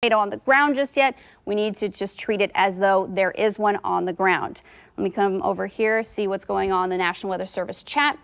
tornado on the ground just yet. We need to just treat it as though there is one on the ground. Let me come over here, see what's going on in the National Weather Service chat.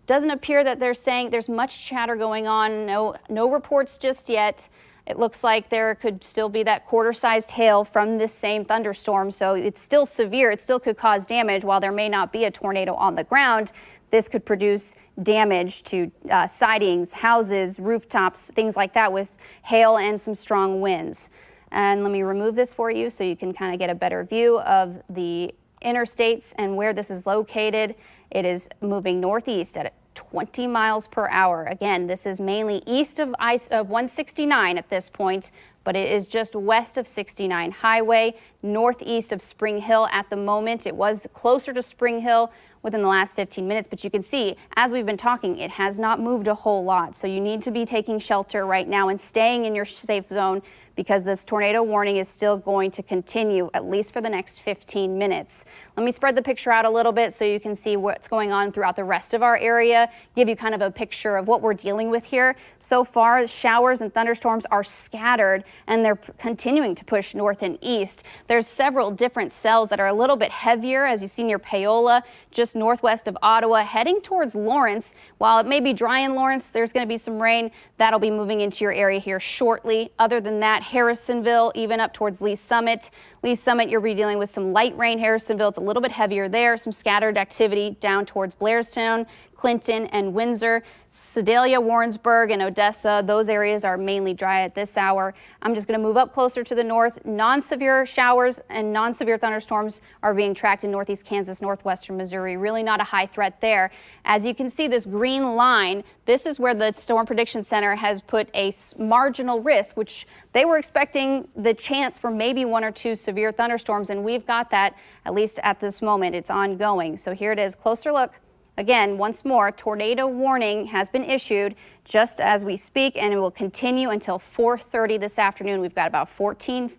Doesn't appear that they're saying there's much chatter going on. No reports just yet. It looks like there could still be that quarter-sized hail from this same thunderstorm, so it's still severe. It still could cause damage. While there may not be a tornado on the ground, this could produce damage to sidings, houses, rooftops, things like that with hail and some strong winds. And let me remove this for you so you can kind of get a better view of the interstates and where this is located. It is moving northeast at 20 miles per hour. Again, this is mainly east of 169 at this point, but it is just west of 69 Highway, northeast of Spring Hill at the moment. It was closer to Spring Hill within the last 15 minutes, but you can see, as we've been talking, it has not moved a whole lot. So you need to be taking shelter right now and staying in your safe zone, because this tornado warning is still going to continue at least for the next 15 minutes. Let me spread the picture out a little bit so you can see what's going on throughout the rest of our area, give you kind of a picture of what we're dealing with here. So far, showers and thunderstorms are scattered and they're continuing to push north and east. There's several different cells that are a little bit heavier, as you see near Paola, just northwest of Ottawa, heading towards Lawrence. While it may be dry in Lawrence, there's going to be some rain that'll be moving into your area here shortly. Other than that, Harrisonville, even up towards Lee Summit. Lee Summit, you'll be dealing with some light rain. Harrisonville, it's a little bit heavier there. Some scattered activity down towards Blairstown, Clinton, and Windsor. Sedalia, Warrensburg, and Odessa, those areas are mainly dry at this hour. I'm just going to move up closer to the north. Non-severe showers and non-severe thunderstorms are being tracked in northeast Kansas, northwestern Missouri. Really not a high threat there. As you can see, this green line, this is where the Storm Prediction Center has put a marginal risk, which they were expecting the chance for maybe one or two severe thunderstorms, and we've got that, at least at this moment. It's ongoing. So here it is. Closer look. Again, once more, tornado warning has been issued just as we speak, and it will continue until 4:30 this afternoon. We've got about 13,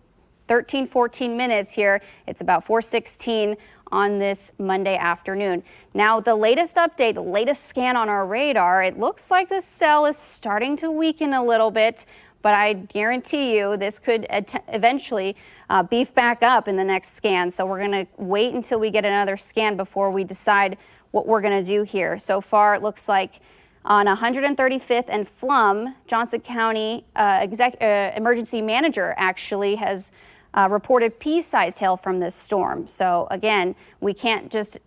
14 minutes here. It's about 4:16 on this Monday afternoon. Now, the latest update, the latest scan on our radar, it looks like the cell is starting to weaken a little bit, but I guarantee you this could eventually beef back up in the next scan. So we're going to wait until we get another scan before we decide what we're going to do here. So far, it looks like on 135th and Flum, Johnson County emergency manager actually has reported pea-sized hail from this storm. So again, we can't just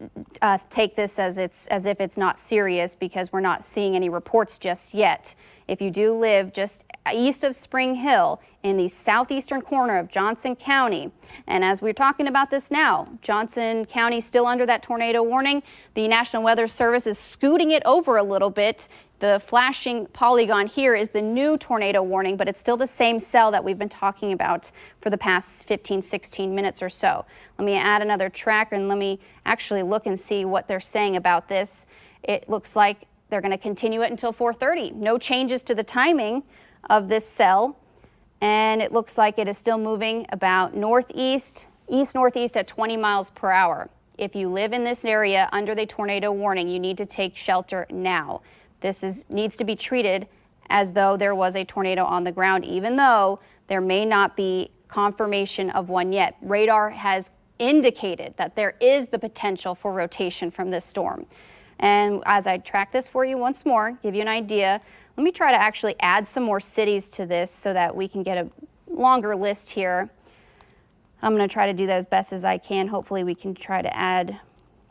take this as if it's not serious, because we're not seeing any reports just yet. If you do live just east of Spring Hill in the southeastern corner of Johnson County, and as we're talking about this now, Johnson County still under that tornado warning. The National Weather Service is scooting it over a little bit. The flashing polygon here is the new tornado warning, but it's still the same cell that we've been talking about for the past 15, 16 minutes or so. Let me add another tracker and let me actually look and see what they're saying about this. It looks like they're going to continue it until 4:30. No changes to the timing of this cell, and it looks like it is still moving about northeast, east-northeast at 20 miles per hour. If you live in this area under the tornado warning, you need to take shelter now. This needs to be treated as though there was a tornado on the ground, even though there may not be confirmation of one yet. Radar has indicated that there is the potential for rotation from this storm. And as I track this for you once more, give you an idea, let me try to actually add some more cities to this so that we can get a longer list here. I'm going to try to do that as best as I can. Hopefully we can try to add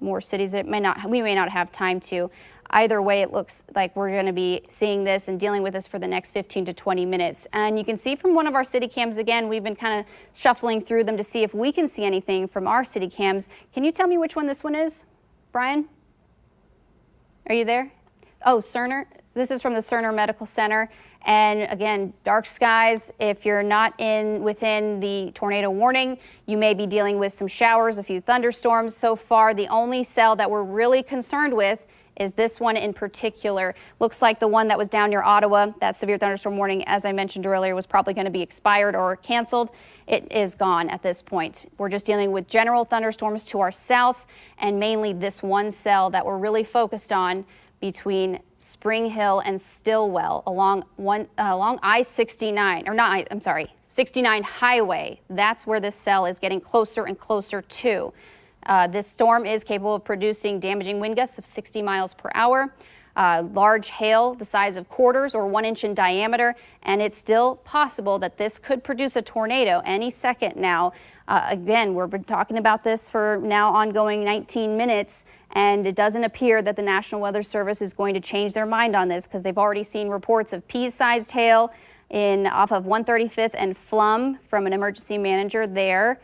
more cities. We may not have time to. Either way, it looks like we're going to be seeing this and dealing with this for the next 15 to 20 minutes. And you can see from one of our city cams, again, we've been kind of shuffling through them to see if we can see anything from our city cams. Can you tell me which one this one is, Brian? Are you there? Oh, Cerner. This is from the Cerner Medical Center. And again, dark skies. If you're not within the tornado warning, you may be dealing with some showers, a few thunderstorms. So far, the only cell that we're really concerned with is this one in particular. Looks like the one that was down near Ottawa, that severe thunderstorm warning, as I mentioned earlier, was probably going to be expired or canceled. It is gone at this point. We're just dealing with general thunderstorms to our south, and mainly this one cell that we're really focused on between Spring Hill and Stillwell along I-69, or not, I'm sorry, 69 highway. That's where this cell is getting closer and closer to. This storm is capable of producing damaging wind gusts of 60 miles per hour. Large hail the size of quarters or 1 inch in diameter, and it's still possible that this could produce a tornado any second now. Again, we've been talking about this for now ongoing 19 minutes, and it doesn't appear that the National Weather Service is going to change their mind on this, because they've already seen reports of pea-sized hail off of 135th and Flum from an emergency manager there.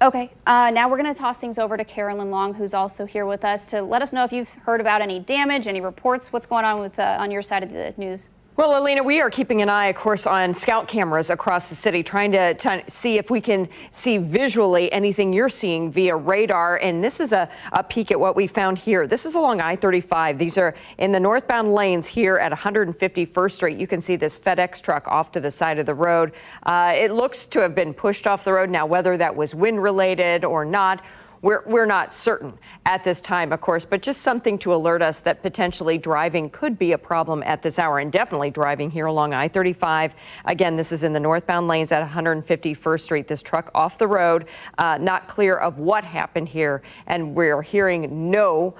Okay, now we're going to toss things over to Carolyn Long, who's also here with us, to let us know if you've heard about any damage, any reports. What's going on with on your side of the news? Well, Alina, we are keeping an eye, of course, on scout cameras across the city, trying to see if we can see visually anything you're seeing via radar. And this is a peek at what we found here. This is along I-35. These are in the northbound lanes here at 151st Street. You can see this FedEx truck off to the side of the road. It looks to have been pushed off the road. Now, whether that was wind related or not, we're not certain at this time, of course, but just something to alert us that potentially driving could be a problem at this hour, and definitely driving here along I-35. Again, this is in the northbound lanes at 151st Street. This truck off the road, not clear of what happened here, and we're hearing no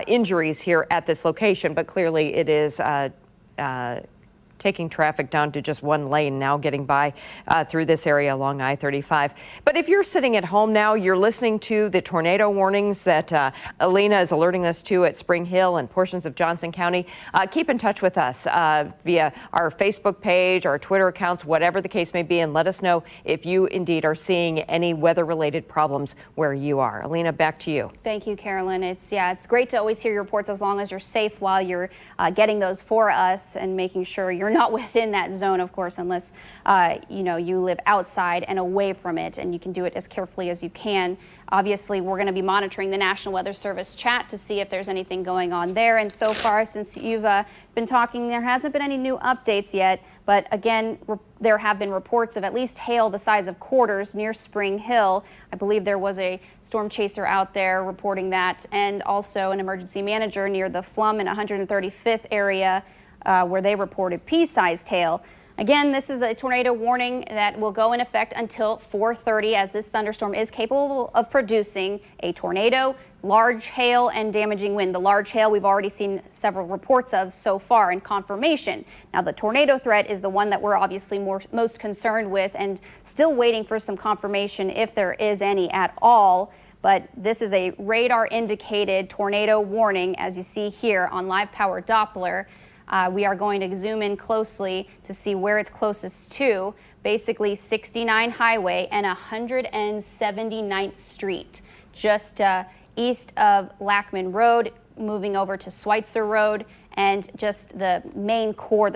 injuries here at this location, but clearly it is taking traffic down to just one lane now, getting by through this area along I-35. But if you're sitting at home now, you're listening to the tornado warnings that Alina is alerting us to at Spring Hill and portions of Johnson County. Keep in touch with us via our Facebook page, our Twitter accounts, whatever the case may be, and let us know if you indeed are seeing any weather-related problems where you are. Alina, back to you. Think you, Carolyn. It's great to always hear your reports, as long as you're safe while you're getting those for us and making sure you're not within that zone, of course, unless you live outside and away from it, and you can do it as carefully as you can. Obviously, we're going to be monitoring the National Weather Service chat to see if there's anything going on there. And so far, since you've been talking, there hasn't been any new updates yet. But again, there have been reports of at least hail the size of quarters near Spring Hill. I believe there was a storm chaser out there reporting that, and also an emergency manager near the Flum and 135th area where they reported pea-sized hail. Again, this is a tornado warning that will go in effect until 4:30, as this thunderstorm is capable of producing a tornado, large hail, and damaging wind. The large hail we've already seen several reports of so far in confirmation. Now, the tornado threat is the one that we're obviously most concerned with, and still waiting for some confirmation if there is any at all. But this is a radar indicated tornado warning, as you see here on Live Power Doppler. We are going to zoom in closely to see where it's closest to. Basically 69 Highway and 179th Street, just east of Lackman Road, moving over to Schweitzer Road, and just the main core,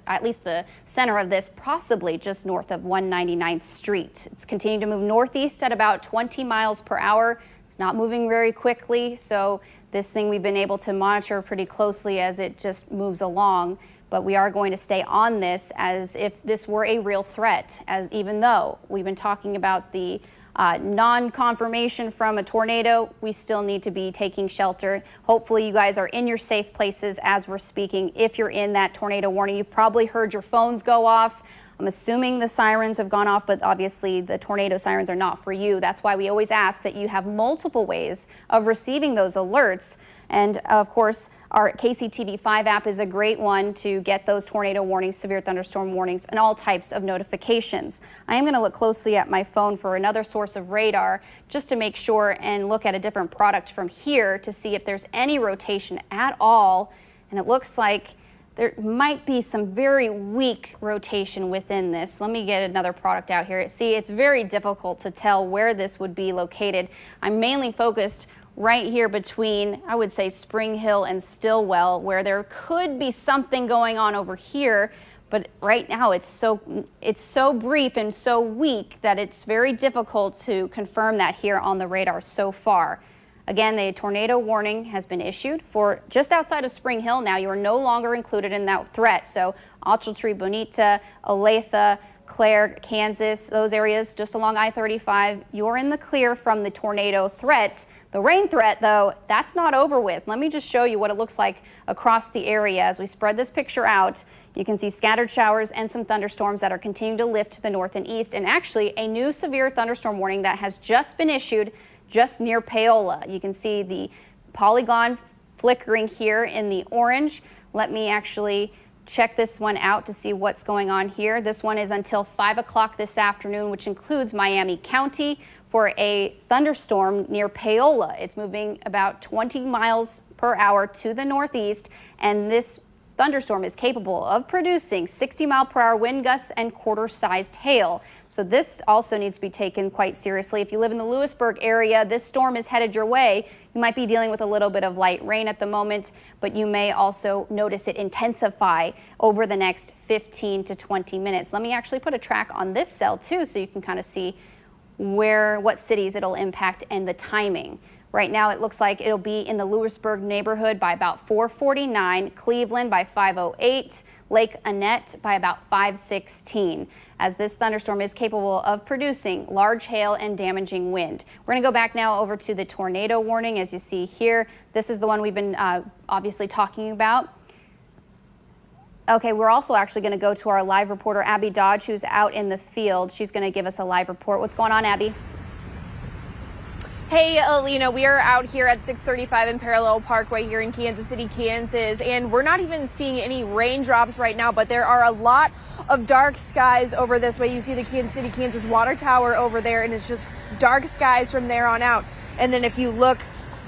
at least the center of this, possibly just north of 199th Street. It's continuing to move northeast at about 20 miles per hour. It's not moving very quickly, so this thing we've been able to monitor pretty closely as it just moves along. But we are going to stay on this as if this were a real threat, as even though we've been talking about the non-confirmation from a tornado, we still need to be taking shelter. Hopefully you guys are in your safe places as we're speaking. If you're in that tornado warning, you've probably heard your phones go off. I'm assuming the sirens have gone off, but obviously the tornado sirens are not for you. That's why we always ask that you have multiple ways of receiving those alerts. And of course, our KCTV5 app is a great one to get those tornado warnings, severe thunderstorm warnings, and all types of notifications. I am going to look closely at my phone for another source of radar just to make sure and look at a different product from here to see if there's any rotation at all. And it looks like there might be some very weak rotation within this. Let me get another product out here. See, it's very difficult to tell where this would be located. I'm mainly focused right here between, I would say, Spring Hill and Stillwell, where there could be something going on over here. But right now it's so brief and so weak that it's very difficult to confirm that here on the radar so far. Again, the tornado warning has been issued for just outside of Spring Hill. Now you are no longer included in that threat. So Ochiltree, Bonita, Olathe, Clare, Kansas, those areas just along I-35, you're in the clear from the tornado threat. The rain threat, though, that's not over with. Let me just show you what it looks like across the area. As we spread this picture out, you can see scattered showers and some thunderstorms that are continuing to lift to the north and east, and actually a new severe thunderstorm warning that has just been issued just near Paola. You can see the polygon flickering here in the orange. Let me actually check this one out to see what's going on here. This one is until 5 o'clock this afternoon, which includes Miami County for a thunderstorm near Paola. It's moving about 20 miles per hour to the northeast, and this thunderstorm is capable of producing 60-mile-per-hour wind gusts and quarter-sized hail. So this also needs to be taken quite seriously. If you live in the Lewisburg area, this storm is headed your way. You might be dealing with a little bit of light rain at the moment, but you may also notice it intensify over the next 15 to 20 minutes. Let me actually put a track on this cell too, so you can kind of see what cities it'll impact and the timing. Right now, it looks like it'll be in the Lewisburg neighborhood by about 4:49, Cleveland by 5:08, Lake Annette by about 5:16, as this thunderstorm is capable of producing large hail and damaging wind. We're going to go back now over to the tornado warning. As you see here, this is the one we've been obviously talking about. Okay, we're also actually going to go to our live reporter, Abby Dodge, who's out in the field. She's going to give us a live report. What's going on, Abby? Hey, Alina, we are out here at 635 in Parallel Parkway here in Kansas City, Kansas, and we're not even seeing any raindrops right now, but there are a lot of dark skies over this way. You see the Kansas City, Kansas water tower over there, and it's just dark skies from there on out. And then if you look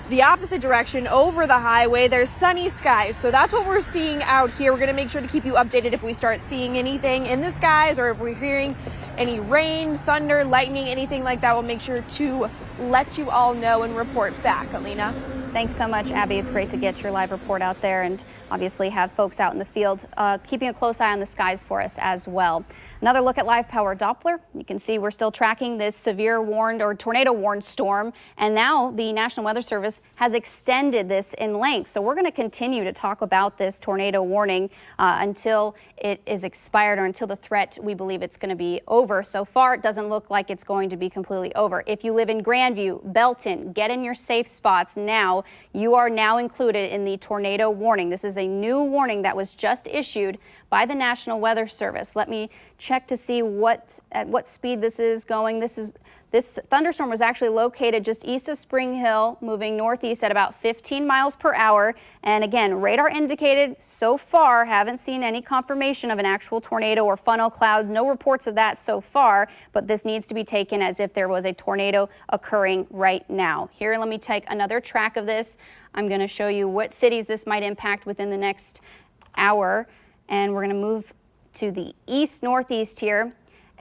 the opposite direction over the highway, there's sunny skies. So that's what we're seeing out here. We're going to make sure to keep you updated if we start seeing anything in the skies or if we're hearing any rain, thunder, lightning, anything like that. We'll make sure to let you all know and report back. Alina? Thanks so much, Abby. It's great to get your live report out there and obviously have folks out in the field keeping a close eye on the skies for us as well. Another look at live power Doppler. You can see we're still tracking this severe warned or tornado warned storm, and now the National Weather Service has extended this in length. So we're going to continue to talk about this tornado warning until it is expired or until the threat, we believe it's going to be over. So far, it doesn't look like it's going to be completely over. If you live in Grandview, Belton, get in your safe spots now. You are now included in the tornado warning. This is a new warning that was just issued by the National Weather Service. Let me check to see at what speed this is going. This thunderstorm was actually located just east of Spring Hill, moving northeast at about 15 miles per hour. And again, radar indicated so far, haven't seen any confirmation of an actual tornado or funnel cloud. No reports of that so far, but this needs to be taken as if there was a tornado occurring right now. Here, let me take another track of this. I'm going to show you what cities this might impact within the next hour. And we're going to move to the east-northeast here.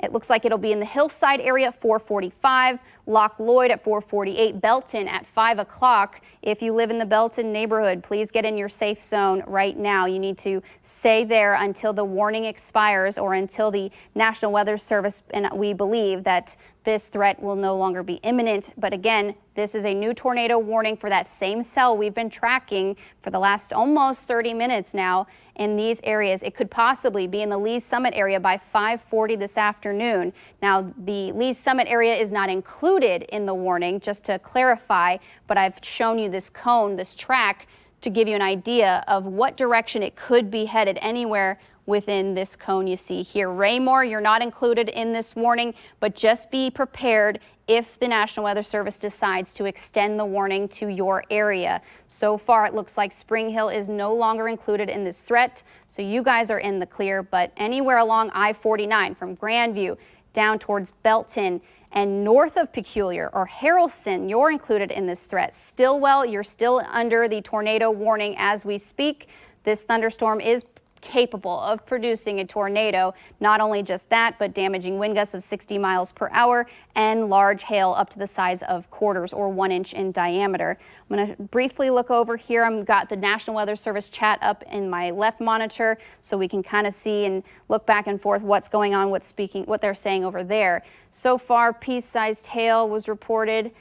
It looks like it'll be in the Hillside area at 4:45, Loch Lloyd at 4:48, Belton at 5 o'clock. If you live in the Belton neighborhood, please get in your safe zone right now. You need to stay there until the warning expires or until the National Weather Service, and we believe that this threat will no longer be imminent. But again, this is a new tornado warning for that same cell we've been tracking for the last almost 30 minutes now in these areas. It could possibly be in the Lee's Summit area by 5:40 this afternoon. Now, the Lee's Summit area is not included in the warning, just to clarify, but I've shown you this cone, this track, to give you an idea of what direction it could be headed anywhere within this cone you see here. Raymore, you're not included in this warning, but just be prepared if the National Weather Service decides to extend the warning to your area. So far, it looks like Spring Hill is no longer included in this threat, so you guys are in the clear, but anywhere along I-49 from Grandview down towards Belton and north of Peculiar or Harrelson, you're included in this threat. Stillwell, you're still under the tornado warning as we speak. This thunderstorm is capable of producing a tornado. Not only just that, but damaging wind gusts of 60 miles per hour and large hail up to the size of quarters or 1 inch in diameter. I'm going to briefly look over here. I've got the National Weather Service chat up in my left monitor so we can kind of see and look back and forth what's going on, what they're saying over there. So far, pea-sized hail was reported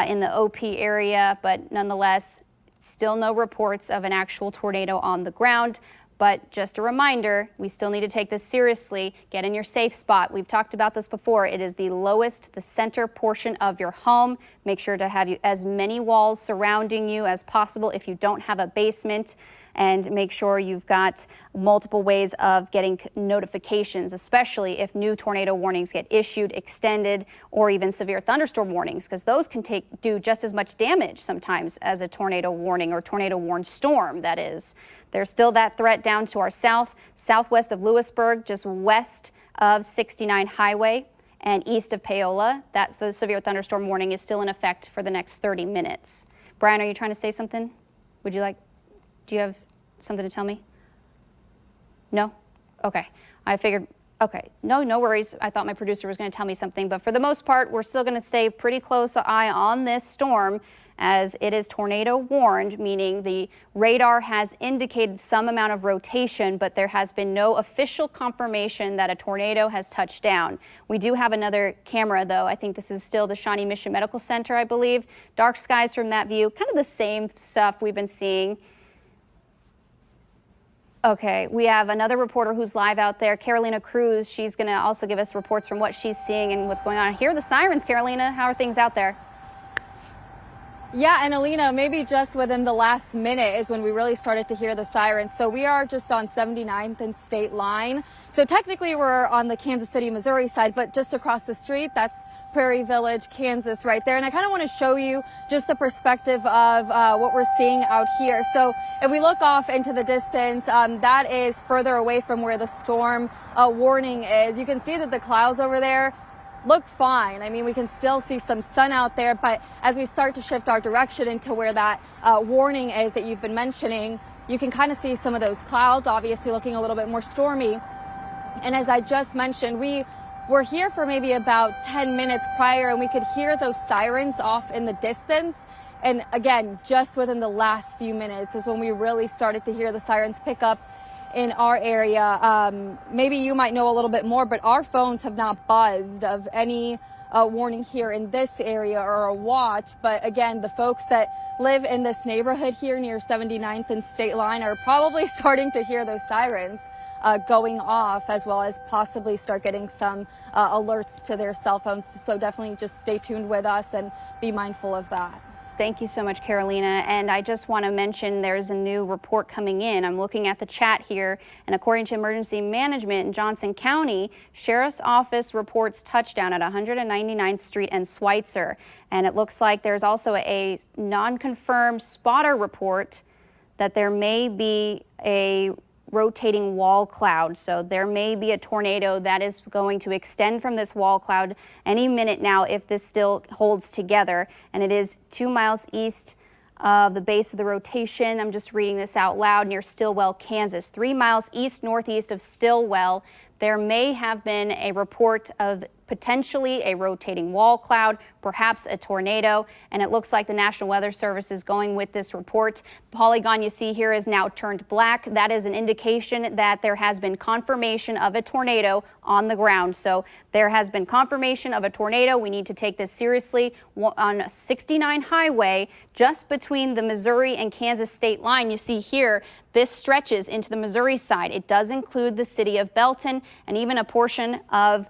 in the OP area, but nonetheless, still no reports of an actual tornado on the ground. But just a reminder, we still need to take this seriously. Get in your safe spot. We've talked about this before. It is the lowest, the center portion of your home. Make sure to have as many walls surrounding you as possible if you don't have a basement. And make sure you've got multiple ways of getting notifications, especially if new tornado warnings get issued, extended, or even severe thunderstorm warnings, because those can do just as much damage sometimes as a tornado warning or tornado warned storm, that is. There's still that threat down to our southwest of Lewisburg, just west of 69 Highway and east of Paola. That's the severe thunderstorm warning is still in effect for the next 30 minutes. Brian, are you trying to say something? Do you have something to tell me? No? Okay. I figured, okay. No worries. I thought my producer was going to tell me something, but for the most part, we're still going to stay pretty close eye on this storm as it is tornado warned, meaning the radar has indicated some amount of rotation, but there has been no official confirmation that a tornado has touched down. We do have another camera, though. I think this is still the Shawnee Mission Medical Center, I believe. Dark skies from that view, kind of the same stuff we've been seeing. Okay, we have another reporter who's live out there, Carolina Cruz. She's going to also give us reports from what she's seeing and what's going on. Here are the sirens, Carolina. How are things out there? Yeah, and Alina, maybe just within the last minute is when we really started to hear the sirens. So we are just on 79th and State Line. So technically we're on the Kansas City, Missouri side, but just across the street, that's Prairie Village, Kansas right there. And I kind of want to show you just the perspective of what we're seeing out here. So if we look off into the distance, that is further away from where the storm warning is. You can see that the clouds over there look fine. I mean, we can still see some sun out there, but as we start to shift our direction into where that warning is that you've been mentioning, you can kind of see some of those clouds obviously looking a little bit more stormy. And as I just mentioned, we were here for maybe about 10 minutes prior, and we could hear those sirens off in the distance. And again, just within the last few minutes is when we really started to hear the sirens pick up in our area. Maybe you might know a little bit more, but our phones have not buzzed of any warning here in this area or a watch. But again, the folks that live in this neighborhood here near 79th and State Line are probably starting to hear those sirens going off, as well as possibly start getting some alerts to their cell phones. So definitely just stay tuned with us and be mindful of that. Thank you so much, Carolina. And I just want to mention there's a new report coming in. I'm looking at the chat here, and according to emergency management in Johnson County, Sheriff's Office reports touchdown at 199th Street and Schweitzer. And it looks like there's also a non-confirmed spotter report that there may be a rotating wall cloud. So there may be a tornado that is going to extend from this wall cloud any minute now if this still holds together. And it is 2 miles east of the base of the rotation. I'm just reading this out loud, near Stillwell, Kansas. 3 miles east-northeast of Stillwell. There may have been a report of potentially a rotating wall cloud, perhaps a tornado, and it looks like the National Weather Service is going with this report. The polygon you see here is now turned black. That is an indication that there has been confirmation of a tornado on the ground. So there has been confirmation of a tornado. We need to take this seriously. On 69 Highway, just between the Missouri and Kansas state line, you see here, this stretches into the Missouri side. It does include the city of Belton and even a portion of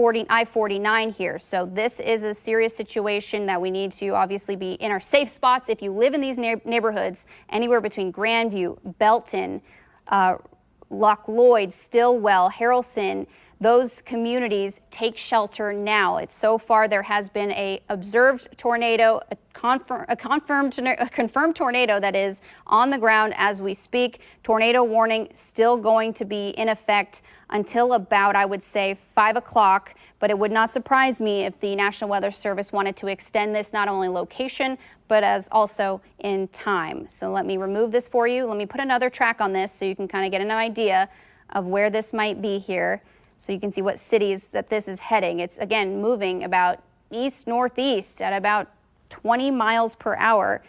I-49 here. So this is a serious situation that we need to obviously be in our safe spots. If you live in these neighborhoods, anywhere between Grandview, Belton, Loch Lloyd, Stillwell, Harrelson, those communities, take shelter now. It's so far there has been a observed tornado, a confirmed tornado that is on the ground as we speak. Tornado warning still going to be in effect until about, I would say, 5 o'clock. But it would not surprise me if the National Weather Service wanted to extend this not only location, but as also in time. So let me remove this for you. Let me put another track on this so you can kind of get an idea of where this might be here. So you can see what cities that this is heading. It's, again, moving about east-northeast at about 20 miles per hour.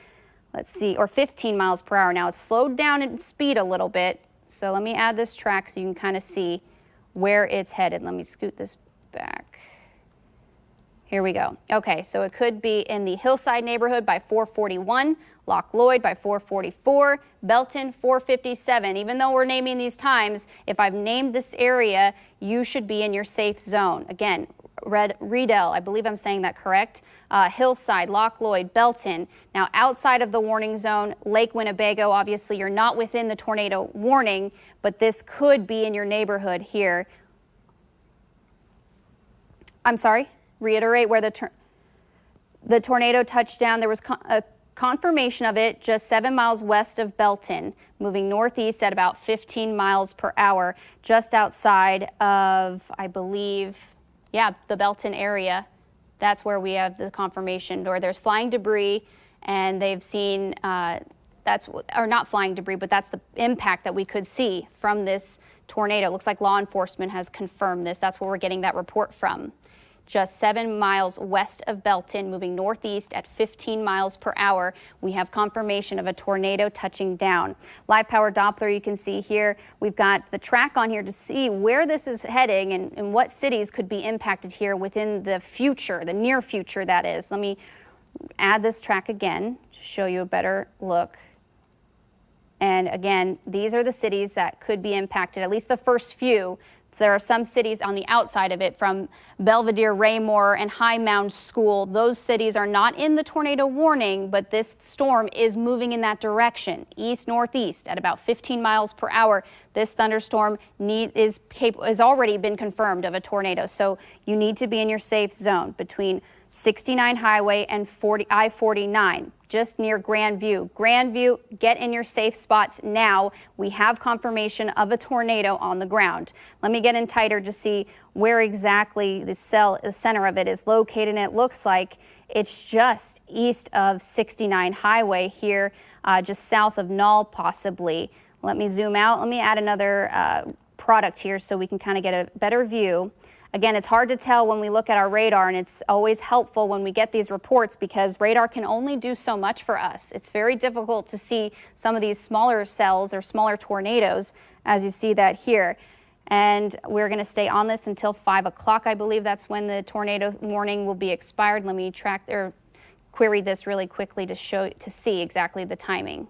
Let's see, or 15 miles per hour now. It's slowed down in speed a little bit. So let me add this track so you can kind of see where it's headed. Let me scoot this back. Here we go. Okay, so it could be in the Hillside neighborhood by 441, Loch Lloyd by 444, Belton 457. Even though we're naming these times, if I've named this area, you should be in your safe zone. Again, Riedel, I believe I'm saying that correct. Hillside, Loch Lloyd, Belton. Now outside of the warning zone, Lake Winnebago, obviously you're not within the tornado warning, but this could be in your neighborhood here. I'm sorry, reiterate where the tornado touched down. There was a confirmation of it just 7 miles west of Belton, moving northeast at about 15 miles per hour, just outside of, I believe, yeah, the Belton area. That's where we have the confirmation, or there's flying debris, and they've seen, or not flying debris, but that's the impact that we could see from this tornado. It looks like law enforcement has confirmed this. That's where we're getting that report from. Just 7 miles west of Belton, moving northeast at 15 miles per hour. We have confirmation of a tornado touching down. Live power Doppler, you can see here. We've got the track on here to see where this is heading and what cities could be impacted here within the future, the near future, that is. Let me add this track again to show you a better look. And again, these are the cities that could be impacted, at least the first few. There are some cities on the outside of it, from Belvedere, Raymore, and High Mound School. Those cities are not in the tornado warning, but this storm is moving in that direction, east-northeast at about 15 miles per hour. This thunderstorm is already been confirmed of a tornado, so you need to be in your safe zone between 69 Highway and I-49, just near Grandview. Grandview, get in your safe spots now. We have confirmation of a tornado on the ground. Let me get in tighter to see where exactly the center of it is located. And it looks like it's just east of 69 Highway here, just south of Null possibly. Let me zoom out. Let me add another product here so we can kind of get a better view. Again, it's hard to tell when we look at our radar, and it's always helpful when we get these reports because radar can only do so much for us. It's very difficult to see some of these smaller cells or smaller tornadoes, as you see that here. And we're going to stay on this until 5 o'clock. I believe that's when the tornado warning will be expired. Let me query this really quickly to see exactly the timing,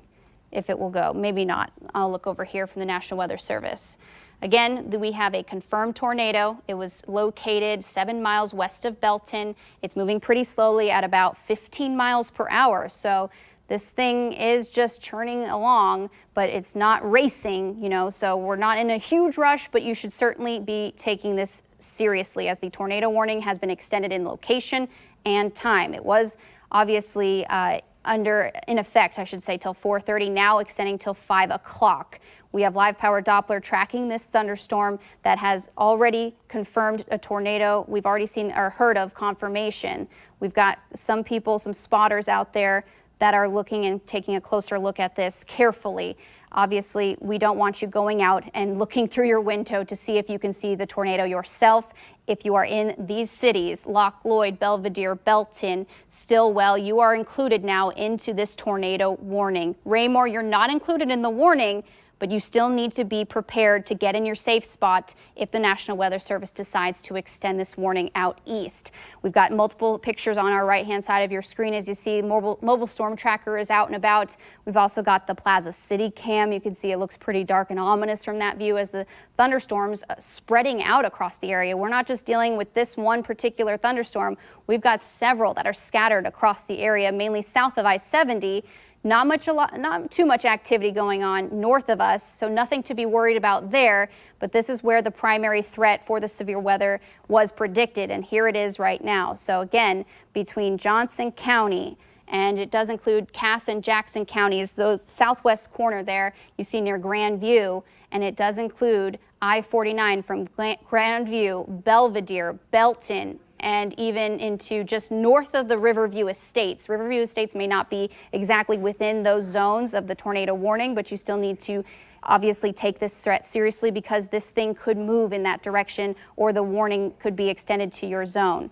if it will go. Maybe not. I'll look over here from the National Weather Service. Again, we have a confirmed tornado. It was located 7 miles west of Belton. It's moving pretty slowly at about 15 miles per hour. So this thing is just churning along, but it's not racing, so we're not in a huge rush, but you should certainly be taking this seriously as the tornado warning has been extended in location and time. It was obviously in effect, I should say, till 4:30, now extending till 5 o'clock. We have live power Doppler tracking this thunderstorm that has already confirmed a tornado. We've already seen or heard of confirmation. We've got some people, some spotters out there that are looking and taking a closer look at this carefully. Obviously, we don't want you going out and looking through your window to see if you can see the tornado yourself. If you are in these cities, Loch Lloyd, Belvedere, Belton, Stillwell, you are included now into this tornado warning. Raymore, you're not included in the warning, but you still need to be prepared to get in your safe spot if the National Weather Service decides to extend this warning out east. We've got multiple pictures on our right-hand side of your screen. As you see, mobile storm tracker is out and about. We've also got the Plaza City cam. You can see it looks pretty dark and ominous from that view as the thunderstorms spreading out across the area. We're not just dealing with this one particular thunderstorm. We've got several that are scattered across the area, mainly south of I-70. Not too much activity going on north of us, so nothing to be worried about there. But this is where the primary threat for the severe weather was predicted, and here it is right now. So again, between Johnson County, and it does include Cass and Jackson counties, those southwest corner there you see near Grandview, and it does include I-49 from Grandview, Belvedere, Belton, and even into just north of the Riverview Estates. Riverview Estates may not be exactly within those zones of the tornado warning, but you still need to obviously take this threat seriously because this thing could move in that direction or the warning could be extended to your zone.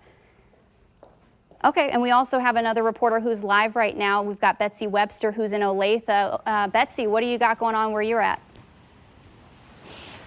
Okay, and we also have another reporter who's live right now. We've got Betsy Webster who's in Olathe. Betsy, what do you got going on where you're at?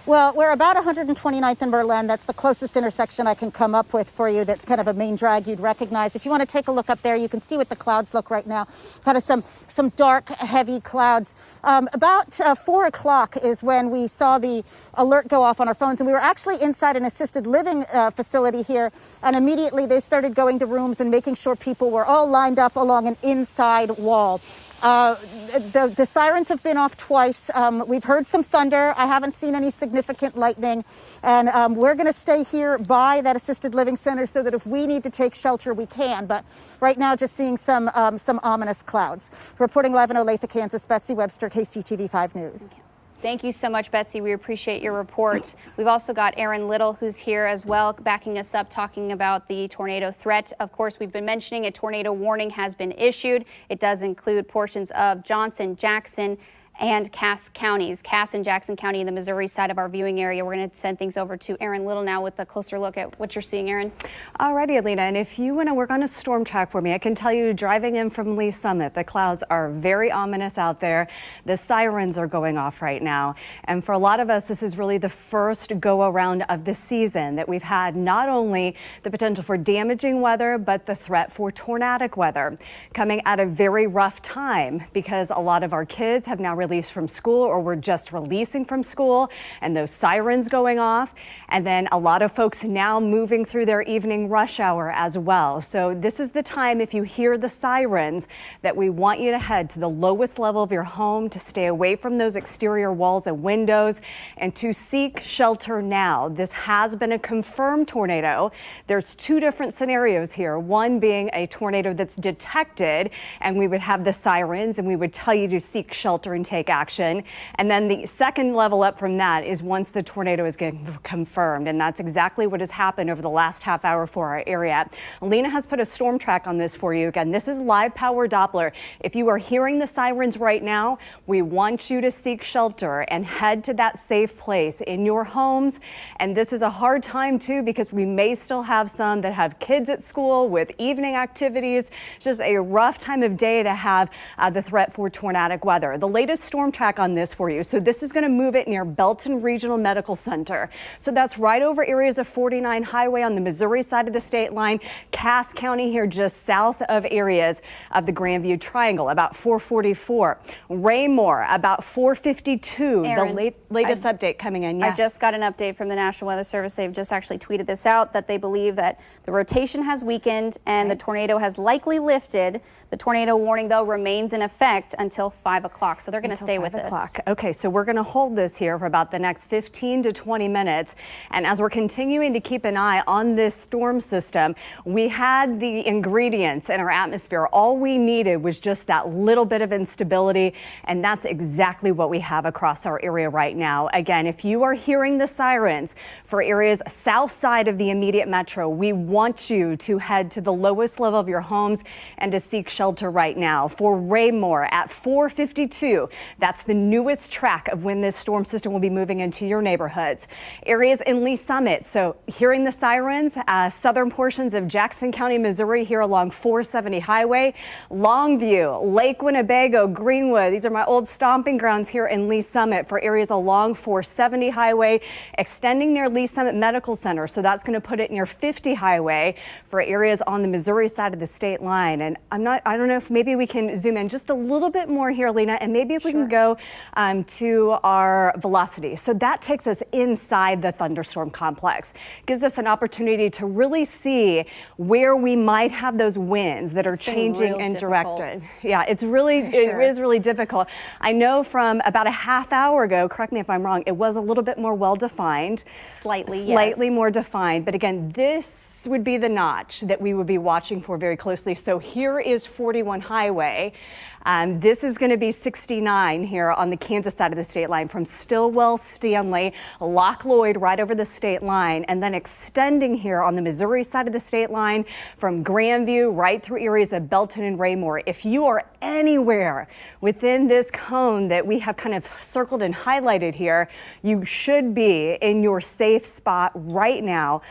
Well, we're about 129th and Berlin. That's the closest intersection I can come up with for you. That's kind of a main drag you'd recognize. If you want to take a look up there, you can see what the clouds look right now. Kind of some dark, heavy clouds. About 4 o'clock is when we saw the alert go off on our phones, and we were actually inside an assisted living facility here, and immediately they started going to rooms and making sure people were all lined up along an inside wall. The sirens have been off twice. We've heard some thunder. I haven't seen any significant lightning. And we're going to stay here by that assisted living center so that if we need to take shelter, we can. But right now, just seeing some ominous clouds. Reporting live in Olathe, Kansas, Betsy Webster, KCTV 5 News. Thank you so much, Betsy. We appreciate your report. We've also got Aaron Little, who's here as well, backing us up, talking about the tornado threat. Of course, we've been mentioning a tornado warning has been issued. It does include portions of Johnson, Jackson, and Cass counties. Cass and Jackson County in the Missouri side of our viewing area. We're going to send things over to Aaron Little now with a closer look at what you're seeing, Aaron. Alrighty, Alina, and if you want to work on a storm track for me, I can tell you driving in from Lee Summit, the clouds are very ominous out there. The sirens are going off right now. And for a lot of us, this is really the first go around of the season that we've had not only the potential for damaging weather, but the threat for tornadic weather coming at a very rough time because a lot of our kids have now released from school or we're just releasing from school and those sirens going off. And then a lot of folks now moving through their evening rush hour as well. So this is the time, if you hear the sirens, that we want you to head to the lowest level of your home to stay away from those exterior walls and windows and to seek shelter now. This has been a confirmed tornado. There's two different scenarios here. One being a tornado that's detected and we would have the sirens and we would tell you to seek shelter and take action. And then the second level up from that is once the tornado is getting confirmed. And that's exactly what has happened over the last half hour for our area. Alina has put a storm track on this for you. Again, this is live power Doppler. If you are hearing the sirens right now, we want you to seek shelter and head to that safe place in your homes. And this is a hard time too, because we may still have some that have kids at school with evening activities. It's just a rough time of day to have the threat for tornadic weather. The latest storm track on this for you. So this is going to move it near Belton Regional Medical Center. So that's right over areas of 49 Highway on the Missouri side of the state line. Cass County here just south of areas of the Grandview Triangle, about 444. Raymore, about 452. Aaron, the latest update coming in. Yes. I just got an update from the National Weather Service. They've just actually tweeted this out, that they believe that the rotation has weakened and the tornado has likely lifted. The tornado warning, though, remains in effect until 5 o'clock. So they're going to stay with this. Okay, so we're going to hold this here for about the next 15 to 20 minutes. And as we're continuing to keep an eye on this storm system, we had the ingredients in our atmosphere. All we needed was just that little bit of instability. And that's exactly what we have across our area right now. Again, if you are hearing the sirens for areas south side of the immediate metro, we want you to head to the lowest level of your homes and to seek shelter right now. For Raymore at 452, that's the newest track of when this storm system will be moving into your neighborhoods. Areas in Lee Summit, so hearing the sirens, southern portions of Jackson County, Missouri, here along 470 Highway, Longview, Lake Winnebago, Greenwood. These are my old stomping grounds here in Lee Summit for areas along 470 Highway, extending near Lee Summit Medical Center. So that's going to put it near 50 Highway for areas on the Missouri side of the state line. And I don't know if maybe we can zoom in just a little bit more here, Lena, and maybe if we can go to our velocity. So that takes us inside the thunderstorm complex, gives us an opportunity to really see where we might have those winds that are changing and directed. Yeah, it is really difficult. I know from about a half hour ago, correct me if I'm wrong, it was a little bit more well-defined. Slightly more defined. But again, this would be the notch that we would be watching for very closely. So here is 41 Highway. This is going to be 69 here on the Kansas side of the state line from Stillwell, Stanley, Lock Lloyd right over the state line, and then extending here on the Missouri side of the state line from Grandview right through areas of Belton and Raymore. If you are anywhere within this cone that we have kind of circled and highlighted here, you should be in your safe spot right now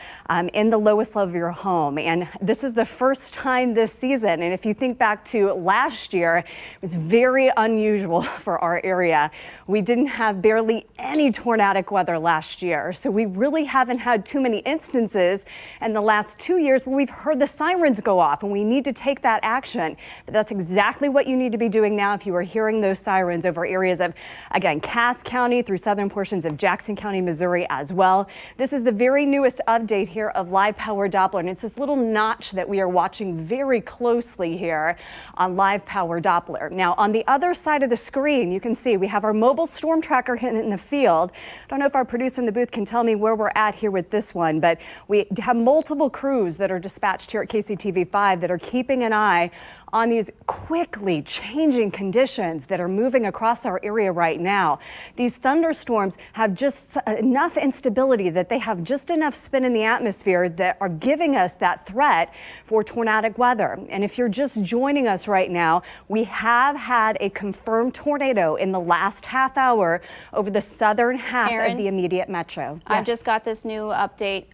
in the lowest level of your home. And this is the first time this season. And if you think back to last year, it was very unusual for our area. We didn't have barely any tornadic weather last year. So we really haven't had too many instances in the last 2 years where we've heard the sirens go off, and we need to take that action. But that's exactly what you need to be doing now if you are hearing those sirens over areas of, again, Cass County through southern portions of Jackson County, Missouri as well. This is the very newest update here of Live Power Doppler, and it's this little notch that we are watching very closely here on Live Power Doppler. Now, on the other side of the screen, you can see we have our mobile storm tracker in the field. I don't know if our producer in the booth can tell me where we're at here with this one, but we have multiple crews that are dispatched here at KCTV5 that are keeping an eye on these quickly changing conditions that are moving across our area right now. These thunderstorms have just enough instability that they have just enough spin in the atmosphere that are giving us that threat for tornadic weather. And if you're just joining us right now, we have had a confirmed tornado in the last half hour over the southern half of the immediate metro. I've just got this new update.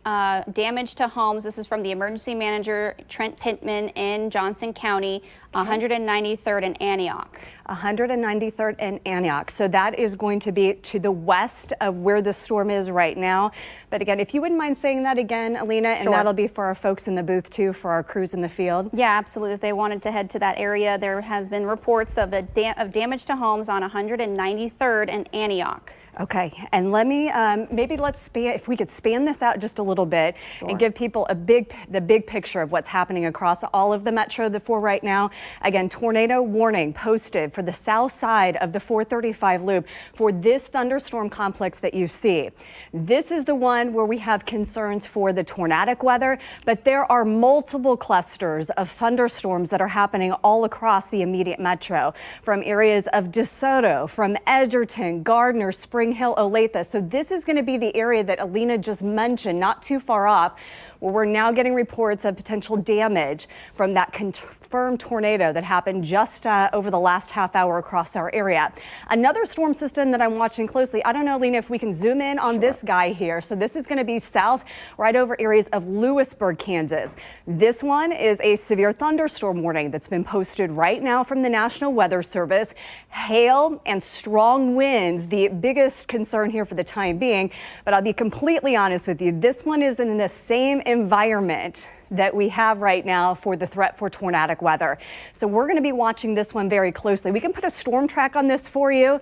Damage to homes. This is from the emergency manager, Trent Pittman in Johnson County. 193rd and Antioch. 193rd and Antioch. So that is going to be to the west of where the storm is right now. But again, if you wouldn't mind saying that again, Alina, and that'll be for our folks in the booth too, for our crews in the field. Yeah, absolutely. If they wanted to head to that area, there have been reports of damage to homes on 193rd and Antioch. Okay, and let me maybe if we could span this out just a little bit and give people the big picture of what's happening across all of the metro for right now. Again, tornado warning posted for the south side of the 435 loop for this thunderstorm complex that you see. This is the one where we have concerns for the tornadic weather, but there are multiple clusters of thunderstorms that are happening all across the immediate metro, from areas of DeSoto, from Edgerton, Gardner, Spring Hill, Olathe. So this is going to be the area that Alina just mentioned, not too far off, where we're now getting reports of potential damage from that confirmed tornado that happened just over the last half hour across our area. Another storm system that I'm watching closely, I don't know, Alina, if we can zoom in on this guy here. So this is going to be south right over areas of Lewisburg, Kansas. This one is a severe thunderstorm warning that's been posted right now from the National Weather Service. Hail and strong winds, the biggest concern here for the time being, but I'll be completely honest with you, this one is in the same environment that we have right now for the threat for tornadic weather. So we're going to be watching this one very closely. We can put a storm track on this for you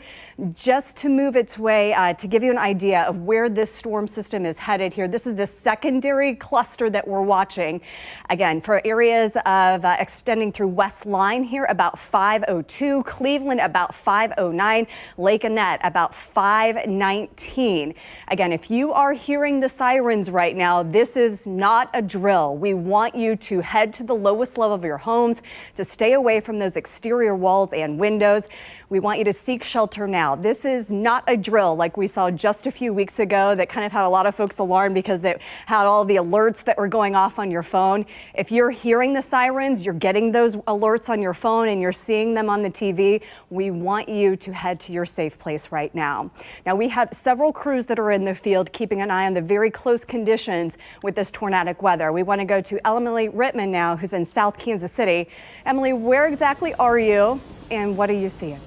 just to move its way to give you an idea of where this storm system is headed here. This is the secondary cluster that we're watching. Again, for areas of extending through West Line here about 502, Cleveland about 509, Lake Annette about 519. Again, if you are hearing the sirens right now, this is not a drill. We want you to head to the lowest level of your homes, to stay away from those exterior walls and windows. We want you to seek shelter now. This is not a drill like we saw just a few weeks ago that kind of had a lot of folks alarmed because they had all the alerts that were going off on your phone. If you're hearing the sirens, you're getting those alerts on your phone and you're seeing them on the TV, we want you to head to your safe place right now. Now, we have several crews that are in the field keeping an eye on the very close conditions with this tornadic weather. We want to go to Emily Rittman now, who's in South Kansas City. Emily, where exactly are you and what are you seeing?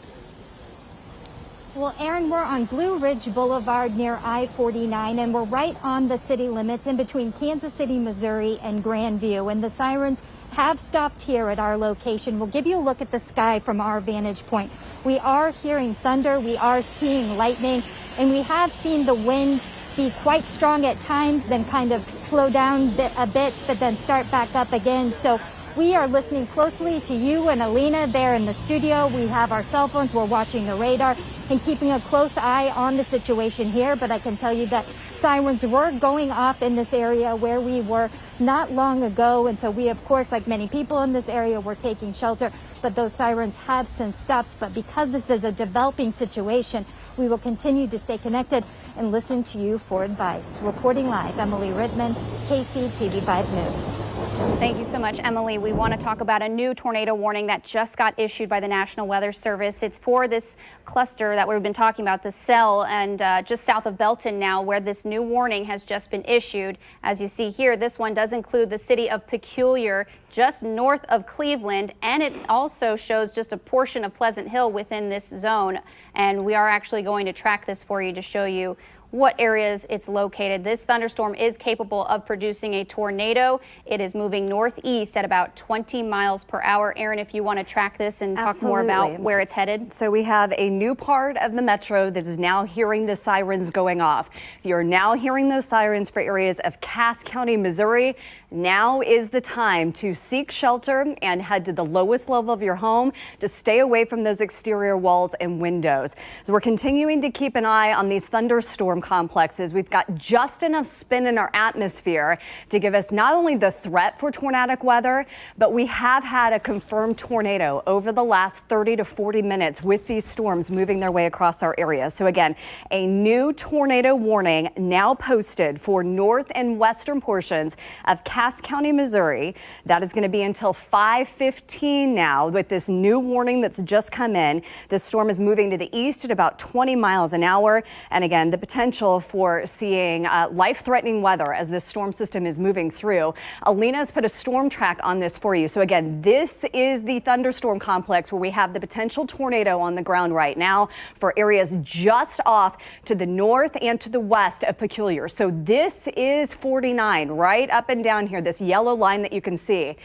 Well, Aaron, we're on Blue Ridge Boulevard near I-49, and we're right on the city limits in between Kansas City, Missouri and Grandview. And the sirens have stopped here at our location. We'll give you a look at the sky from our vantage point. We are hearing thunder, we are seeing lightning, and we have seen the wind be quite strong at times, then kind of slow down a bit, but then start back up again. So we are listening closely to you and Alina there in the studio. We have our cell phones, we're watching the radar and keeping a close eye on the situation here. But I can tell you that sirens were going off in this area where we were not long ago. And so we, of course, like many people in this area, were taking shelter, but those sirens have since stopped. But because this is a developing situation, we will continue to stay connected and listen to you for advice. Reporting live, Emily Rittman, KCTV5 News. Thank you so much, Emily. We want to talk about a new tornado warning that just got issued by the National Weather Service. It's for this cluster that we've been talking about, the cell, and just south of Belton now, where this new warning has just been issued. As you see here, this one does include the city of Peculiar, just north of Cleveland, and it also shows just a portion of Pleasant Hill within this zone. And we are actually going to track this for you to show you what areas it's located. This thunderstorm is capable of producing a tornado. It is moving northeast at about 20 miles per hour. Aaron, if you want to track this and talk more about where it's headed. So we have a new part of the metro that is now hearing the sirens going off. If you're now hearing those sirens for areas of Cass County, Missouri, now is the time to seek shelter and head to the lowest level of your home to stay away from those exterior walls and windows. So we're continuing to keep an eye on these thunderstorm complexes. We've got just enough spin in our atmosphere to give us not only the threat for tornadic weather, but we have had a confirmed tornado over the last 30 to 40 minutes with these storms moving their way across our area. So again, a new tornado warning now posted for north and western portions of Cass County, Missouri. That is going to be until 5:15 now with this new warning that's just come in. This storm is moving to the east at about 20 miles an hour. And again, the potential for seeing life-threatening weather as this storm system is moving through. Alina has put a storm track on this for you. So again, this is the thunderstorm complex where we have the potential tornado on the ground right now for areas just off to the north and to the west of Peculiar. So this is 49 right up and down here, this yellow line that you can see.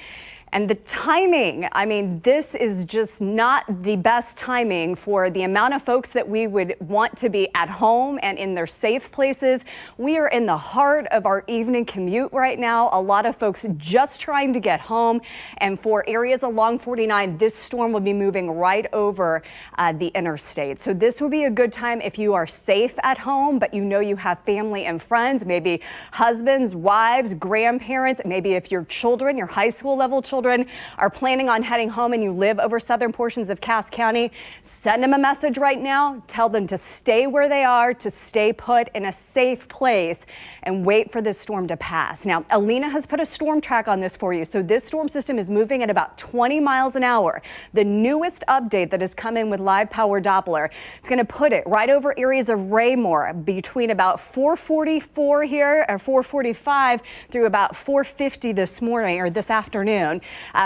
And the timing, I mean, this is just not the best timing for the amount of folks that we would want to be at home and in their safe places. We are in the heart of our evening commute right now. A lot of folks just trying to get home. And for areas along 49, this storm will be moving right over the interstate. So this will be a good time if you are safe at home, but you know you have family and friends, maybe husbands, wives, grandparents, maybe if your children, your high school level children, are planning on heading home and you live over southern portions of Cass County, send them a message right now. Tell them to stay where they are, to stay put in a safe place and wait for this storm to pass. Now, Alina has put a storm track on this for you. So this storm system is moving at about 20 miles an hour. The newest update that has come in with live power Doppler, it's going to put it right over areas of Raymore between about 4:44 here or 4:45 through about 4:50 this morning or this afternoon.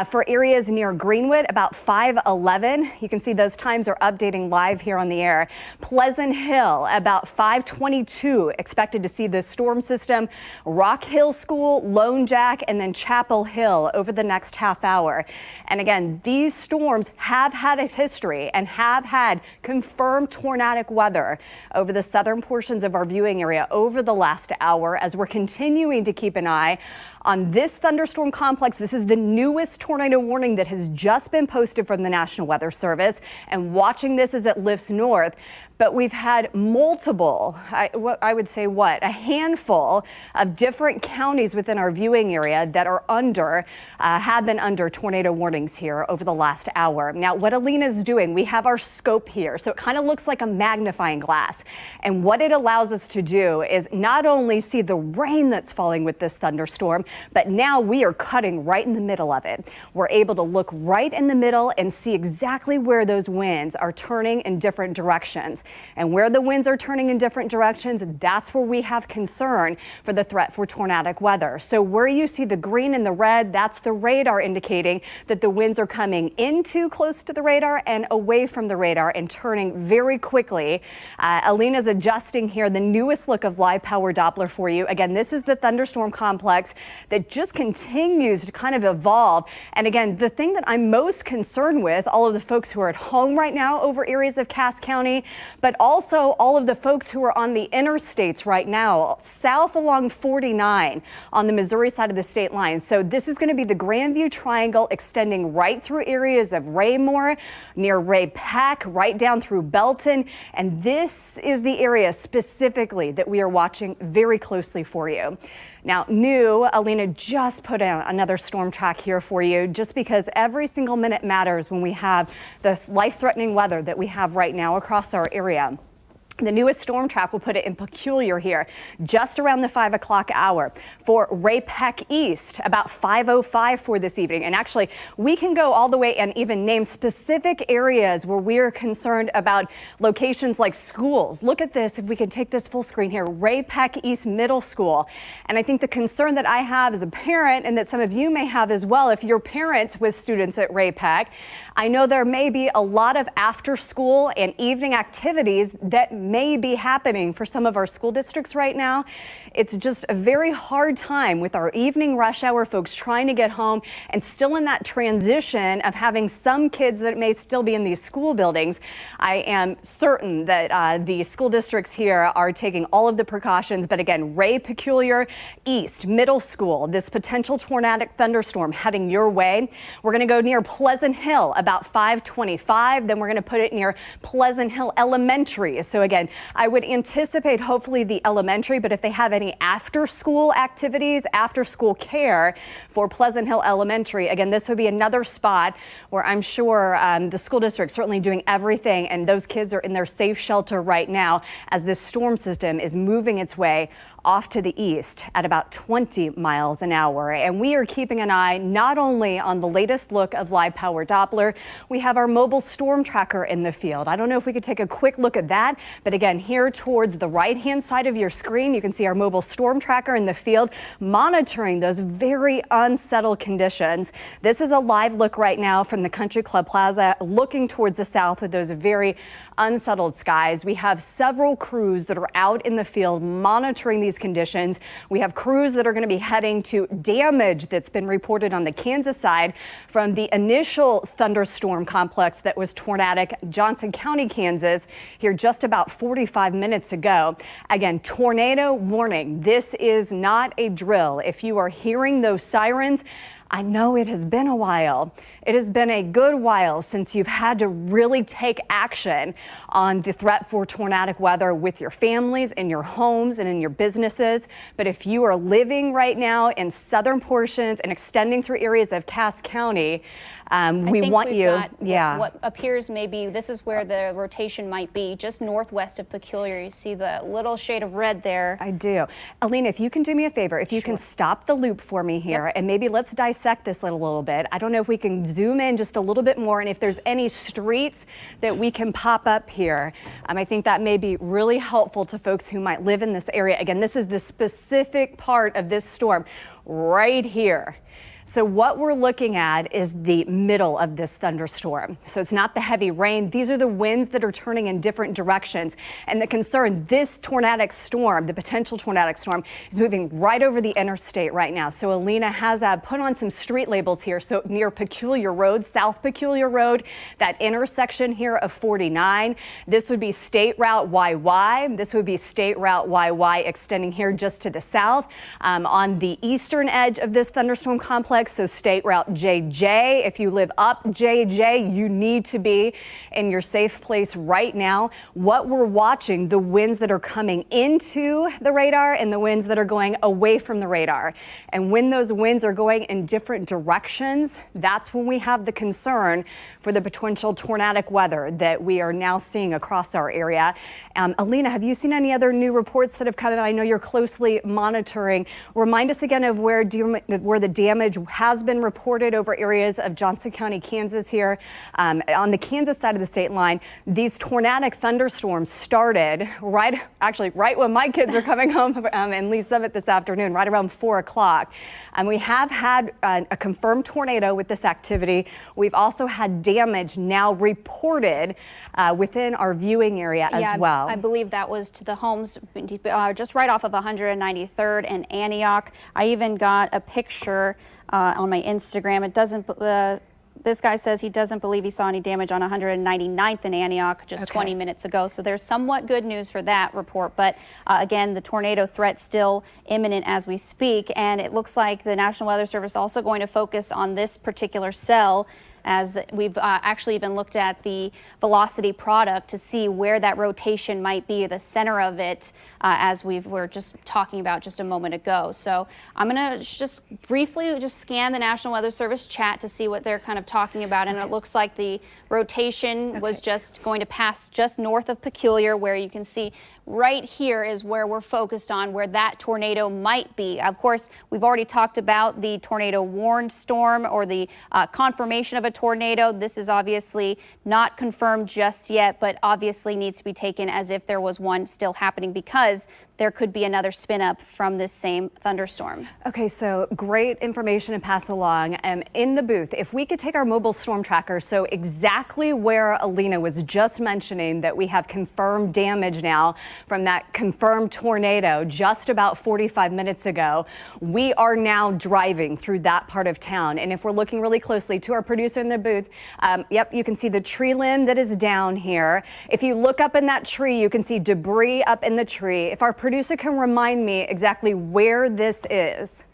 For areas near Greenwood, about 5:11. You can see those times are updating live here on the air. Pleasant Hill, about 5:22. Expected to see this storm system. Rock Hill School, Lone Jack, and then Chapel Hill over the next half hour. And again, these storms have had a history and have had confirmed tornadic weather over the southern portions of our viewing area over the last hour as we're continuing to keep an eye on this thunderstorm complex. This is the newest tornado warning that has just been posted from the National Weather Service, and watching this as it lifts north. But we've had multiple, a handful of different counties within our viewing area that are have been under tornado warnings here over the last hour. Now, what Alina's doing, we have our scope here, so it kind of looks like a magnifying glass. And what it allows us to do is not only see the rain that's falling with this thunderstorm, but now we are cutting right in the middle of it. We're able to look right in the middle and see exactly where those winds are turning in different directions. And where the winds are turning in different directions, that's where we have concern for the threat for tornadic weather. So where you see the green and the red, that's the radar indicating that the winds are coming into close to the radar and away from the radar and turning very quickly. Alina's adjusting here the newest look of live power Doppler for you. Again, this is the thunderstorm complex that just continues to kind of evolve. And again, the thing that I'm most concerned with, all of the folks who are at home right now over areas of Cass County, but also all of the folks who are on the interstates right now, south along 49 on the Missouri side of the state line. So this is going to be the Grandview Triangle extending right through areas of Raymore, near Ray Peck, right down through Belton. And this is the area specifically that we are watching very closely for you. Now, Alina just put out another storm track here for you, just because every single minute matters when we have the life-threatening weather that we have right now across our area. The newest storm track will put it in peculiar here, just around the 5 o'clock hour. For Ray-Peck East, about 5:05 for this evening. And actually, we can go all the way and even name specific areas where we are concerned about locations like schools. Look at this, if we could take this full screen here, Ray-Peck East Middle School. And I think the concern that I have as a parent, and that some of you may have as well, if you're parents with students at Ray-Peck, I know there may be a lot of after school and evening activities that may be happening for some of our school districts right now. It's just a very hard time with our evening rush hour, folks trying to get home and still in that transition of having some kids that may still be in these school buildings. I am certain that the school districts here are taking all of the precautions. But again, Ray Peculiar East Middle School, this potential tornadic thunderstorm heading your way. We're going to go near Pleasant Hill about 5:25. Then we're going to put it near Pleasant Hill Elementary. So again, I would anticipate hopefully the elementary, but if they have any after school activities, after school care for Pleasant Hill Elementary, again, this would be another spot where I'm sure the school district certainly doing everything, and those kids are in their safe shelter right now as this storm system is moving its way off to the east at about 20 miles an hour. And we are keeping an eye not only on the latest look of live power Doppler, we have our mobile storm tracker in the field. I don't know if we could take a quick look at that, but again, here towards the right-hand side of your screen, you can see our mobile storm tracker in the field monitoring those very unsettled conditions. This is a live look right now from the Country Club Plaza, looking towards the south with those very unsettled skies. We have several crews that are out in the field monitoring these conditions. We have crews that are going to be heading to damage that's been reported on the Kansas side from the initial thunderstorm complex that was tornadic Johnson County, Kansas, here just about 45 minutes ago. Again, tornado warning. This is not a drill. If you are hearing those sirens, I know it has been a while. It has been a good while since you've had to really take action on the threat for tornadic weather with your families, in your homes, and in your businesses. But if you are living right now in southern portions and extending through areas of Cass County, we want you. What appears maybe this is where the rotation might be, just northwest of Peculiar. You see the little shade of red there. I do. Alina, if you can do me a favor, if you can stop the loop for me here, and maybe let's dissect this a little bit. I don't know if we can zoom in just a little bit more, and if there's any streets that we can pop up here. I think that may be really helpful to folks who might live in this area. Again, this is the specific part of this storm right here. So what we're looking at is the middle of this thunderstorm. So it's not the heavy rain. These are the winds that are turning in different directions. And the concern, this tornadic storm, the potential tornadic storm, is moving right over the interstate right now. So Alina has put on some street labels here. So near Peculiar Road, South Peculiar Road, that intersection here of 49. This would be State Route YY. This would be State Route YY extending here just to the south. On the eastern edge of this thunderstorm complex, so State Route JJ. If you live up JJ, you need to be in your safe place right now. What we're watching, the winds that are coming into the radar and the winds that are going away from the radar. And when those winds are going in different directions, that's when we have the concern for the potential tornadic weather that we are now seeing across our area. Alina, have you seen any other new reports that have come in? I know you're closely monitoring. Remind us again of where the damage has been reported over areas of Johnson County, Kansas here. On the Kansas side of the state line, these tornadic thunderstorms started right when my kids are coming home in Lee Summit this afternoon, right around 4 o'clock. And we have had a confirmed tornado with this activity. We've also had damage now reported within our viewing area as well. I believe that was to the homes just right off of 193rd and Antioch. I even got a picture on my Instagram. It doesn't. This guy says he doesn't believe he saw any damage on 199th and Antioch just 20 minutes ago. So there's somewhat good news for that report. But again, the tornado threat still imminent as we speak. And it looks like the National Weather Service also going to focus on this particular cell as we've actually even looked at the velocity product to see where that rotation might be, the center of it, as we were just talking about just a moment ago. So I'm going to just briefly just scan the National Weather Service chat to see what they're kind of talking about. And it looks like the rotation was just going to pass just north of Peculiar, where you can see right here is where we're focused on, where that tornado might be. Of course, we've already talked about the tornado warned storm, or the confirmation of a tornado. This is obviously not confirmed just yet, but obviously needs to be taken as if there was one still happening, because there could be another spin up from this same thunderstorm. Okay, so great information to pass along. In the booth, if we could take our mobile storm tracker, so exactly where Alina was just mentioning that we have confirmed damage now from that confirmed tornado just about 45 minutes ago, we are now driving through that part of town. And if we're looking really closely to our producer in the booth, yep, you can see the tree limb that is down here. If you look up in that tree, you can see debris up in the tree. If our producer can remind me exactly where this is.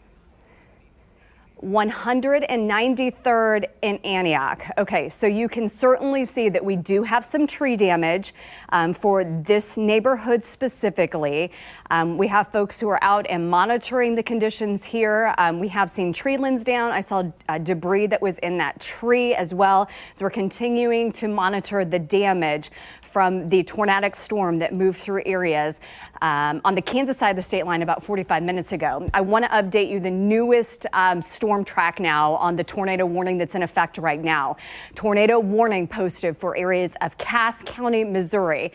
193rd in Antioch. Okay, so you can certainly see that we do have some tree damage for this neighborhood specifically. We have folks who are out and monitoring the conditions here. We have seen tree limbs down. I saw debris that was in that tree as well. So we're continuing to monitor the damage from the tornadic storm that moved through areas on the Kansas side of the state line about 45 minutes ago. I want to update you the newest storm track now on the tornado warning that's in effect right now. Tornado warning posted for areas of Cass County, Missouri.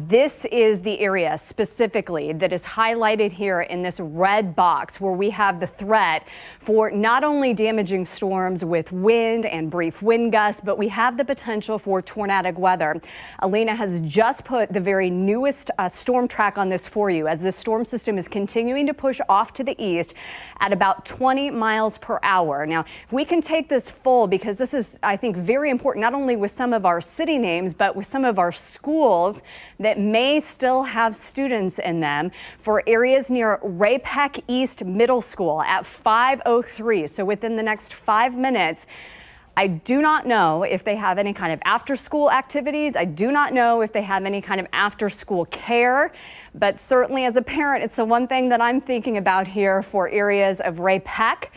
This is the area specifically that is highlighted here in this red box, where we have the threat for not only damaging storms with wind and brief wind gusts, but we have the potential for tornadic weather. Alina has just put the very newest storm track on this for you, as the storm system is continuing to push off to the east at about 20 miles per hour. Now, if we can take this full, because this is, I think, very important, not only with some of our city names, but with some of our schools that may still have students in them, for areas near Ray Peck East Middle School at 5:03. So within the next 5 minutes, I do not know if they have any kind of after-school activities. I do not know if they have any kind of after-school care, but certainly as a parent, it's the one thing that I'm thinking about here for areas of Ray Peck,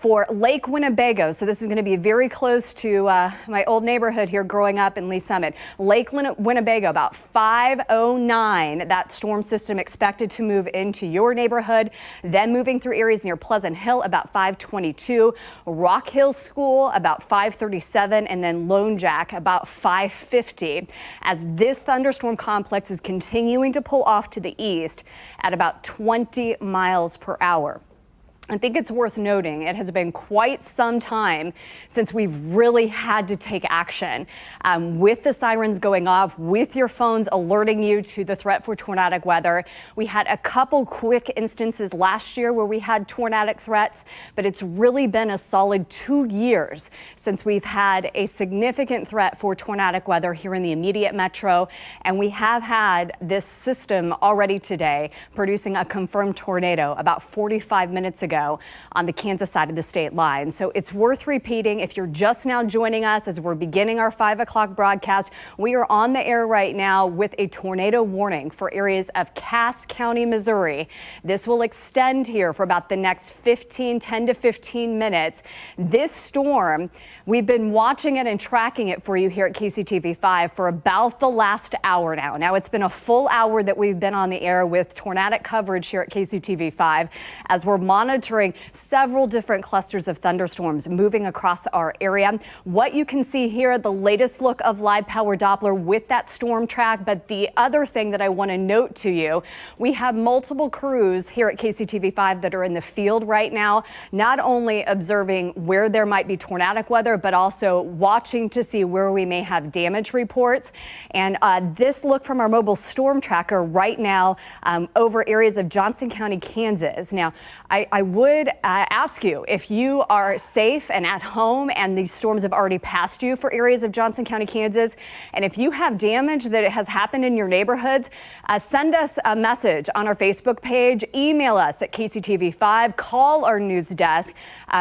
for Lake Winnebago. So this is going to be very close to my old neighborhood here growing up in Lee Summit. Lake Winnebago, about 5:09, that storm system expected to move into your neighborhood, then moving through areas near Pleasant Hill about 5:22, Rock Hill School about 5:37, and then Lone Jack about 5:50, as this thunderstorm complex is continuing to pull off to the east at about 20 miles per hour. I think it's worth noting it has been quite some time since we've really had to take action with the sirens going off, with your phones alerting you to the threat for tornadic weather. We had a couple quick instances last year where we had tornadic threats, but it's really been a solid 2 years since we've had a significant threat for tornadic weather here in the immediate metro. And we have had this system already today producing a confirmed tornado about 45 minutes ago on the Kansas side of the state line. So it's worth repeating. If you're just now joining us as we're beginning our 5 o'clock broadcast, we are on the air right now with a tornado warning for areas of Cass County, Missouri. This will extend here for about the next 10 to 15 minutes. This storm, we've been watching it and tracking it for you here at KCTV5 for about the last hour now. Now, it's been a full hour that we've been on the air with tornadic coverage here at KCTV5 as we're monitoring several different clusters of thunderstorms moving across our area. What you can see here, the latest look of live power Doppler with that storm track. But the other thing that I want to note to you, we have multiple crews here at KCTV5 that are in the field right now, not only observing where there might be tornadic weather, but also watching to see where we may have damage reports. And this look from our mobile storm tracker right now over areas of Johnson County, Kansas. Now, I would ask you if you are safe and at home and these storms have already passed you for areas of Johnson County, Kansas. And if you have damage that has happened in your neighborhoods, send us a message on our Facebook page, email us at KCTV5, call our news desk.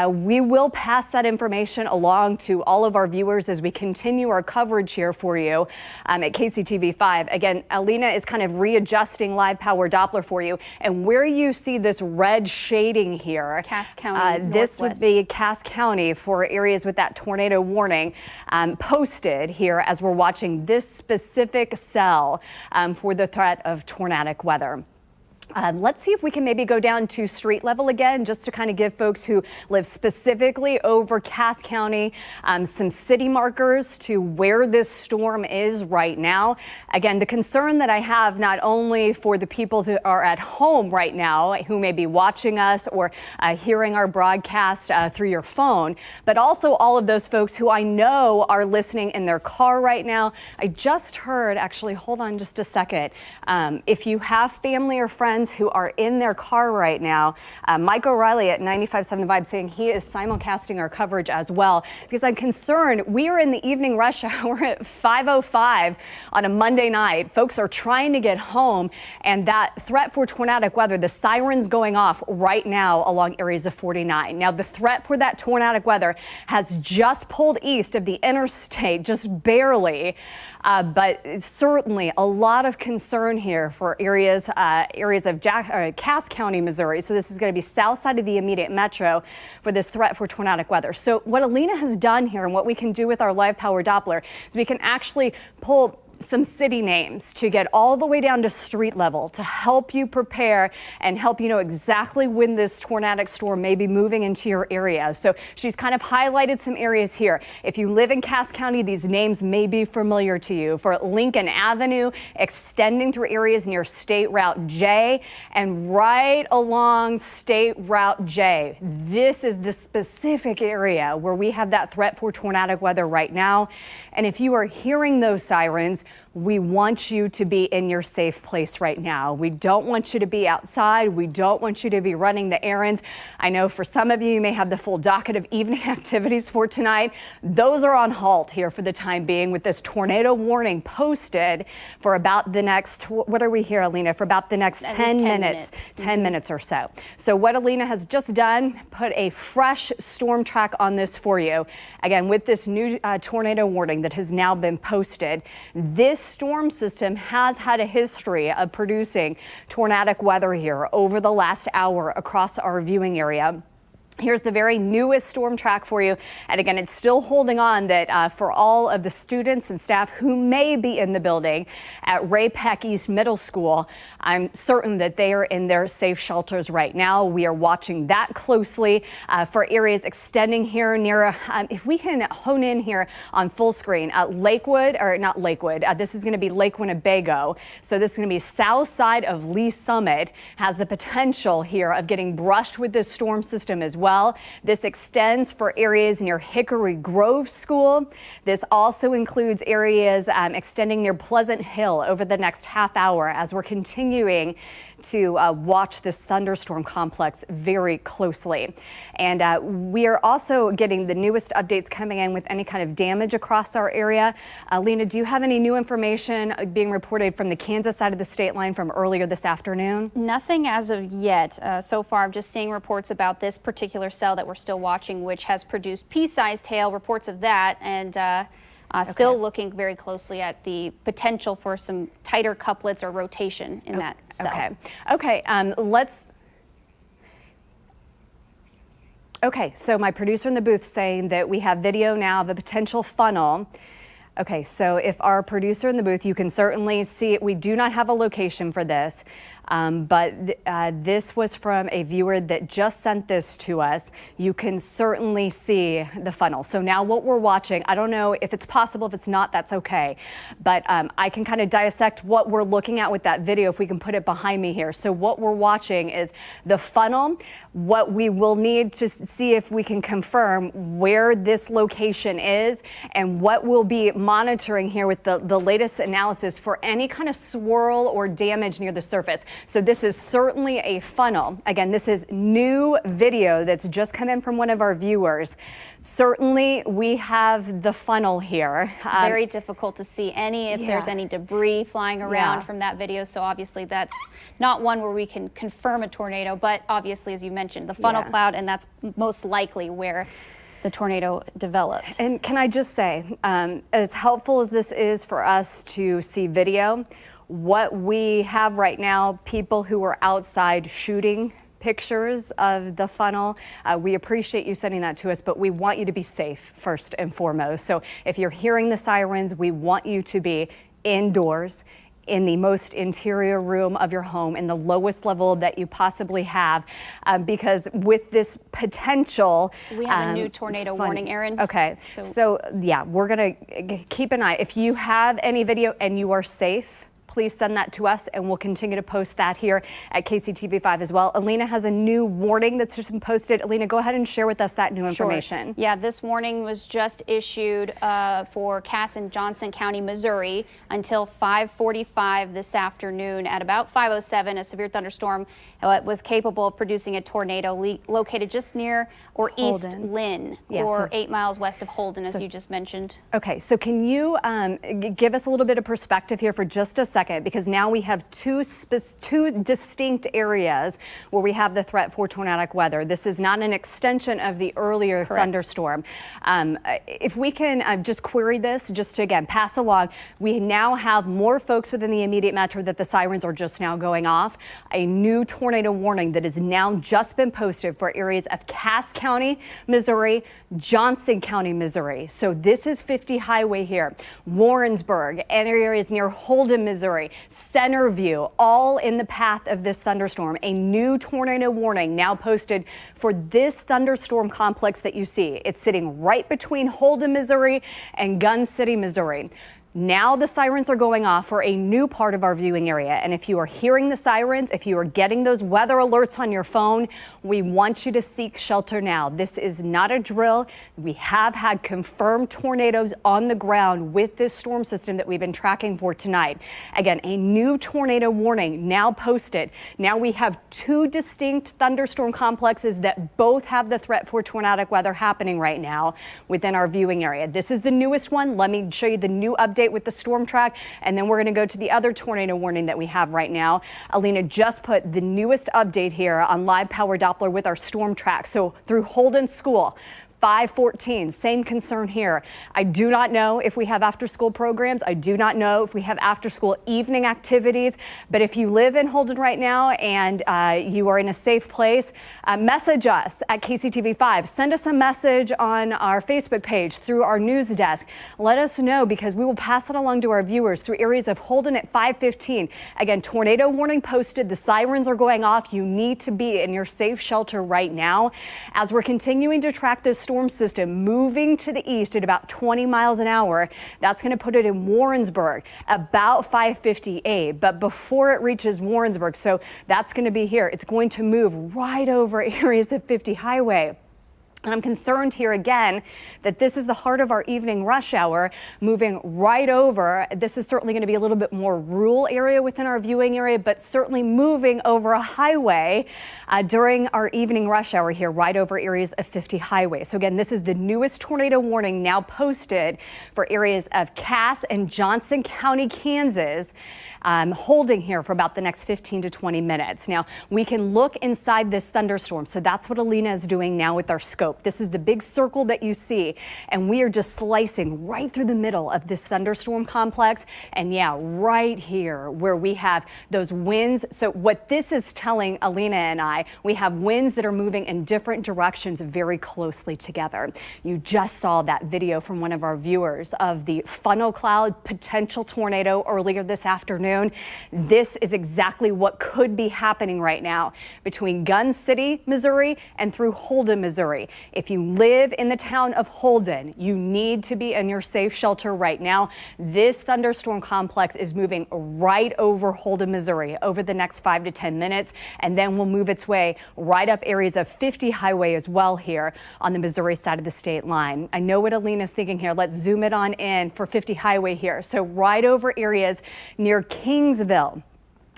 We will pass that information along to all of our viewers as we continue our coverage here for you at KCTV5. Again, Alina is kind of readjusting live power Doppler for you. And where you see this red shading here, Cass County, this would be Cass County for areas with that tornado warning posted here as we're watching this specific cell for the threat of tornadic weather. Let's see if we can maybe go down to street level again, just to kind of give folks who live specifically over Cass County some city markers to where this storm is right now. Again, the concern that I have not only for the people that are at home right now who may be watching us or hearing our broadcast through your phone, but also all of those folks who I know are listening in their car right now. I just heard, actually, hold on just a second. If you have family or friends who are in their car right now, Mike O'Reilly at 95.7 The Vibe saying he is simulcasting our coverage as well, because I'm concerned. We are in the evening rush hour at 5:05 on a Monday night. Folks are trying to get home, and that threat for tornadic weather, the sirens going off right now along areas of 49. Now, the threat for that tornadic weather has just pulled east of the interstate, just barely, but certainly a lot of concern here for areas of Cass County, Missouri. So this is going to be south side of the immediate metro for this threat for tornadic weather. So what Alina has done here and what we can do with our live power Doppler is we can actually pull some city names to get all the way down to street level to help you prepare and help you know exactly when this tornadic storm may be moving into your area. So she's kind of highlighted some areas here. If you live in Cass County, these names may be familiar to you. For Lincoln Avenue, extending through areas near State Route J and right along State Route J. This is the specific area where we have that threat for tornadic weather right now. And if you are hearing those sirens, we want you to be in your safe place right now. We don't want you to be outside. We don't want you to be running the errands. I know for some of you, you may have the full docket of evening activities for tonight. Those are on halt here for the time being with this tornado warning posted for about the next, what are we here, Alina? For about the next 10 minutes. 10 minutes or so. So what Alina has just done, put a fresh storm track on this for you. Again, with this new tornado warning that has now been posted, this storm system has had a history of producing tornadic weather here over the last hour across our viewing area. Here's the very newest storm track for you. And again, it's still holding on that for all of the students and staff who may be in the building at Ray Peck East Middle School, I'm certain that they are in their safe shelters right now. We are watching that closely for areas extending here near, if we can hone in here on full screen, Lakewood, or not Lakewood, this is going to be Lake Winnebago. So this is going to be south side of Lee Summit, has the potential here of getting brushed with this storm system as well. This extends for areas near Hickory Grove School. This also includes areas extending near Pleasant Hill over the next half hour as we're continuing to watch this thunderstorm complex very closely. And we are also getting the newest updates coming in with any kind of damage across our area. Lena, do you have any new information being reported from the Kansas side of the state line from earlier this afternoon? Nothing as of yet. So far, I'm just seeing reports about this particular cell that we're still watching, which has produced pea-sized hail, reports of that, and still looking very closely at the potential for some tighter couplets or rotation in that cell. Okay, Okay, so my producer in the booth saying that we have video now of a potential funnel. Okay, so if our producer in the booth, you can certainly see it. We do not have a location for this, but this was from a viewer that just sent this to us. You can certainly see the funnel. So now what we're watching, I don't know if it's possible. If it's not, that's okay. But I can kind of dissect what we're looking at with that video if we can put it behind me here. So what we're watching is the funnel. What we will need to see if we can confirm where this location is and what we'll be monitoring here with the latest analysis for any kind of swirl or damage near the surface. So this is certainly a funnel. Again, this is new video that's just come in from one of our viewers. Certainly we have the funnel here. Very difficult to see if there's any debris flying around from that video. So obviously that's not one where we can confirm a tornado, but obviously, as you mentioned, the funnel cloud, and that's most likely where the tornado developed. And can I just say, as helpful as this is for us to see video, what we have right now, people who are outside shooting pictures of the funnel, we appreciate you sending that to us, but we want you to be safe first and foremost. So if you're hearing the sirens, we want you to be indoors, in the most interior room of your home, in the lowest level that you possibly have, because with this potential, we have a new tornado warning, Erin. Okay, so yeah, we're gonna keep an eye. If you have any video and you are safe, please send that to us, and we'll continue to post that here at KCTV5 as well. Alina has a new warning that's just been posted. Alina, go ahead and share with us that new information. Yeah, this warning was just issued for Cass and Johnson County, Missouri, until 5:45 this afternoon. At about 5:07, a severe thunderstorm was capable of producing a tornado located just near or East Lynn, or 8 miles west of Holden, as you just mentioned. Okay, so can you give us a little bit of perspective here for just a second? Because now we have two distinct areas where we have the threat for tornadic weather. This is not an extension of the earlier thunderstorm. If we can just query this, just to again pass along, we now have more folks within the immediate metro that the sirens are just now going off. A new tornado warning that has now just been posted for areas of Cass County, Missouri, Johnson County, Missouri. So this is 50 Highway here, Warrensburg, and areas near Holden, Missouri, Centerview, all in the path of this thunderstorm. A new tornado warning now posted for this thunderstorm complex that you see. It's sitting right between Holden, Missouri and Gun City, Missouri. Now the sirens are going off for a new part of our viewing area. And if you are hearing the sirens, if you are getting those weather alerts on your phone, we want you to seek shelter now. This is not a drill. We have had confirmed tornadoes on the ground with this storm system that we've been tracking for tonight. Again, a new tornado warning now posted. Now we have two distinct thunderstorm complexes that both have the threat for tornadic weather happening right now within our viewing area. This is the newest one. Let me show you the new update with the storm track, and then we're going to go to the other tornado warning that we have right now. Alina just put the newest update here on live power Doppler with our storm track. So through Holden School, 5:14, same concern here. I do not know if we have after-school programs. I do not know if we have after-school evening activities. But if you live in Holden right now and you are in a safe place, message us at KCTV5. Send us a message on our Facebook page, through our news desk. Let us know, because we will pass it along to our viewers through areas of Holden at 5:15. Again, tornado warning posted. The sirens are going off. You need to be in your safe shelter right now. As we're continuing to track this storm system moving to the east at about 20 miles an hour. That's going to put it in Warrensburg about 5:58. But before it reaches Warrensburg, so that's going to be here, it's going to move right over areas of 50 Highway. And I'm concerned here again that this is the heart of our evening rush hour, moving right over. This is certainly going to be a little bit more rural area within our viewing area, but certainly moving over a highway during our evening rush hour here, right over areas of 50 Highway. So again, this is the newest tornado warning now posted for areas of Cass and Johnson County, Kansas, holding here for about the next 15 to 20 minutes. Now, we can look inside this thunderstorm. So that's what Alina is doing now with our scope. This is the big circle that you see, and we are just slicing right through the middle of this thunderstorm complex. And yeah, right here where we have those winds. So what this is telling Alina and I, we have winds that are moving in different directions very closely together. You just saw that video from one of our viewers of the funnel cloud potential tornado earlier this afternoon. This is exactly what could be happening right now between Gun City, Missouri, and through Holden, Missouri. If you live in the town of Holden, you need to be in your safe shelter right now. This thunderstorm complex is moving right over Holden, Missouri over the next 5 to 10 minutes, and then will move its way right up areas of 50 Highway as well here on the Missouri side of the state line. I know what Alina's thinking here. Let's zoom it on in for 50 Highway here. So right over areas near Kingsville.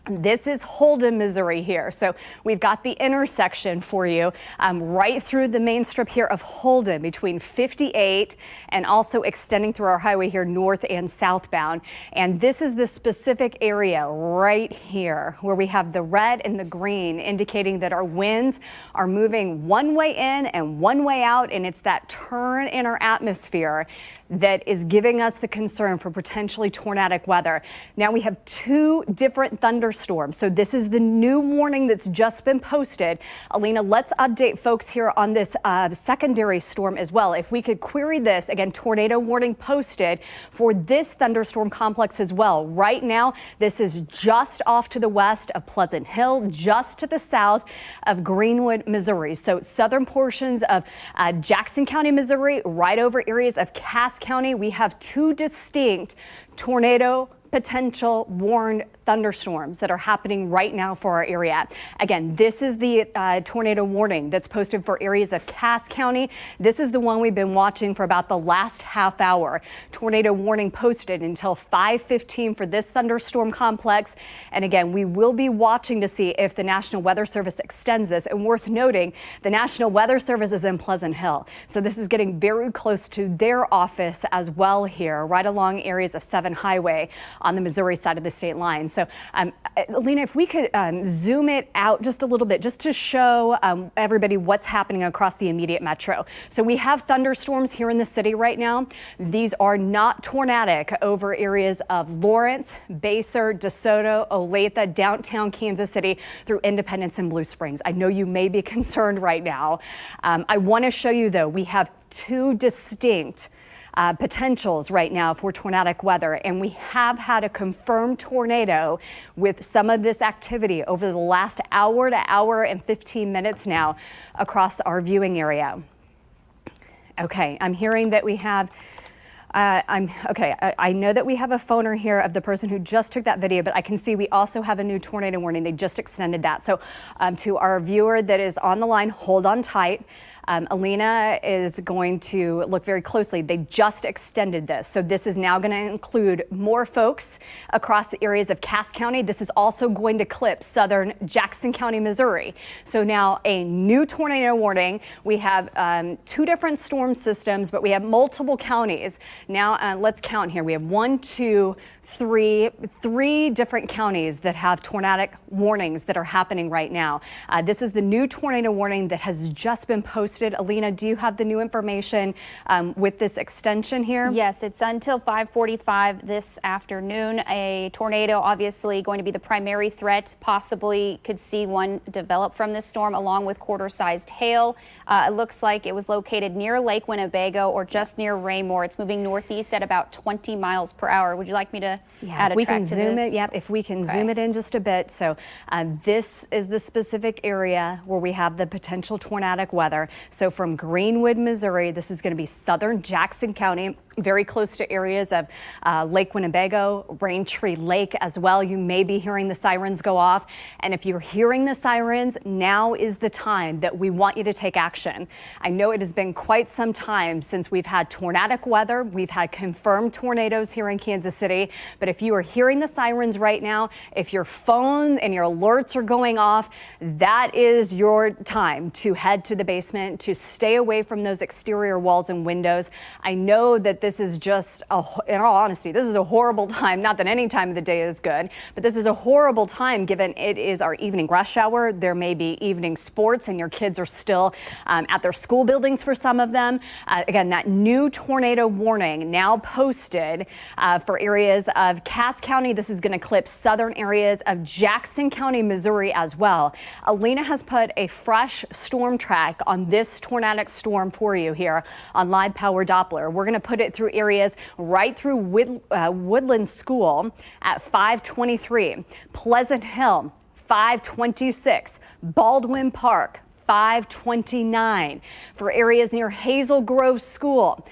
This is Holden, Missouri here. So we've got the intersection for you right through the main strip here of Holden between 58 and also extending through our highway here north and southbound. And this is the specific area right here where we have the red and the green indicating that our winds are moving one way in and one way out. And it's that turn in our atmosphere that is giving us the concern for potentially tornadic weather. Now we have two different thunderstorms. So this is the new warning that's just been posted. Alina, let's update folks here on this secondary storm as well. If we could query this, again, tornado warning posted for this thunderstorm complex as well. Right now, this is just off to the west of Pleasant Hill, just to the south of Greenwood, Missouri. So southern portions of Jackson County, Missouri, right over areas of Cass County. We have two distinct tornado potential warned thunderstorms that are happening right now for our area. Again, this is the tornado warning that's posted for areas of Cass County. This is the one we've been watching for about the last half hour. Tornado warning posted until 5:15 for this thunderstorm complex. And again, we will be watching to see if the National Weather Service extends this. And worth noting, the National Weather Service is in Pleasant Hill. So this is getting very close to their office as well here, right along areas of 7 Highway on the Missouri side of the state line. So, Alina, if we could zoom it out just a little bit, just to show everybody what's happening across the immediate metro. So we have thunderstorms here in the city right now. These are not tornadic over areas of Lawrence, Basehor, DeSoto, Olathe, downtown Kansas City through Independence and Blue Springs. I know you may be concerned right now. I want to show you, though, we have two distinct potentials right now for tornadic weather, and we have had a confirmed tornado with some of this activity over the last hour to hour and 15 minutes now across our viewing area. Okay, I'm hearing that we have I know that we have a phoner here of the person who just took that video, but I can see we also have a new tornado warning. They just extended that. So to our viewer that is on the line, hold on tight. Alina is going to look very closely. They just extended this. So this is now going to include more folks across the areas of Cass County. This is also going to clip southern Jackson County, Missouri. So now a new tornado warning. We have two different storm systems, but we have multiple counties. Now let's count here. We have 1, 2, 3 different counties that have tornadic warnings that are happening right now. This is the new tornado warning that has just been posted. Alina, do you have the new information with this extension here? Yes, it's until 5:45 this afternoon. A tornado obviously going to be the primary threat. Possibly could see one develop from this storm along with quarter-sized hail. It looks like it was located near Lake Winnebago or just near Raymore. It's moving northeast at about 20 miles per hour. Would you like me to add a track to this? If we can zoom it, yep, if we can zoom it in just a bit. So this is the specific area where we have the potential tornadic weather. So from Greenwood, Missouri, this is going to be southern Jackson County, very close to areas of Lake Winnebago, Raintree Lake as well. You may be hearing the sirens go off. And if you're hearing the sirens, now is the time that we want you to take action. I know it has been quite some time since we've had tornadic weather. We've had confirmed tornadoes here in Kansas City. But if you are hearing the sirens right now, if your phone and your alerts are going off, that is your time to head to the basement, to stay away from those exterior walls and windows. I know that this is just, in all honesty, this is a horrible time. Not that any time of the day is good, but this is a horrible time given it is our evening rush hour. There may be evening sports and your kids are still at their school buildings for some of them. Again, that new tornado warning now posted for areas of Cass County. This is going to clip southern areas of Jackson County, Missouri as well. Alina has put a fresh storm track on this tornadic storm for you here on Live Power Doppler. We're going to put it through areas right through Woodland School at 5:23, Pleasant Hill 5:26, Baldwin Park 5:29, for areas near Hazel Grove School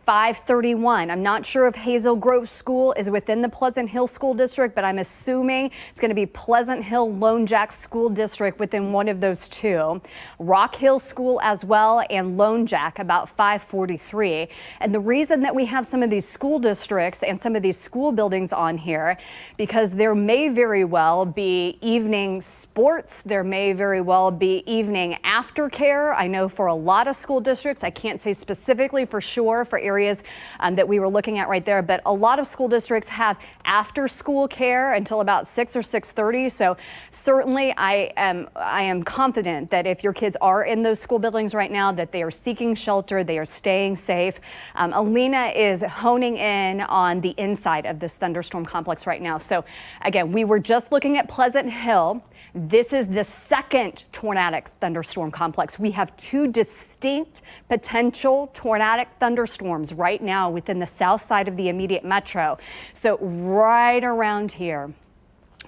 5:31. I'm not sure if Hazel Grove School is within the Pleasant Hill School District, but I'm assuming it's going to be Pleasant Hill Lone Jack School District within one of those two. Rock Hill School as well, and Lone Jack about 5:43. And the reason that we have some of these school districts and some of these school buildings on here, because there may very well be evening sports, there may very well be evening aftercare. I know for a lot of school districts, I can't say specifically for sure for areas that we were looking at right there, but a lot of school districts have after school care until about 6 or 6:30. So certainly I am confident that if your kids are in those school buildings right now, that they are seeking shelter, they are staying safe. Alina is honing in on the inside of this thunderstorm complex right now. So again, we were just looking at Pleasant Hill. This is the second tornadic thunderstorm complex. We have two distinct potential tornadic thunderstorms right now within the south side of the immediate metro. So right around here.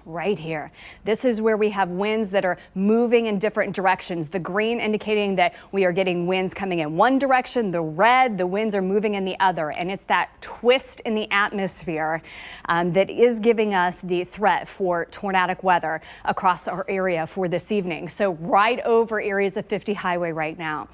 Right here. This is where we have winds that are moving in different directions. The green indicating that we are getting winds coming in one direction. The red, the winds are moving in the other. And it's that twist in the atmosphere that is giving us the threat for tornadic weather across our area for this evening. So right over areas of 50 Highway right now.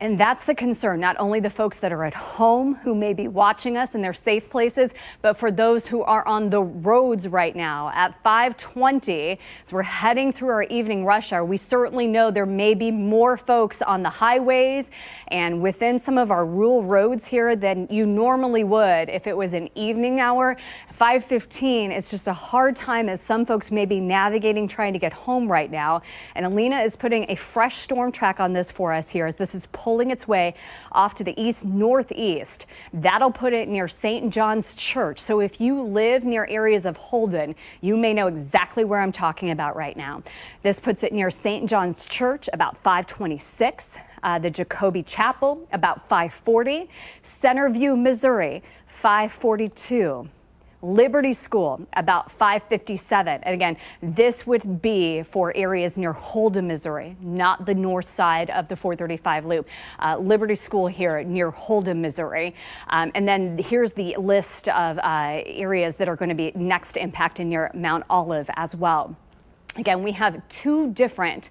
And that's the concern, not only the folks that are at home who may be watching us in their safe places, but for those who are on the roads right now at 5:20. As we're heading through our evening rush hour, we certainly know there may be more folks on the highways and within some of our rural roads here than you normally would if it was an evening hour. 5:15 is just a hard time as some folks may be navigating trying to get home right now. And Alina is putting a fresh storm track on this for us here as this is pulling its way off to the east northeast. That'll put it near St. John's Church. So if you live near areas of Holden, you may know exactly where I'm talking about right now. This puts it near St. John's Church about 5:26, the Jacoby Chapel about 5:40, Centerview, Missouri 5:42. Liberty School about 5:57. And again, this would be for areas near Holden, Missouri, not the north side of the 435 loop. Liberty School here near Holden, Missouri. And then here's the list of areas that are going to be next impacted near Mount Olive as well. Again, we have two different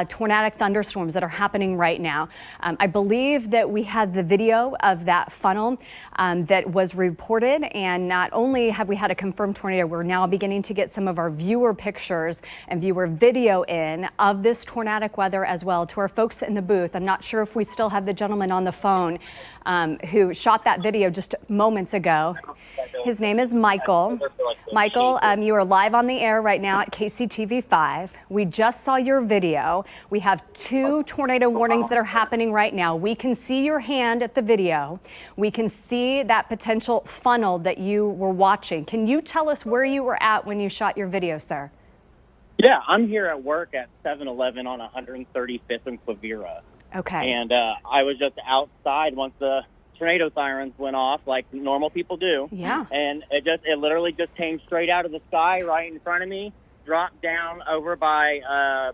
tornadic thunderstorms that are happening right now. I believe that we had the video of that funnel that was reported, and not only have we had a confirmed tornado, we're now beginning to get some of our viewer pictures and viewer video in of this tornadic weather as well. To our folks in the booth, I'm not sure if we still have the gentleman on the phone who shot that video just moments ago. His name is Michael. Michael, you are live on the air right now at KCTV 5. We just saw your video. We have two tornado warnings that are happening right now. We can see your hand at the video. We can see that potential funnel that you were watching. Can you tell us where you were at when you shot your video, sir? Yeah, I'm here at work at 7-Eleven on 135th and Quivira. Okay. And I was just outside once the tornado sirens went off, like normal people do. Yeah. And it literally just came straight out of the sky right in front of me, dropped down over by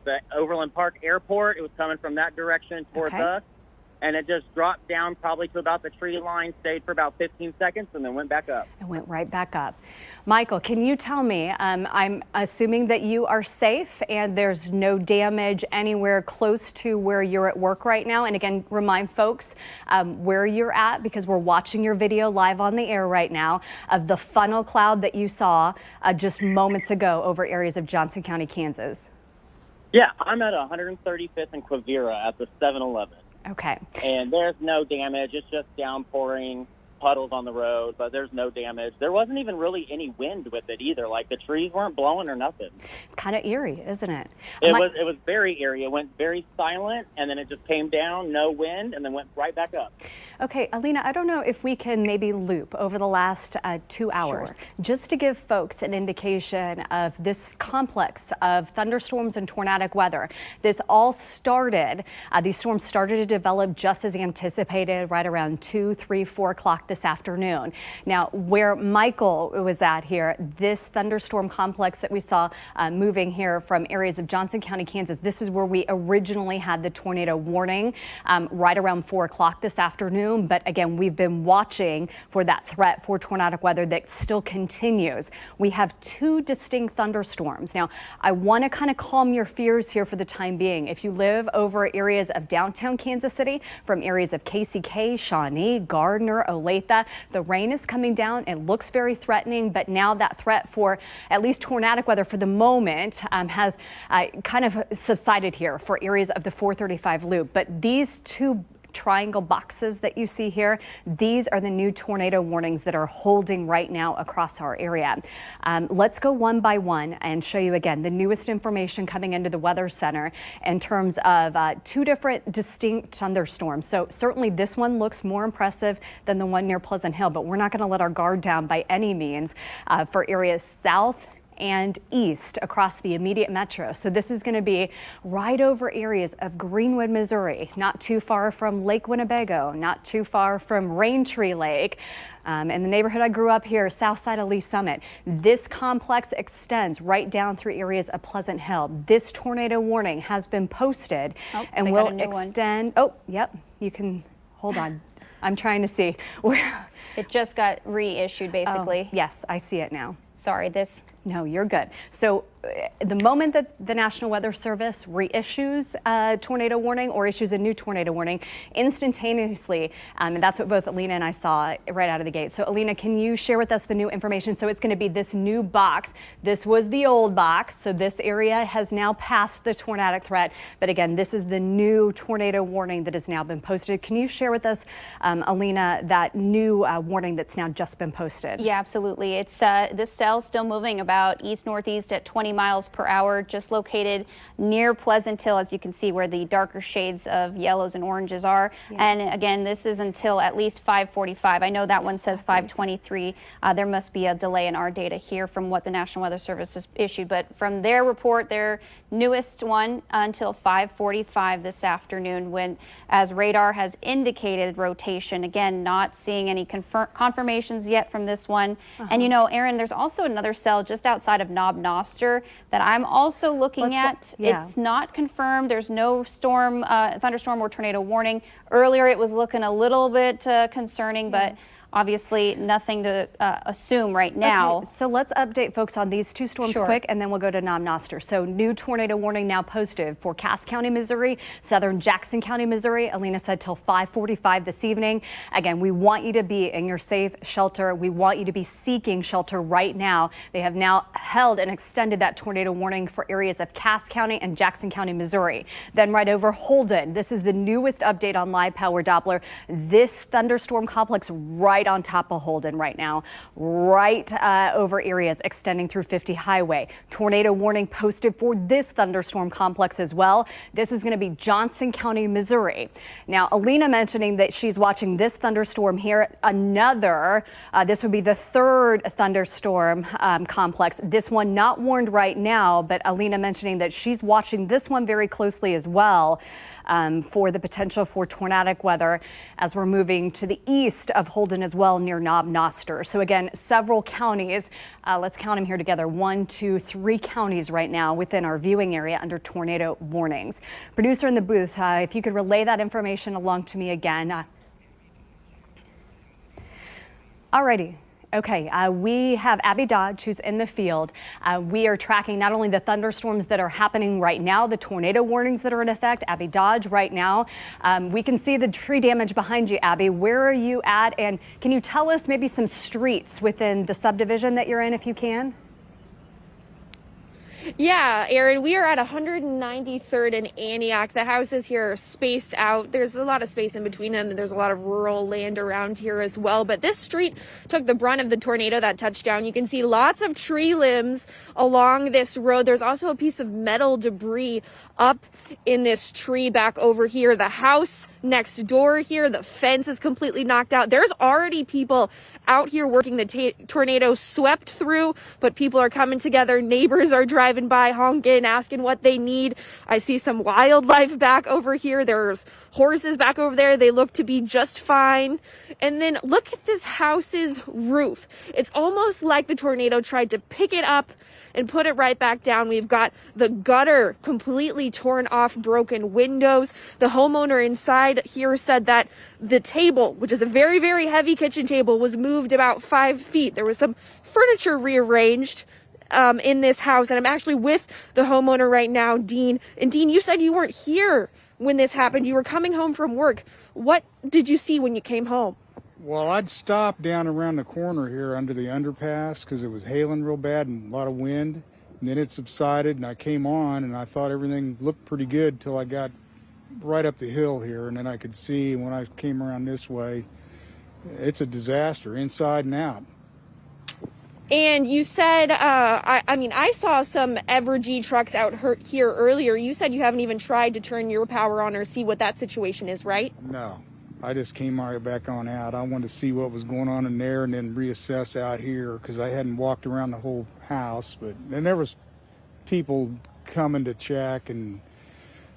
the Overland Park Airport. It was coming from that direction towards us. And it just dropped down probably to about the tree line, stayed for about 15 seconds, and then went back up. It went right back up. Michael, can you tell me, I'm assuming that you are safe and there's no damage anywhere close to where you're at work right now. And again, remind folks where you're at, because we're watching your video live on the air right now of the funnel cloud that you saw just moments ago over areas of Johnson County, Kansas. Yeah, I'm at 135th and Quivira at the 7-Eleven. Okay. And there's no damage. It's just downpouring, puddles on the road, but there's no damage. There wasn't even really any wind with it either. Like the trees weren't blowing or nothing. It's kind of eerie, isn't it? It was very eerie. It went very silent, and then it just came down, no wind, and then went right back up. Okay, Alina, I don't know if we can maybe loop over the last 2 hours, just to give folks an indication of this complex of thunderstorms and tornadic weather. This all started, these storms started to develop just as anticipated right around 2, 3, 4 o'clock o'clock this afternoon. Now, where Michael was at here, this thunderstorm complex that we saw moving here from areas of Johnson County, Kansas, this is where we originally had the tornado warning right around 4 o'clock this afternoon. But again, we've been watching for that threat for tornadic weather that still continues. We have 2 distinct thunderstorms. Now, I want to kind of calm your fears here for the time being. If you live over areas of downtown Kansas City, from areas of KCK, Shawnee, Gardner, Olathe, the rain is coming down. It looks very threatening, but now that threat for at least tornadic weather for the moment has kind of subsided here for areas of the 435 loop. But these 2 triangle boxes that you see here, these are the new tornado warnings that are holding right now across our area. Let's go one by one and show you again the newest information coming into the Weather Center in terms of 2 different distinct thunderstorms. So certainly this one looks more impressive than the one near Pleasant Hill, but we're not going to let our guard down by any means for areas south and east across the immediate metro. So this is going to be right over areas of Greenwood, Missouri, not too far from Lake Winnebago, not too far from Raintree Lake. In the neighborhood I grew up here, south side of Lee Summit. This complex extends right down through areas of Pleasant Hill. This tornado warning has been posted and will extend. Oh, yep, you can hold on. I'm trying to see. It just got reissued, basically. Oh, yes, I see it now. Sorry, this. No, you're good. So the moment that the National Weather Service reissues a tornado warning or issues a new tornado warning, instantaneously, and that's what both Alina and I saw right out of the gate. So Alina, can you share with us the new information? So it's going to be this new box. This was the old box. So this area has now passed the tornadic threat. But again, this is the new tornado warning that has now been posted. Can you share with us, Alina, that new warning that's now just been posted? Yeah, absolutely. It's this cell still moving about east-northeast at 20 miles per hour, just located near Pleasant Hill, as you can see where the darker shades of yellows and oranges are. Yeah. And again, this is until at least 5:45. I know that one says 5:23. There must be a delay in our data here from what the National Weather Service has issued, but from their report, their newest one until 5:45 this afternoon, when, as radar has indicated, rotation. Again, not seeing any confirmations yet from this one. And you know, Aaron, there's also another cell just outside of Knob Noster that I'm also looking at. Yeah. It's not confirmed. There's no storm, thunderstorm or tornado warning. Earlier, it was looking a little bit concerning, but obviously nothing to assume right now. Okay, so let's update folks on these 2 storms quick, and then we'll go to Knob Noster. So new tornado warning now posted for Cass County, Missouri, southern Jackson County, Missouri. Alina said till 5:45 this evening. Again, we want you to be in your safe shelter. We want you to be seeking shelter right now. They have now held and extended that tornado warning for areas of Cass County and Jackson County, Missouri. Then right over Holden. This is the newest update on Live Power Doppler. This thunderstorm complex right on top of Holden right now, right over areas extending through 50 Highway. Tornado warning posted for this thunderstorm complex as well. This is going to be Johnson County, Missouri. Now, Alina mentioning that she's watching this thunderstorm here. Another, this would be the 3rd thunderstorm complex. This one not warned right now, but Alina mentioning that she's watching this one very closely as well for the potential for tornadic weather as we're moving to the east of Holden as well, near Knob Noster. So again, several counties, let's count them here together, 1, 2, 3 counties right now within our viewing area under tornado warnings. Producer in the booth, if you could relay that information along to me again. Alrighty. Okay, we have Abby Dodge, who's in the field. We are tracking not only the thunderstorms that are happening right now, the tornado warnings that are in effect. Abby Dodge right now. We can see the tree damage behind you, Abby. Where are you at? And can you tell us maybe some streets within the subdivision that you're in, if you can? Yeah, Aaron, we are at 193rd and Antioch. The houses here are spaced out. There's a lot of space in between them, and there's a lot of rural land around here as well. But this street took the brunt of the tornado that touched down. You can see lots of tree limbs along this road. There's also a piece of metal debris up in this tree back over here. The house next door here, the fence is completely knocked out. There's already people out here working. The tornado swept through, but people are coming together. Neighbors are driving by, honking, asking what they need. I see some wildlife back over here. There's horses back over there. They look to be just fine. And then look at this house's roof. It's almost like the tornado tried to pick it up and put it right back down. We've got the gutter completely torn off, broken windows. The homeowner inside here said that the table, which is a very, very heavy kitchen table, was moved about 5 feet. There was some furniture rearranged in this house. And I'm actually with the homeowner right now, Dean. And Dean, you said you weren't here when this happened. You were coming home from work. What did you see when you came home? Well, I'd stopped down around the corner here under the underpass because it was hailing real bad and a lot of wind. And then it subsided and I came on and I thought everything looked pretty good till I got right up the hill here. And then I could see when I came around this way, it's a disaster inside and out. And you said, I saw some Evergy trucks out here earlier. You said you haven't even tried to turn your power on or see what that situation is, right? No, I just came right back on out. I wanted to see what was going on in there and then reassess out here because I hadn't walked around the whole house. But and there was people coming to check, and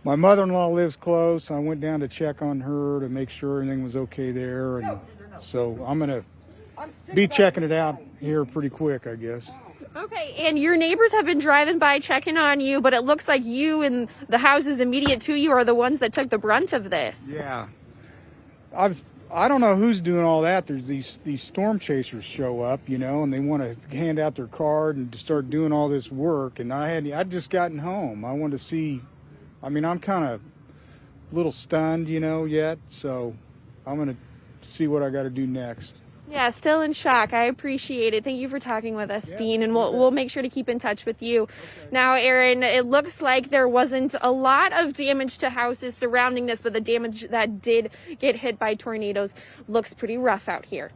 my mother-in-law lives close. I went down to check on her to make sure everything was okay there. And so I'm going to be checking it out here pretty quick, I guess. Okay, and your neighbors have been driving by checking on you, but it looks like you and the houses immediate to you are the ones that took the brunt of this. Yeah. I don't know who's doing all that. There's these storm chasers show up, and they want to hand out their card and start doing all this work. And I'd just gotten home. I wanted to see, I'm kind of a little stunned, yet. So I'm going to see what I got to do next. Yeah, still in shock. I appreciate it. Thank you for talking with us, Dean, and we'll make sure to keep in touch with you. Okay. Now, Aaron, it looks like there wasn't a lot of damage to houses surrounding this, but the damage that did get hit by tornadoes looks pretty rough out here.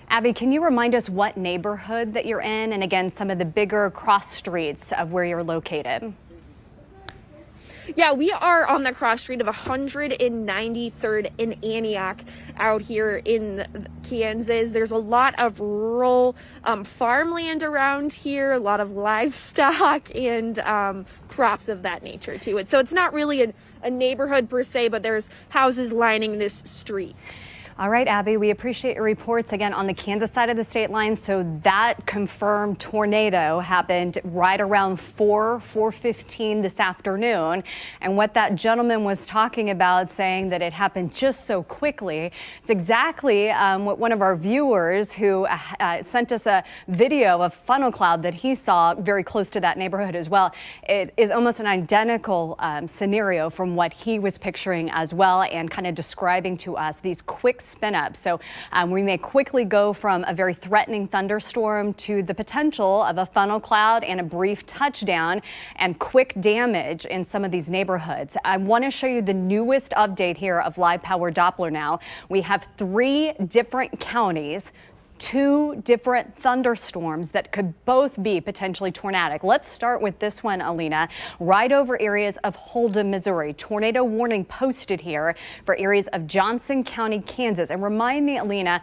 Abby, can you remind us what neighborhood that you're in, and again, some of the bigger cross streets of where you're located? Yeah, we are on the cross street of 193rd and Antioch out here in Kansas. There's a lot of rural farmland around here, a lot of livestock and crops of that nature to it. So it's not really a neighborhood per se, but there's houses lining this street. All right, Abby, we appreciate your reports again on the Kansas side of the state line. So that confirmed tornado happened right around 4:15 this afternoon. And what that gentleman was talking about, saying that it happened just so quickly, it's exactly what one of our viewers who sent us a video of funnel cloud that he saw very close to that neighborhood as well. It is almost an identical scenario from what he was picturing as well, and kind of describing to us these quick spin up. So we may quickly go from a very threatening thunderstorm to the potential of a funnel cloud and a brief touchdown and quick damage in some of these neighborhoods. I want to show you the newest update here of Live Power Doppler now. We have 3 different counties, 2 different thunderstorms that could both be potentially tornadic. Let's start with this one, Alina, right over areas of Holden, Missouri. Tornado warning posted here for areas of Johnson County, Kansas. And remind me, Alina,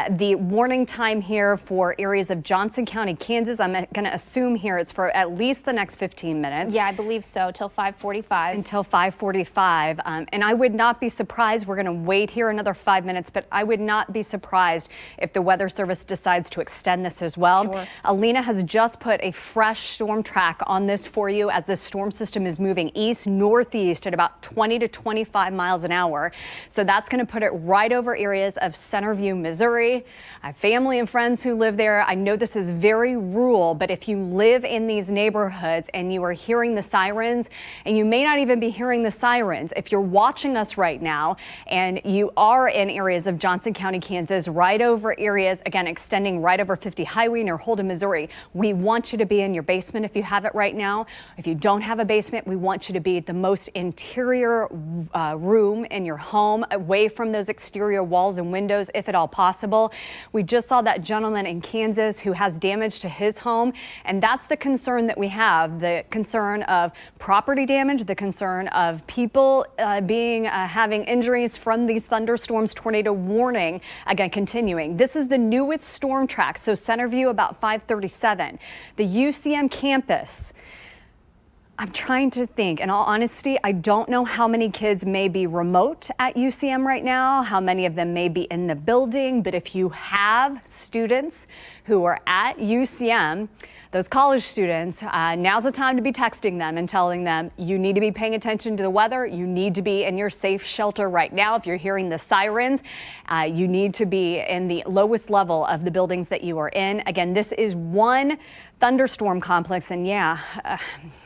the warning time here for areas of Johnson County, Kansas, I'm going to assume here it's for at least the next 15 minutes. Yeah, I believe so, till 5:45. Until 5:45. And I would not be surprised. We're going to wait here another 5 minutes, but I would not be surprised if the Weather Service decides to extend this as well. Sure. Alina has just put a fresh storm track on this for you as this storm system is moving east northeast at about 20 to 25 miles an hour. So that's going to put it right over areas of Centerview, Missouri. I have family and friends who live there. I know this is very rural, but if you live in these neighborhoods and you are hearing the sirens, and you may not even be hearing the sirens, if you're watching us right now and you are in areas of Johnson County, Kansas, right over areas, again, extending right over 50 Highway near Holden, Missouri, we want you to be in your basement if you have it right now. If you don't have a basement, we want you to be the most interior room in your home, away from those exterior walls and windows, if at all possible. We just saw that gentleman in Kansas who has damage to his home, and that's the concern that we have, the concern of property damage, the concern of people having injuries from these thunderstorms. Tornado warning, again, continuing. This is the newest storm track. So Centerview about 5:37. The UCM campus, I'm trying to think. In all honesty, I don't know how many kids may be remote at UCM right now, how many of them may be in the building, but if you have students who are at UCM, those college students, now's the time to be texting them and telling them you need to be paying attention to the weather. You need to be in your safe shelter right now. If you're hearing the sirens, you need to be in the lowest level of the buildings that you are in. Again, this is one thunderstorm complex, and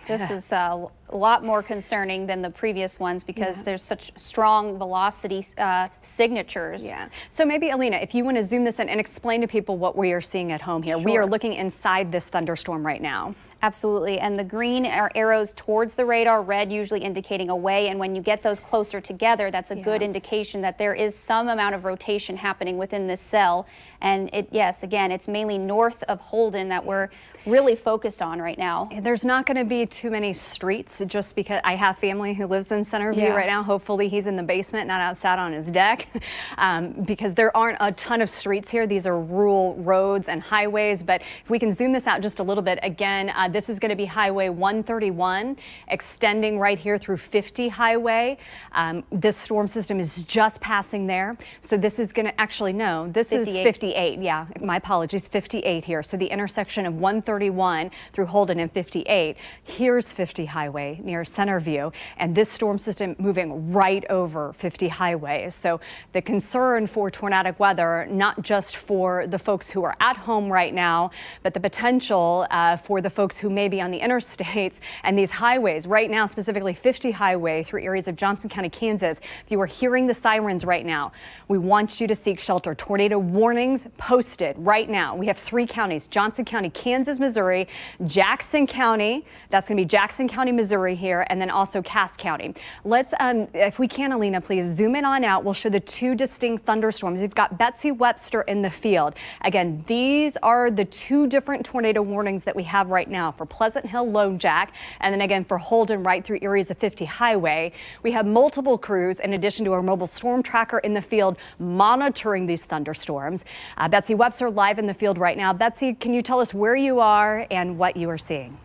this is a lot more concerning than the previous ones because there's such strong velocity signatures. Yeah. So maybe, Alina, if you want to zoom this in and explain to people what we are seeing at home here. Sure. We are looking inside this thunderstorm right now. Absolutely. And the green are arrows towards the radar, red usually indicating away. And when you get those closer together, that's a good indication that there is some amount of rotation happening within this cell. And yes, again, it's mainly north of Holden that we're really focused on right now. There's not going to be too many streets just because I have family who lives in Centerview right now. Hopefully he's in the basement, not outside on his deck, because there aren't a ton of streets here. These are rural roads and highways. But if we can zoom this out just a little bit, again, this is going to be Highway 131 extending right here through 50 Highway. This storm system is just passing there. So this is going to actually, no, this 58. Is 58. Yeah, my apologies, 58 here. So the intersection of 131 through Holden and 58. Here's 50 Highway near Centerview, and this storm system moving right over 50 Highway. So the concern for tornadic weather, not just for the folks who are at home right now, but the potential for the folks who may be on the interstates and these highways right now, specifically 50 Highway through areas of Johnson County, Kansas. If you are hearing the sirens right now, we want you to seek shelter. Tornado warnings posted right now. We have 3 counties, Johnson County, Kansas, Missouri, Jackson County, that's going to be Jackson County, Missouri here, and then also Cass County. Let's, if we can, Alina, please zoom in on out. We'll show the 2 distinct thunderstorms. We've got Betsy Webster in the field. Again, these are the 2 different tornado warnings that we have right now for Pleasant Hill, Lone Jack, and then again for Holden right through areas of 50 Highway. We have multiple crews in addition to our mobile storm tracker in the field monitoring these thunderstorms. Betsy Webster live in the field right now. Betsy, can you tell us where you are and what you are seeing?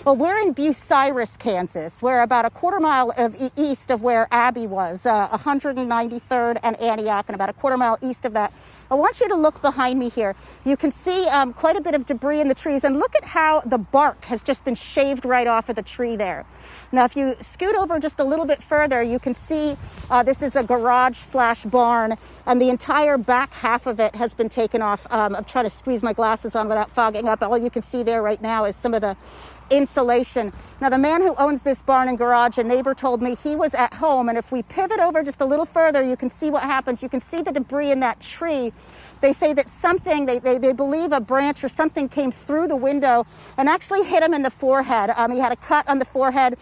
Well, we're in Bucyrus, Kansas. We're about a quarter mile east of where Abby was, 193rd and Antioch, and about a quarter mile east of that. I want you to look behind me here. You can see quite a bit of debris in the trees, and look at how the bark has just been shaved right off of the tree there. Now, if you scoot over just a little bit further, you can see this is a garage/barn, and the entire back half of it has been taken off. I'm trying to squeeze my glasses on without fogging up. All you can see there right now is some of the insulation. Now, the man who owns this barn and garage, a neighbor told me he was at home, and if we pivot over just a little further, you can see what happens. You can see the debris in that tree. They say that something, they believe a branch or something came through the window and actually hit him in the forehead. He had a cut on the forehead.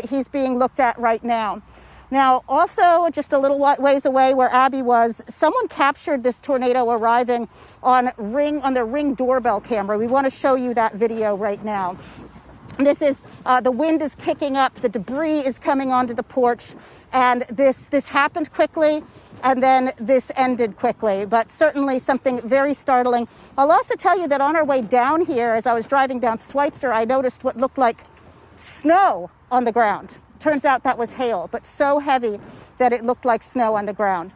He's being looked at right now. Now, also just a little ways away where Abby was, someone captured this tornado arriving on the Ring doorbell camera. We want to show you that video right now. This is, the wind is kicking up, the debris is coming onto the porch, and this happened quickly, and then this ended quickly, but certainly something very startling. I'll also tell you that on our way down here, as I was driving down Schweitzer, I noticed what looked like snow on the ground. Turns out that was hail, but so heavy that it looked like snow on the ground.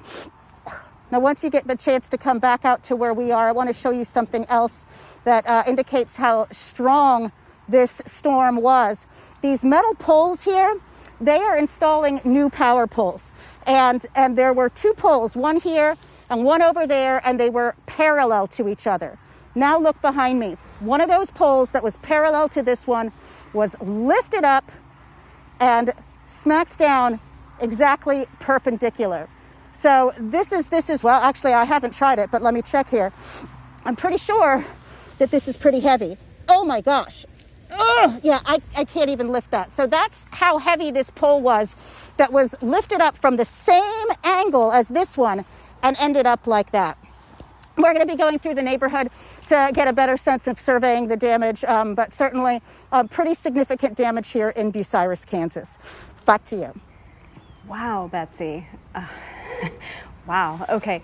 Now, once you get the chance to come back out to where we are, I want to show you something else that indicates how strong this storm was. These metal poles here, they are installing new power poles. And there were 2 poles, one here and one over there, and they were parallel to each other. Now look behind me. One of those poles that was parallel to this one was lifted up and smacked down exactly perpendicular. So this is, well, actually I haven't tried it, but let me check here. I'm pretty sure that this is pretty heavy. Oh my gosh. Ugh, yeah, I can't even lift that. So that's how heavy this pole was that was lifted up from the same angle as this one and ended up like that. We're going to be going through the neighborhood to get a better sense of surveying the damage, but certainly pretty significant damage here in Bucyrus, Kansas. Back to you. Wow, Betsy. Wow. Okay.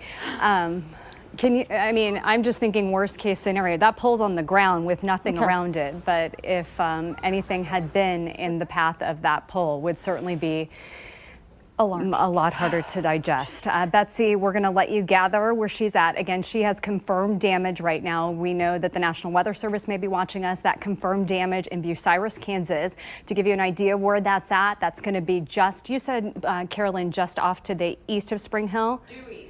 Can you, I mean, I'm just thinking worst case scenario. That pole's on the ground with nothing around it. But if anything had been in the path of that pole, would certainly be a lot harder to digest. Betsy, we're going to let you gather where she's at. Again, she has confirmed damage right now. We know that the National Weather Service may be watching us. That confirmed damage in Bucyrus, Kansas. To give you an idea where that's at, that's going to be just, you said, Carolyn, just off to the east of Spring Hill?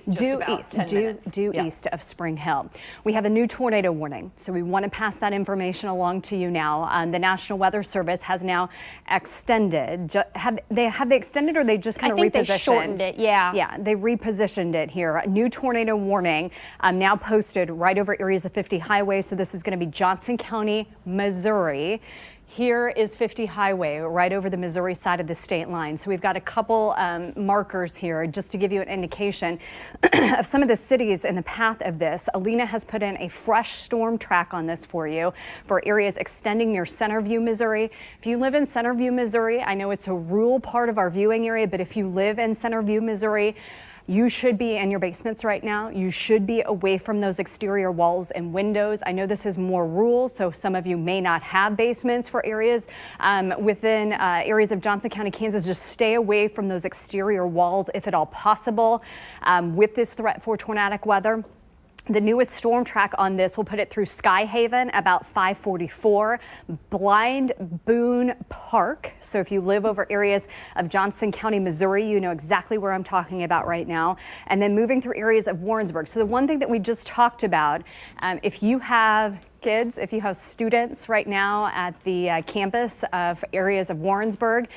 Due east of Spring Hill. We have a new tornado warning, so we want to pass that information along to you now. The National Weather Service has now extended. Have they extended, or they just kind of repositioned? They shortened it. Yeah, they repositioned it here. A new tornado warning now posted right over areas of 50 Highway. So this is going to be Johnson County, Missouri. Here is 50 Highway, right over the Missouri side of the state line. So we've got a couple markers here just to give you an indication of some of the cities in the path of this. Alina has put in a fresh storm track on this for you for areas extending near Centerview, Missouri. If you live in Centerview, Missouri, I know it's a rural part of our viewing area, but if you live in Centerview, Missouri, you should be in your basements right now. You should be away from those exterior walls and windows. I know this is more rural, so some of you may not have basements for areas within areas of Johnson County, Kansas. Just stay away from those exterior walls if at all possible with this threat for tornadic weather. The newest storm track on this will put it through Sky Haven about 544, Blind Boone Park. So if you live over areas of Johnson County, Missouri, you know exactly where I'm talking about right now. And then moving through areas of Warrensburg. So the one thing that we just talked about, if you have kids, if you have students right now at the campus of areas of Warrensburg,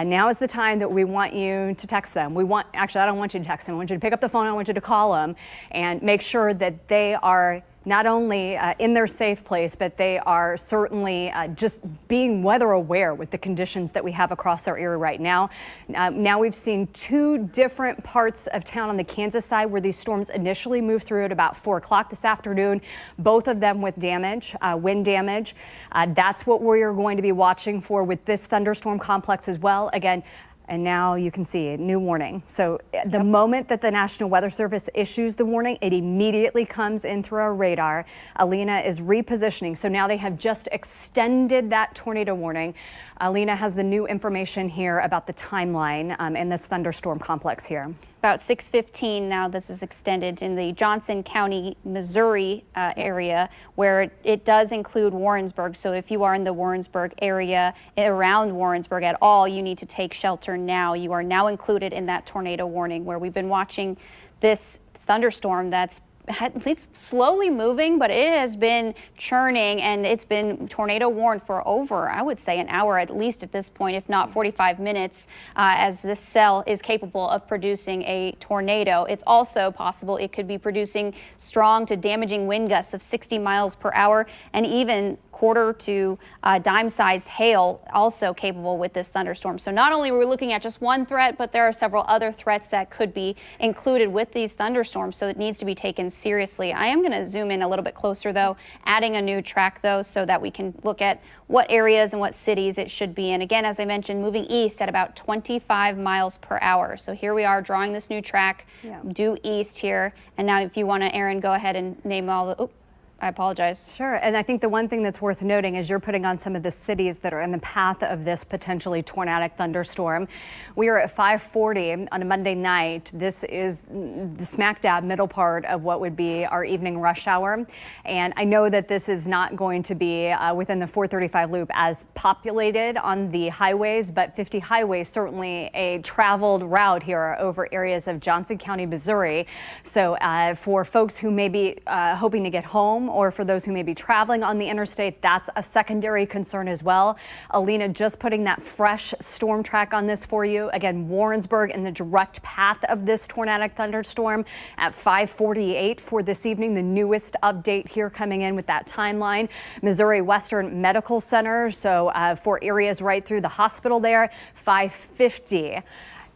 now is the time that we want you to text them. Actually, I don't want you to text them. I want you to pick up the phone. I want you to call them and make sure that they are not only in their safe place, but they are certainly just being weather aware with the conditions that we have across our area right now. Now we've seen two different parts of town on the Kansas side where these storms initially moved through at about 4 o'clock this afternoon, both of them with damage, wind damage. That's what we're going to be watching for with this thunderstorm complex as well. Again, and now you can see a new warning. So the moment that the National Weather Service issues the warning, it immediately comes in through our radar. Alina is repositioning. So now they have just extended that tornado warning. Alina has the new information here about the timeline in this thunderstorm complex here. About 6:15 now, this is extended in the Johnson County, Missouri area, where it does include Warrensburg. So if you are in the Warrensburg area, around Warrensburg at all, you need to take shelter now. You are now included in that tornado warning, where we've been watching this thunderstorm that's it's slowly moving, but it has been churning, and it's been tornado warned for over, I would say, an hour at least at this point, if not 45 minutes, as this cell is capable of producing a tornado. It's also possible it could be producing strong to damaging wind gusts of 60 miles per hour, and even quarter to dime-sized hail also capable with this thunderstorm. So not only are we looking at just one threat, but there are several other threats that could be included with these thunderstorms, so it needs to be taken seriously. I am going to zoom in a little bit closer, though, adding a new track, though, so that we can look at what areas and what cities it should be in. Again, as I mentioned, moving east at about 25 miles per hour. So here we are drawing this new track due east here. And now if you want to, Aaron, go ahead and name all the... I apologize. Sure. And I think the one thing that's worth noting is you're putting on some of the cities that are in the path of this potentially tornadic thunderstorm. We are at 5:40 on a Monday night. This is the smack dab middle part of what would be our evening rush hour. And I know that this is not going to be within the 435 loop as populated on the highways, but 50 Highway is certainly a traveled route here over areas of Johnson County, Missouri. So for folks who may be hoping to get home, or for those who may be traveling on the interstate, that's a secondary concern as well. Alina just putting that fresh storm track on this for you. Again, Warrensburg in the direct path of this tornadic thunderstorm at 5:48 for this evening. The newest update here coming in with that timeline. Missouri Western Medical Center, so for areas right through the hospital there, 5:50.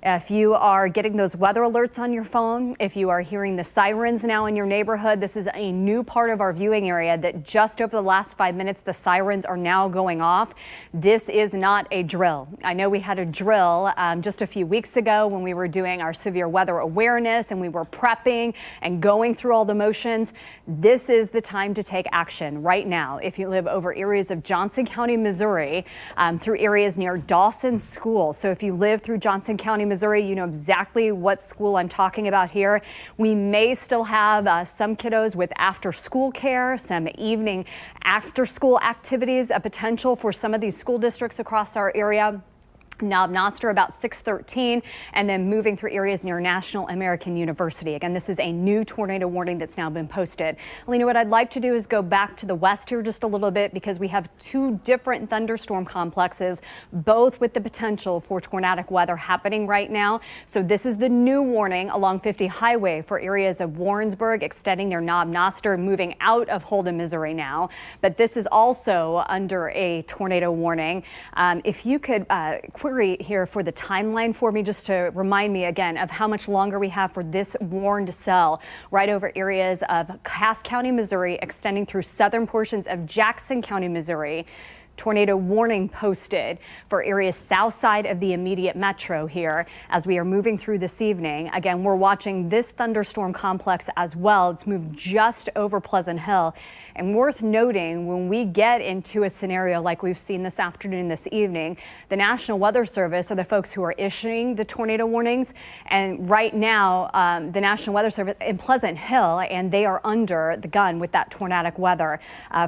If you are getting those weather alerts on your phone, if you are hearing the sirens now in your neighborhood, this is a new part of our viewing area that just over the last 5 minutes, the sirens are now going off. This is not a drill. I know we had a drill just a few weeks ago when we were doing our severe weather awareness and we were prepping and going through all the motions. This is the time to take action right now. If you live over areas of Johnson County, Missouri, through areas near Dawson School. So if you live through Johnson County, Missouri, you know exactly what school I'm talking about here. We may still have some kiddos with after school care, some evening after school activities, a potential for some of these school districts across our area. Knob Noster about 6:13, and then moving through areas near National American University. Again, this is a new tornado warning that's now been posted. Alina, what I'd like to do is go back to the west here just a little bit because we have two different thunderstorm complexes, both with the potential for tornadic weather happening right now. So this is the new warning along 50 Highway for areas of Warrensburg, extending near Knob Noster, moving out of Holden, Missouri now. But this is also under a tornado warning. If you could query here for the timeline for me, just to remind me again of how much longer we have for this warned cell right over areas of Cass County, Missouri, extending through southern portions of Jackson County, Missouri. Tornado warning posted for areas south side of the immediate metro here as we are moving through this evening. Again, we're watching this thunderstorm complex as well. It's moved just over Pleasant Hill. And worth noting, when we get into a scenario like we've seen this afternoon, this evening, the National Weather Service are the folks who are issuing the tornado warnings. And right now, the National Weather Service in Pleasant Hill, and they are under the gun with that tornadic weather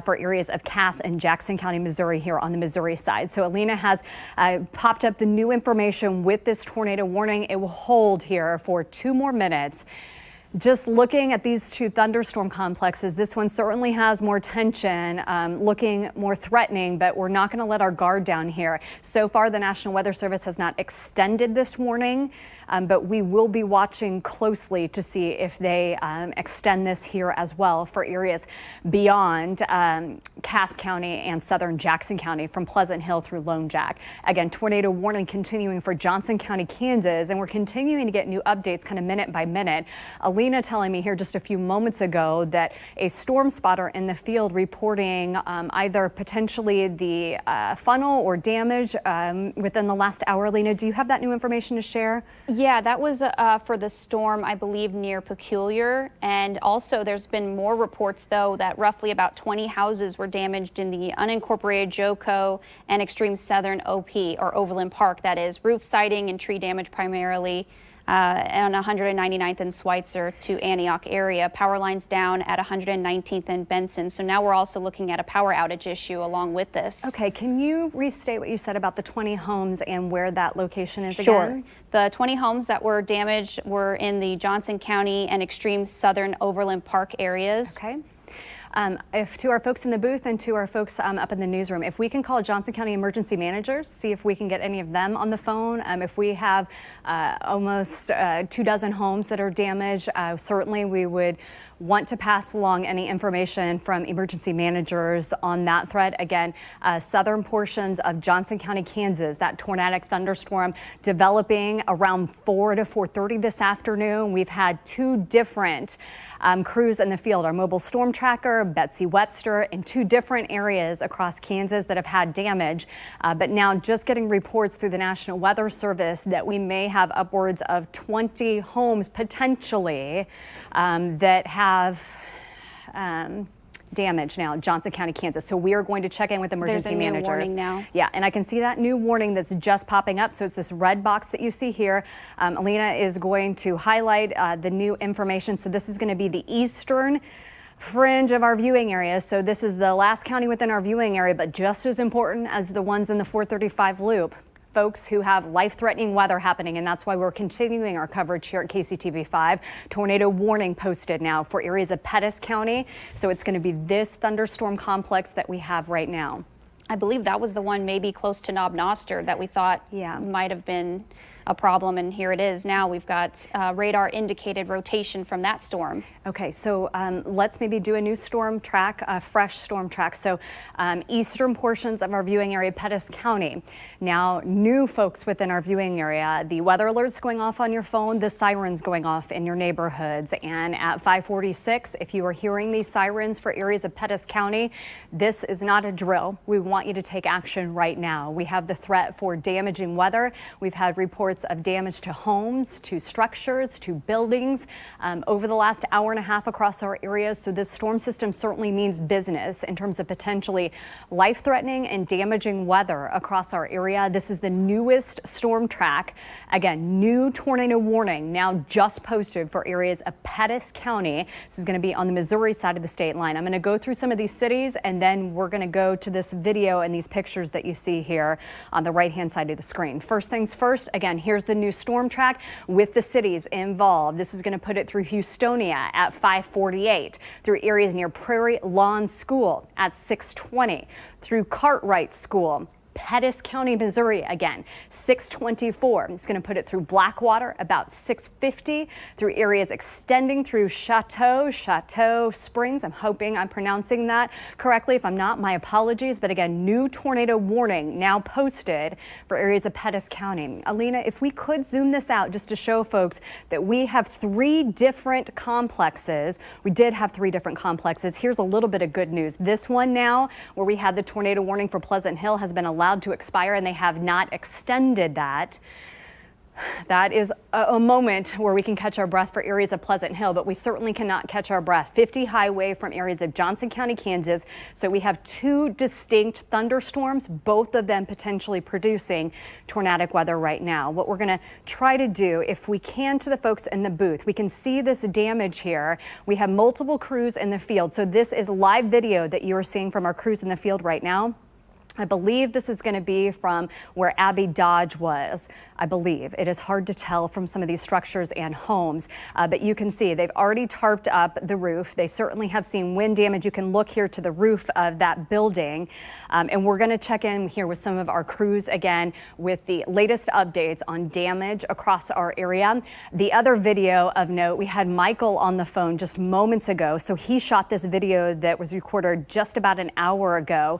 for areas of Cass and Jackson County, Missouri, here on the Missouri side. So Alina has popped up the new information with this tornado warning. It will hold here for 2 more minutes. Just looking at these two thunderstorm complexes, this one certainly has more tension, looking more threatening, but we're not going to let our guard down here. So far, the National Weather Service has not extended this warning, but we will be watching closely to see if they extend this here as well for areas beyond Cass County and southern Jackson County from Pleasant Hill through Lone Jack. Again, tornado warning continuing for Johnson County, Kansas, and we're continuing to get new updates kind of minute by minute. Alina telling me here just a few moments ago that a storm spotter in the field reporting either potentially the funnel or damage within the last hour. Alina, do you have that new information to share? Yeah, that was for the storm, I believe, near Peculiar. And also there's been more reports, though, that roughly about 20 houses were damaged in the unincorporated Joco and extreme southern OP, or Overland Park, that is. Roof siding and tree damage primarily. On 199th and Schweitzer to Antioch area. Power lines down at 119th and Benson. So now we're also looking at a power outage issue along with this. Okay, can you restate what you said about the 20 homes and where that location is Sure. again? The 20 homes that were damaged were in the Johnson County and extreme southern Overland Park areas. Okay. If to our folks in the booth and to our folks up in the newsroom, if we can call Johnson County emergency managers, see if we can get any of them on the phone. If we have almost 24 homes that are damaged, certainly we would want to pass along any information from emergency managers on that threat. Again, southern portions of Johnson County, Kansas, that tornadic thunderstorm developing around 4 to 4:30 this afternoon. We've had 2 different crews in the field, our mobile storm tracker, Betsy Webster, in 2 different areas across Kansas that have had damage. But now just getting reports through the National Weather Service that we may have upwards of 20 homes potentially that have damage now in Johnson County, Kansas. So we are going to check in with emergency managers. There's a new warning now. Yeah, and I can see that new warning that's just popping up. So it's this red box that you see here. Alina is going to highlight the new information. So this is going to be the eastern fringe of our viewing area. So this is the last county within our viewing area, but just as important as the ones in the 435 loop. Folks who have life-threatening weather happening, and that's why we're continuing our coverage here at KCTV5. Tornado warning posted now for areas of Pettis County. So it's going to be this thunderstorm complex that we have right now. I believe that was the one maybe close to Knob Noster that we thought Yeah. might have been a problem, and here it is. Now we've got radar indicated rotation from that storm. Okay, so let's maybe do a new storm track, a fresh storm track. So eastern portions of our viewing area, Pettis County. Now, new folks within our viewing area, the weather alerts going off on your phone, the sirens going off in your neighborhoods. And at 5:46, if you are hearing these sirens for areas of Pettis County, this is not a drill. We want you to take action right now. We have the threat for damaging weather. We've had reports of damage to homes, to structures, to buildings over the last hour and a half across our areas. So this storm system certainly means business in terms of potentially life-threatening and damaging weather across our area. This is the newest storm track. Again, new tornado warning now just posted for areas of Pettis County. This is going to be on the Missouri side of the state line. I'm going to go through some of these cities, and then we're going to go to this video and these pictures that you see here on the right-hand side of the screen. First things first, again, here's the new storm track with the cities involved. This is going to put it through Houstonia at 5:48, through areas near Prairie Lawn School at 6:20, through Cartwright School, Pettis County, Missouri, again, 6:24. It's going to put it through Blackwater about 6:50, through areas extending through Chateau Springs. I'm hoping I'm pronouncing that correctly. If I'm not, my apologies. But again, new tornado warning now posted for areas of Pettis County. Alina, if we could zoom this out just to show folks that we have 3 different complexes. We did have 3 different complexes. Here's a little bit of good news. This one now, where we had the tornado warning for Pleasant Hill, has been allowed to expire, and they have not extended that. That is a moment where we can catch our breath for areas of Pleasant Hill, but we certainly cannot catch our breath. 50 highway from areas of Johnson County, Kansas. So we have 2 distinct thunderstorms, both of them potentially producing tornadic weather right now. What we're going to try to do, if we can, to the folks in the booth, we can see this damage here. We have multiple crews in the field. So this is live video that you are seeing from our crews in the field right now. I believe this is going to be from where Abbey Dodge was. I believe. It is hard to tell from some of these structures and homes, but you can see they've already tarped up the roof. They certainly have seen wind damage. You can look here to the roof of that building, and we're going to check in here with some of our crews again with the latest updates on damage across our area. The other video of note, we had Michael on the phone just moments ago, so he shot this video that was recorded just about an hour ago.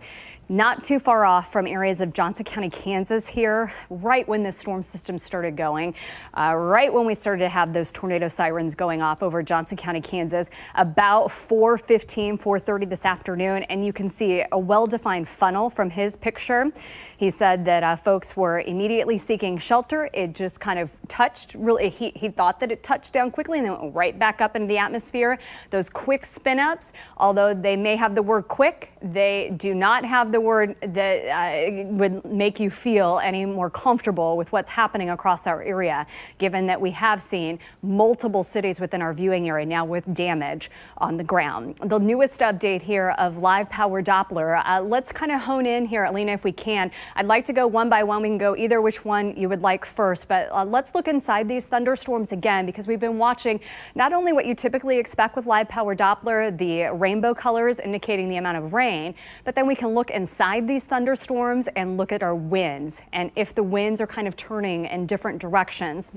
Not too far off from areas of Johnson County, Kansas here, right when this storm system started going, right when we started to have those tornado sirens going off over Johnson County, Kansas, about 4:15, 4:30 this afternoon. And you can see a well-defined funnel from his picture. He said that folks were immediately seeking shelter. It just kind of touched, really, he thought that it touched down quickly and then went right back up into the atmosphere. Those quick spin ups, although they may have the word quick, they do not have the word that would make you feel any more comfortable with what's happening across our area, given that we have seen multiple cities within our viewing area now with damage on the ground. The newest update here of live power Doppler. Let's kind of hone in here, Alina, if we can. I'd like to go one by one. We can go either which one you would like first, but let's look inside these thunderstorms again, because we've been watching not only what you typically expect with live power Doppler, the rainbow colors indicating the amount of rain, but then we can look inside these thunderstorms and look at our winds and if the winds are kind of turning in different directions.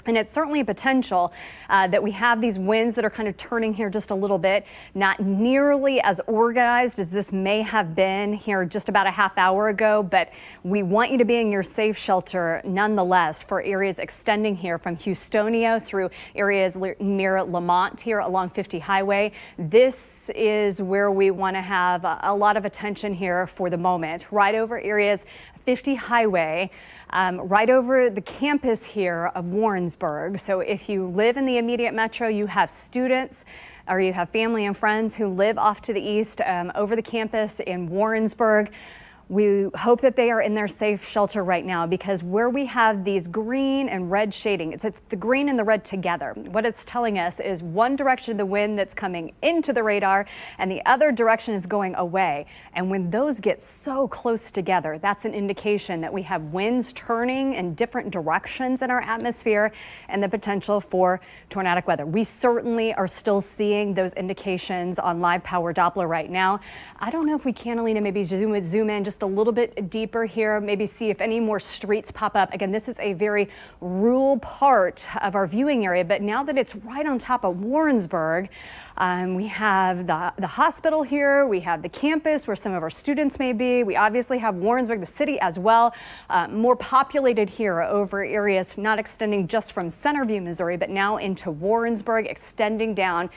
And it's certainly a potential that we have these winds that are kind of turning here just a little bit, not nearly as organized as this may have been here just about a half hour ago, but we want you to be in your safe shelter nonetheless for areas extending here from Houstonia through areas near Lamont here along 50 highway. This is where we want to have a lot of attention here for the moment, right over areas 50 highway, right over the campus here of Warrensburg. So if you live in the immediate metro, you have students or you have family and friends who live off to the east over the campus in Warrensburg. We hope that they are in their safe shelter right now, because where we have these green and red shading, it's the green and the red together. What it's telling us is one direction of the wind that's coming into the radar and the other direction is going away. And when those get so close together, that's an indication that we have winds turning in different directions in our atmosphere and the potential for tornadic weather. We certainly are still seeing those indications on live power Doppler right now. I don't know if we can, Alina, maybe zoom in just just a little bit deeper here, maybe see if any more streets pop up. Again, this is a very rural part of our viewing area, but now that it's right on top of Warrensburg, we have the hospital here, we have the campus where some of our students may be. We obviously have Warrensburg, the city as well, more populated here over areas not extending just from Centerview, Missouri, but now into Warrensburg, extending down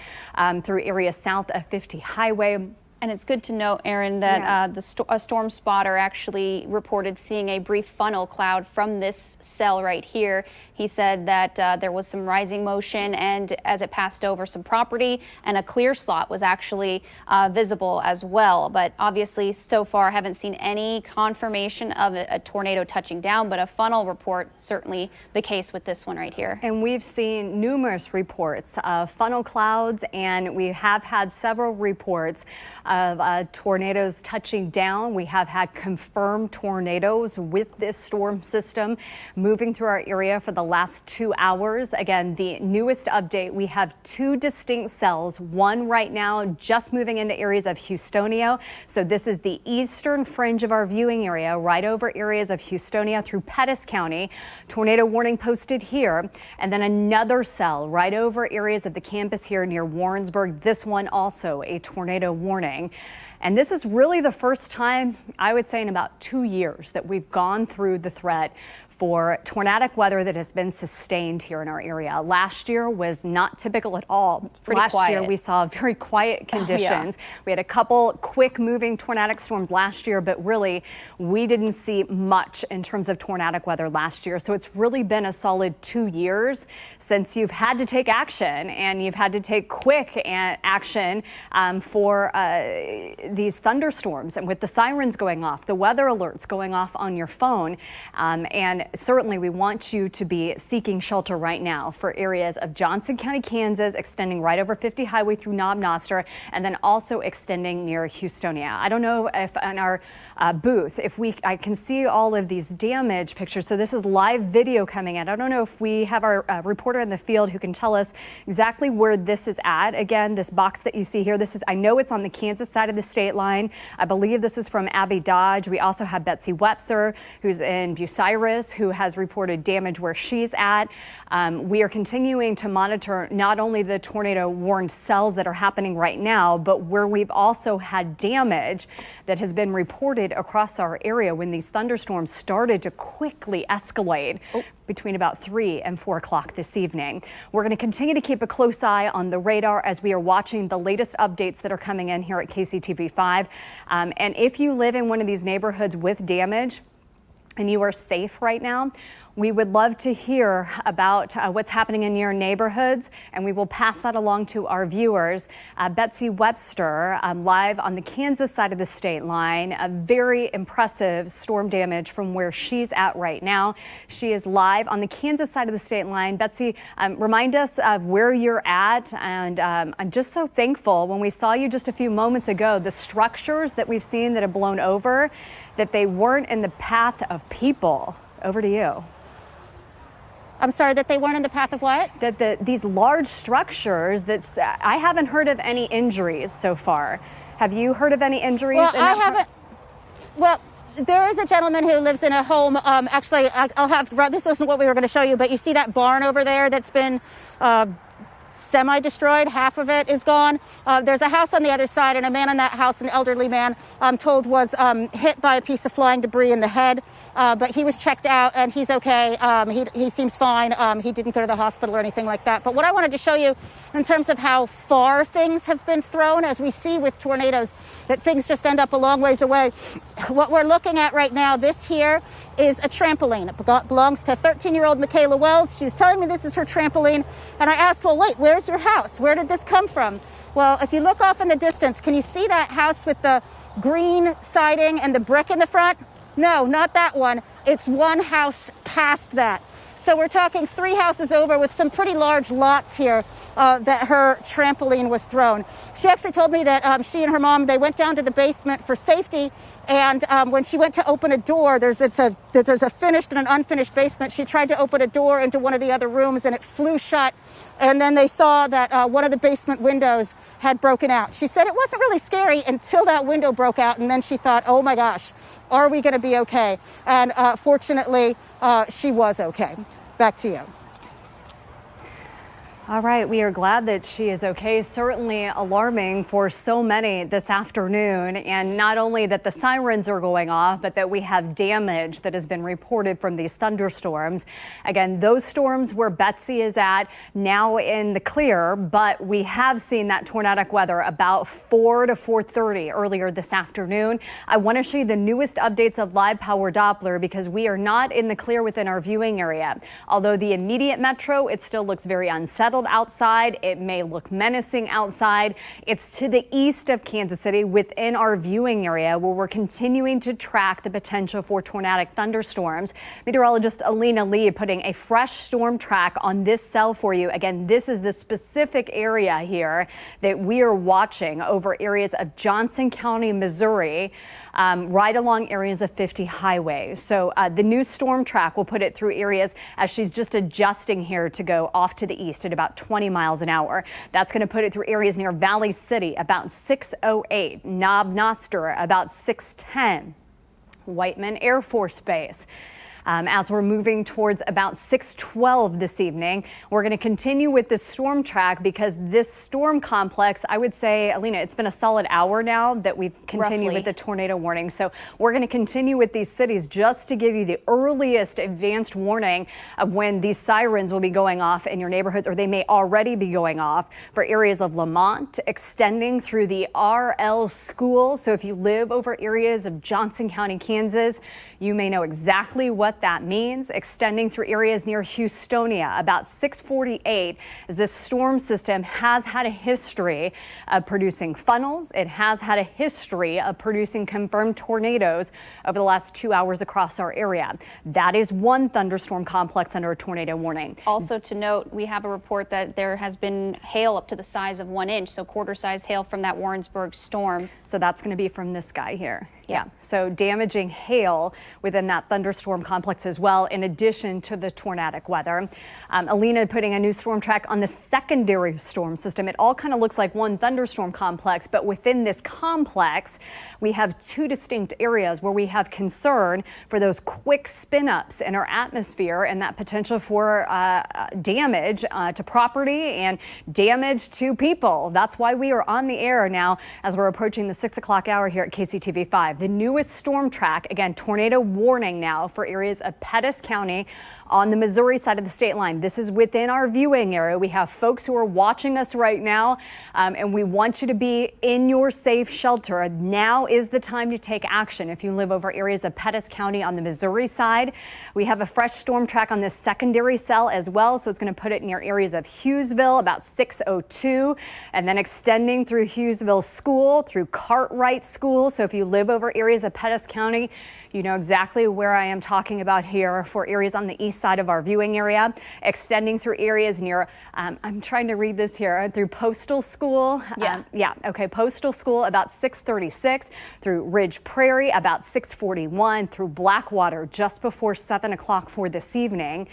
through areas south of 50 Highway. And it's good to know, Aaron, that a storm spotter actually reported seeing a brief funnel cloud from this cell right here. He said that there was some rising motion, and as it passed over some property, and a clear slot was actually visible as well. But obviously, so far, haven't seen any confirmation of a tornado touching down, but a funnel report, certainly the case with this one right here. And we've seen numerous reports of funnel clouds, and we have had several reports of tornadoes touching down. We have had confirmed tornadoes with this storm system moving through our area for the last 2 hours. Again, the newest update, we have 2 distinct cells, one right now just moving into areas of Houstonia. So this is the eastern fringe of our viewing area, right over areas of Houstonia through Pettis County. Tornado warning posted here. And then another cell right over areas of the campus here near Warrensburg. This one also a tornado warning. And this is really the first time, I would say, in about 2 years that we've gone through the threat for tornadic weather that has been sustained here in our area. Last year was not typical at all. Pretty quiet. Year we saw very quiet conditions. We had a couple quick moving tornadic storms last year, but really we didn't see much in terms of tornadic weather last year. So it's really been a solid 2 years since you've had to take action, and you've had to take quick action for these thunderstorms, and with the sirens going off, the weather alerts going off on your phone. And certainly we want you to be seeking shelter right now for areas of Johnson County, Kansas, extending right over 50 Highway through Knob Noster, and then also extending near Houstonia. I don't know if in our booth, I can see all of these damage pictures. So this is live video coming in. I don't know if we have our reporter in the field who can tell us exactly where this is at. Again, this box that you see here, I know it's on the Kansas side of the state line. I believe this is from Abby Dodge. We also have Betsy Webster, who's in Bucyrus, who has reported damage where she's at. We are continuing to monitor not only the tornado warned cells that are happening right now, but where we've also had damage that has been reported across our area when these thunderstorms started to quickly escalate between about 3 and 4 o'clock this evening. We're going to continue to keep a close eye on the radar as we are watching the latest updates that are coming in here at KCTV5. And if you live in one of these neighborhoods with damage and you are safe right now, we would love to hear about what's happening in your neighborhoods, and we will pass that along to our viewers. Betsy Webster, live on the Kansas side of the state line, a very impressive storm damage from where she's at right now. She is live on the Kansas side of the state line. Betsy, remind us of where you're at, and I'm just so thankful when we saw you just a few moments ago, the structures that we've seen that have blown over, that they weren't in the path of people. Over to you. I'm sorry, that they weren't in the path of what? That these large structures, I haven't heard of any injuries so far. Have you heard of any injuries? Well, I haven't. Well, there is a gentleman who lives in a home. Actually, this isn't what we were going to show you, but you see that barn over there that's been semi-destroyed. Half of it is gone. There's a house on the other side, and a man in that house, an elderly man, I'm told was hit by a piece of flying debris in the head. But he was checked out and he's okay. He seems fine. He didn't go to the hospital or anything like that. But what I wanted to show you in terms of how far things have been thrown, as we see with tornadoes, that things just end up a long ways away. What we're looking at right now, this here is a trampoline. It belongs to 13-year-old Michaela Wells. She was telling me this is her trampoline. And I asked, well, wait, where's your house? Where did this come from? Well, if you look off in the distance, can you see that house with the green siding and the brick in the front? No, not that one. It's one house past that. So we're talking 3 houses over with some pretty large lots here that her trampoline was thrown. She actually told me that she and her mom, they went down to the basement for safety. And when she went to open a door, there's a finished and an unfinished basement. She tried to open a door into one of the other rooms and it flew shut. And then they saw that one of the basement windows had broken out. She said it wasn't really scary until that window broke out. And then she thought, oh my gosh, Are we going to be okay? And fortunately, she was okay. Back to you. All right, we are glad that she is okay. Certainly alarming for so many this afternoon. And not only that the sirens are going off, but that we have damage that has been reported from these thunderstorms. Again, those storms where Betsy is at now in the clear, but we have seen that tornadic weather about 4 to 4:30 earlier this afternoon. I want to show you the newest updates of Live Power Doppler because we are not in the clear within our viewing area. Although the immediate metro, it still looks very unsettled outside. It may look menacing outside. It's to the east of Kansas City within our viewing area where we're continuing to track the potential for tornadic thunderstorms. Meteorologist Alina Lee putting a fresh storm track on this cell for you. Again, this is the specific area here that we are watching over areas of Johnson County, Missouri, right along areas of 50 highway. So the new storm track will put it through areas as she's just adjusting here to go off to the east at about 20 miles an hour. That's going to put it through areas near Valley City about 6:08, Knob Noster about 6:10, Whiteman Air Force Base. As we're moving towards about 6:12 this evening, we're going to continue with the storm track because this storm complex, I would say, Alina, it's been a solid hour now that we've continued with the tornado warning. So we're going to continue with these cities just to give you the earliest advanced warning of when these sirens will be going off in your neighborhoods, or they may already be going off for areas of Lamont, extending through the RL school. So if you live over areas of Johnson County, Kansas, you may know exactly what that means, extending through areas near Houstonia about 6:48 as this storm system has had a history of producing funnels. It has had a history of producing confirmed tornadoes over the last 2 hours across our area. That is one thunderstorm complex under a tornado warning. Also to note, we have a report that there has been hail up to the size of 1 inch, so quarter-size hail from that Warrensburg storm. So that's going to be from this guy here. Yeah, so damaging hail within that thunderstorm complex as well, in addition to the tornadic weather. Alina putting a new storm track on the secondary storm system. It all kind of looks like one thunderstorm complex, but within this complex, we have two distinct areas where we have concern for those quick spin-ups in our atmosphere and that potential for damage to property and damage to people. That's why we are on the air now as we're approaching the 6 o'clock hour here at KCTV 5. The newest storm track, again, tornado warning now for areas of Pettis County on the Missouri side of the state line. This is within our viewing area. We have folks who are watching us right now, and we want you to be in your safe shelter. Now is the time to take action. If you live over areas of Pettis County on the Missouri side, we have a fresh storm track on this secondary cell as well. So it's going to put it near areas of Hughesville about 6:02, and then extending through Hughesville School, through Cartwright School. So if you live over areas of Pettis County, you know exactly where I am talking about here for areas on the east side of our viewing area, extending through areas near, I'm trying to read this here, through Postal School. Postal School about 6:36, through Ridge Prairie about 6:41, through Blackwater just before 7 o'clock for this evening.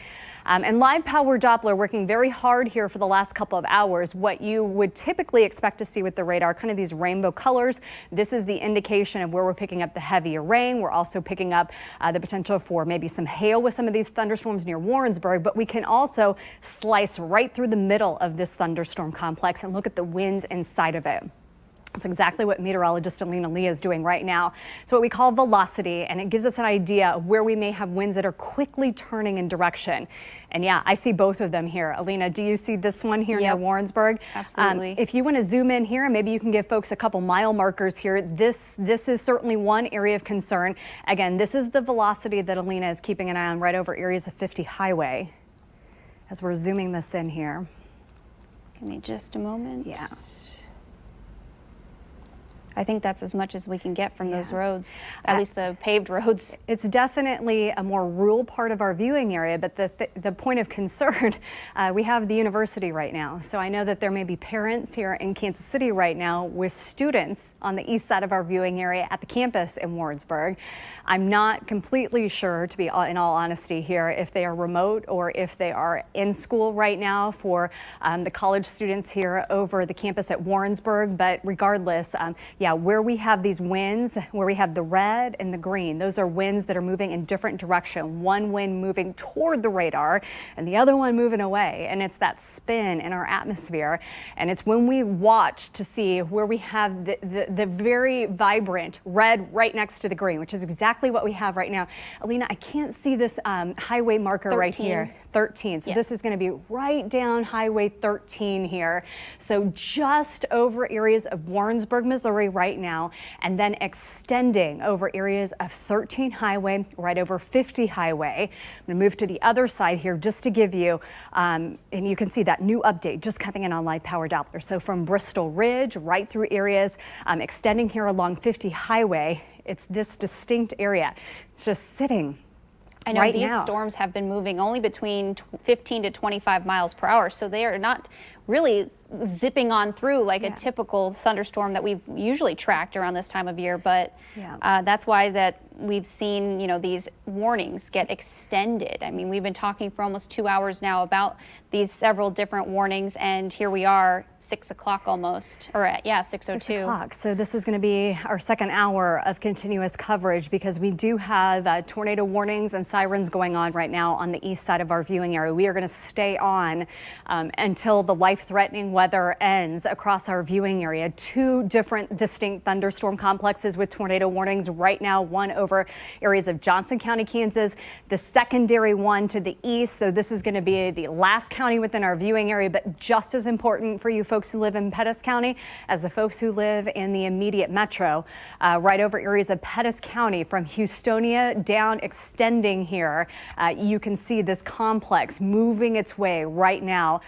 And Live Power Doppler working very hard here for the last couple of hours. What you would typically expect to see with the radar, kind of these rainbow colors. This is the indication of where we're picking up the heavier rain. We're also picking up the potential for maybe some hail with some of these thunderstorms near Warrensburg, but we can also slice right through the middle of this thunderstorm complex and look at the winds inside of it. That's exactly what meteorologist Alina Lee is doing right now. It's what we call velocity, and it gives us an idea of where we may have winds that are quickly turning in direction. And yeah, I see both of them here. Alina, do you see this one here near Warrensburg? Absolutely. If you want to zoom in here, and maybe you can give folks a couple mile markers here. This is certainly one area of concern. Again, this is the velocity that Alina is keeping an eye on right over areas of 50 highway as we're zooming this in here. Give me just a moment. Yeah. I think that's as much as we can get from those roads, at least the paved roads. It's definitely a more rural part of our viewing area, but the point of concern, we have the university right now. So I know that there may be parents here in Kansas City right now with students on the east side of our viewing area at the campus in Warrensburg. I'm not completely sure, to be in all honesty here, if they are remote or if they are in school right now for the college students here over the campus at Warrensburg. But regardless, Yeah, where we have these winds, where we have the red and the green, those are winds that are moving in different direction. One wind moving toward the radar and the other one moving away. And it's that spin in our atmosphere. And it's when we watch to see where we have the very vibrant red right next to the green, which is exactly what we have right now. Alina, I can't see this highway marker 13. right here. 13. So this is going to be right down Highway 13 here. So just over areas of Warrensburg, Missouri right now, and then extending over areas of 13 Highway, right over 50 Highway. I'm going to move to the other side here just to give you, and you can see that new update just coming in on Live Power Doppler. So from Bristol Ridge right through areas extending here along 50 Highway, it's this distinct area. It's just sitting. I know right these now. storms have been moving only between 15 to 25 miles per hour, so they are not really zipping on through like a typical thunderstorm that we've usually tracked around this time of year. But that's why that we've seen, you know, these warnings get extended. I mean, we've been talking for almost 2 hours now about these several different warnings, and here we are, 6 o'clock almost, or 6:02. 6 o'clock. So this is going to be our second hour of continuous coverage because we do have tornado warnings and sirens going on right now on the east side of our viewing area. We are going to stay on until the life-threatening weather ends across our viewing area. Two different distinct thunderstorm complexes with tornado warnings right now, one over areas of Johnson County, Kansas, the secondary one to the east. So this is going to be the last county within our viewing area, but just as important for you folks who live in Pettis County as the folks who live in the immediate metro, right over areas of Pettis County from Houstonia down extending here. You can see this complex moving its way right now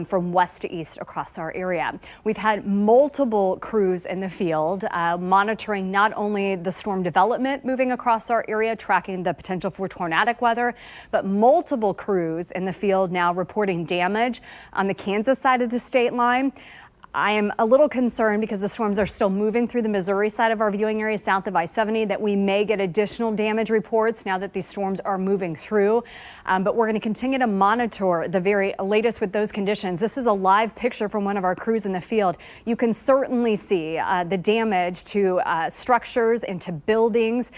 from west to east across our area. We've had multiple crews in the field monitoring not only the storm development moving across our area, tracking the potential for tornadic weather, but multiple crews in the field now reporting damage on the Kansas side of the state line. I am a little concerned because the storms are still moving through the Missouri side of our viewing area south of I-70 that we may get additional damage reports now that these storms are moving through. But we're going to continue to monitor the very latest with those conditions. This is a live picture from one of our crews in the field. You can certainly see the damage to structures and to buildings.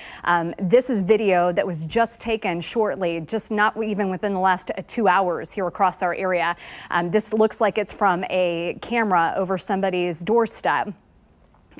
This is video that was just taken shortly, just not even within the last 2 hours here across our area. This looks like it's from a camera over somebody's doorstep.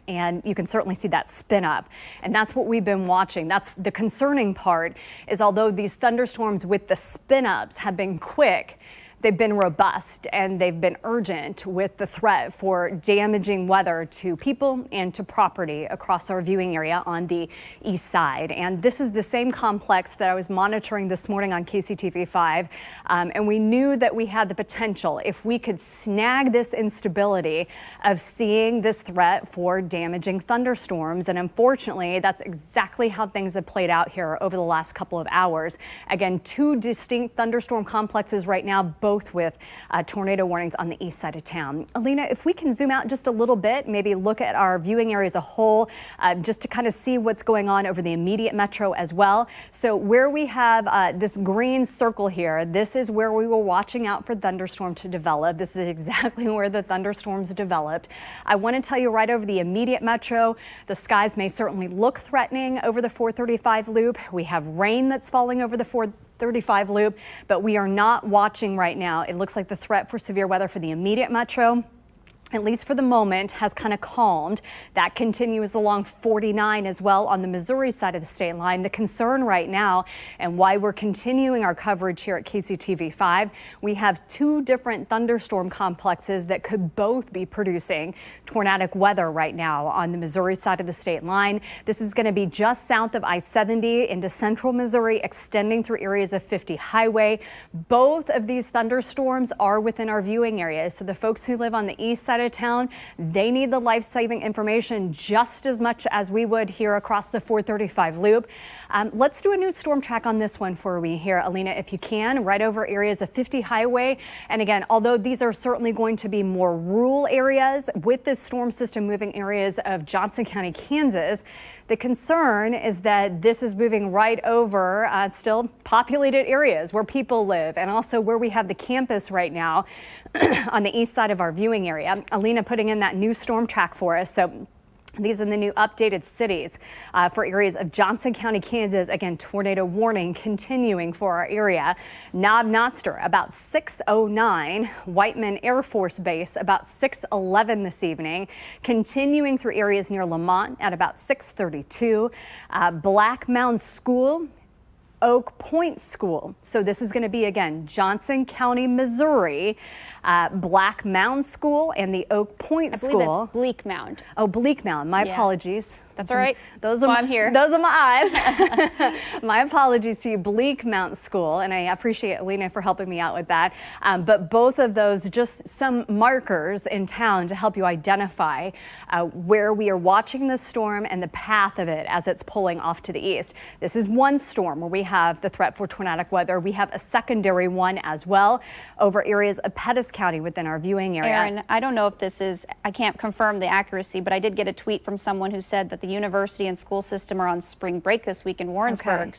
And you can certainly see that spin up. And that's what we've been watching. That's the concerning part is although these thunderstorms with the spin ups have been quick, they've been robust and they've been urgent with the threat for damaging weather to people and to property across our viewing area on the east side. And this is the same complex that I was monitoring this morning on KCTV5. And we knew that we had the potential, if we could snag this instability, of seeing this threat for damaging thunderstorms. And unfortunately, that's exactly how things have played out here over the last couple of hours. Again, two distinct thunderstorm complexes right now, both with tornado warnings on the east side of town. Alina, if we can zoom out just a little bit, maybe look at our viewing area as a whole, just to kind of see what's going on over the immediate metro as well. So where we have this green circle here, this is where we were watching out for thunderstorm to develop. This is exactly where the thunderstorms developed. I want to tell you right over the immediate metro, the skies may certainly look threatening over the 435 loop. We have rain that's falling over the 435 loop, but we are not watching right now. It looks like the threat for severe weather for the immediate metro, at least for the moment, has kind of calmed. That continues along 49 as well on the Missouri side of the state line. The concern right now, and why we're continuing our coverage here at KCTV5, we have two different thunderstorm complexes that could both be producing tornadic weather right now on the Missouri side of the state line. This is going to be just south of I-70 into central Missouri, extending through areas of 50 Highway. Both of these thunderstorms are within our viewing area, so the folks who live on the east side of town, they need the life-saving information just as much as we would here across the 435 loop. Let's do a new storm track on this one for me here, Alina, if you can, right over areas of 50 Highway. And again, although these are certainly going to be more rural areas with this storm system moving areas of Johnson County, Kansas, the concern is that this is moving right over still populated areas where people live and also where we have the campus right now on the east side of our viewing area. Alina putting in that new storm track for us. So These are the new updated cities for areas of Johnson County, Kansas. Again, tornado warning continuing for our area. Knob Noster about 6:09. Whiteman Air Force Base about 6:11 this evening. Continuing through areas near Lamont at about 6:32. Black Mound School, Oak Point School. So this is going to be, again, Johnson County, Missouri, Black Mound School and the Oak Point School. I believe it's Bleak Mound. Oh, Bleak Mound. My apologies. That's all right. Those are I'm here. Those are my eyes. My apologies to you, Bleak Mountain School, and I appreciate Alina for helping me out with that. But both of those, just some markers in town to help you identify where we are watching the storm and the path of it as it's pulling off to the east. This is one storm where we have the threat for tornadic weather. We have a secondary one as well over areas of Pettis County within our viewing area. Aaron, I don't know if this is, I can't confirm the accuracy, but I did get a tweet from someone who said that the university and school system are on spring break this week in Warrensburg.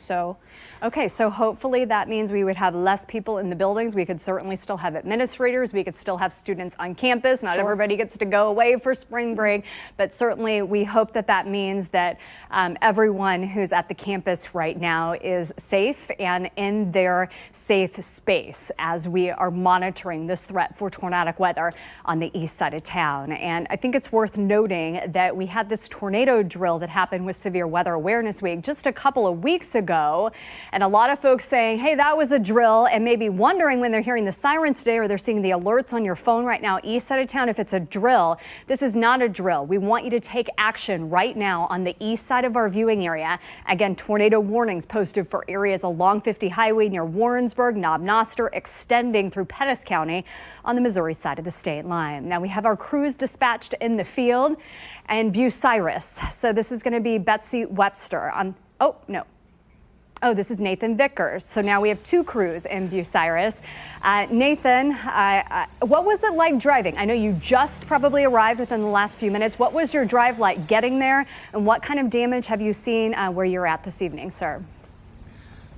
Okay, so hopefully that means we would have less people in the buildings. We could certainly still have administrators. We could still have students on campus. Not everybody gets to go away for spring break, but certainly we hope that that means that everyone who's at the campus right now is safe and in their safe space as we are monitoring this threat for tornadic weather on the east side of town. And I think it's worth noting that we had this tornado drill that happened with Severe Weather Awareness Week just a couple of weeks ago. And a lot of folks saying, hey, that was a drill, and maybe wondering when they're hearing the sirens today or they're seeing the alerts on your phone right now, east side of town, if it's a drill. This is not a drill. We want you to take action right now on the east side of our viewing area. Again, tornado warnings posted for areas along 50 Highway near Warrensburg, Knob Noster, extending through Pettis County on the Missouri side of the state line. Now we have our crews dispatched in the field and Bucyrus. So this is going to be Betsy Webster on, Oh, this is Nathan Vickers. So now we have two crews in Bucyrus. Nathan, what was it like driving? I know you just probably arrived within the last few minutes. What was your drive like getting there? And what kind of damage have you seen where you're at this evening, sir?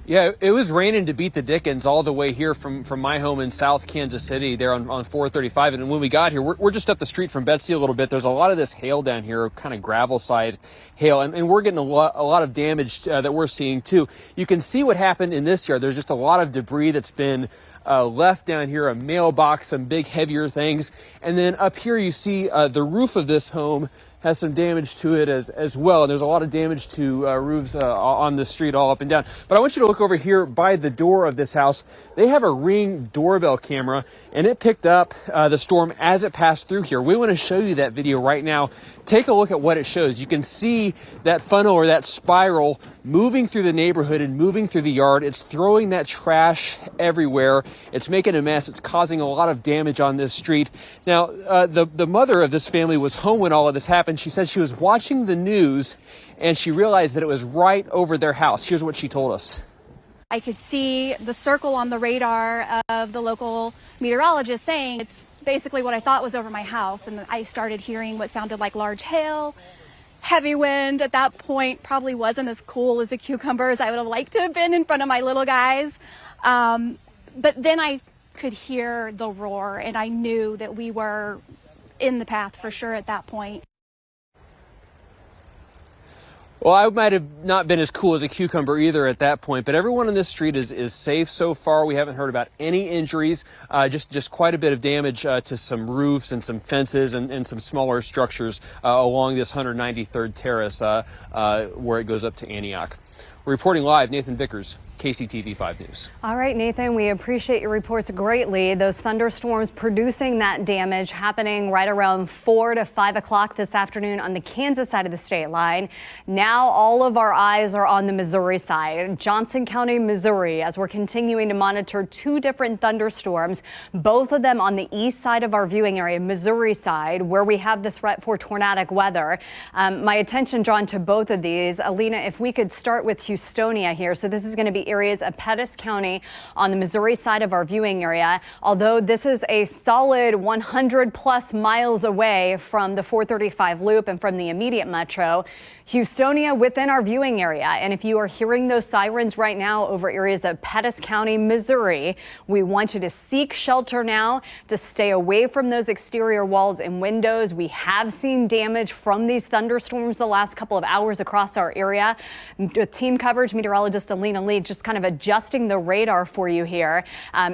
Yeah, it was raining to beat the Dickens all the way here from my home in South Kansas City there on 435. And when we got here, we're just up the street from Betsy a little bit. There's a lot of this hail down here, kind of gravel-sized hail, and we're getting a lot of damage that we're seeing too. You can see what happened in this yard. There's just a lot of debris that's been left down here, a mailbox, some big heavier things. And then up here you see the roof of this home has some damage to it as well. There's a lot of damage to roofs on the street all up and down. But I want you to look over here by the door of this house. They have a Ring doorbell camera, and it picked up the storm as it passed through here. We want to show you that video right now. Take a look at what it shows. You can see that funnel or that spiral moving through the neighborhood and moving through the yard. It's throwing that trash everywhere. It's making a mess. It's causing a lot of damage on this street. Now, the mother of this family was home when all of this happened. She said she was watching the news and she realized that it was right over their house. Here's what she told us. I could see the circle on the radar of the local meteorologist saying it's basically what I thought was over my house. And I started hearing what sounded like large hail, heavy wind. At that point, probably wasn't as cool as a cucumber as I would have liked to have been in front of my little guys. But then I could hear the roar and I knew that we were in the path for sure at that point. Well, I might have not been as cool as a cucumber either at that point, but everyone on this street is safe so far. We haven't heard about any injuries, just quite a bit of damage to some roofs and some fences and some smaller structures along this 193rd Terrace where it goes up to Antioch. Reporting live, Nathan Vickers, KCTV 5 News. All right, Nathan, we appreciate your reports greatly. Those thunderstorms producing that damage happening right around 4 to 5 o'clock this afternoon on the Kansas side of the state line. Now all of our eyes are on the Missouri side, Johnson County, Missouri, as we're continuing to monitor two different thunderstorms, both of them on the east side of our viewing area, Missouri side, where we have the threat for tornadic weather. My attention drawn to both of these. Alina, if we could start with with Houstonia here. So this is going to be areas of Pettis County on the Missouri side of our viewing area. Although this is a solid 100 plus miles away from the 435 loop and from the immediate metro, Houstonia within our viewing area. And if you are hearing those sirens right now over areas of Pettis County, Missouri, we want you to seek shelter now, to stay away from those exterior walls and windows. We have seen damage from these thunderstorms the last couple of hours across our area. Team coverage meteorologist Alina Lee just kind of adjusting the radar for you here.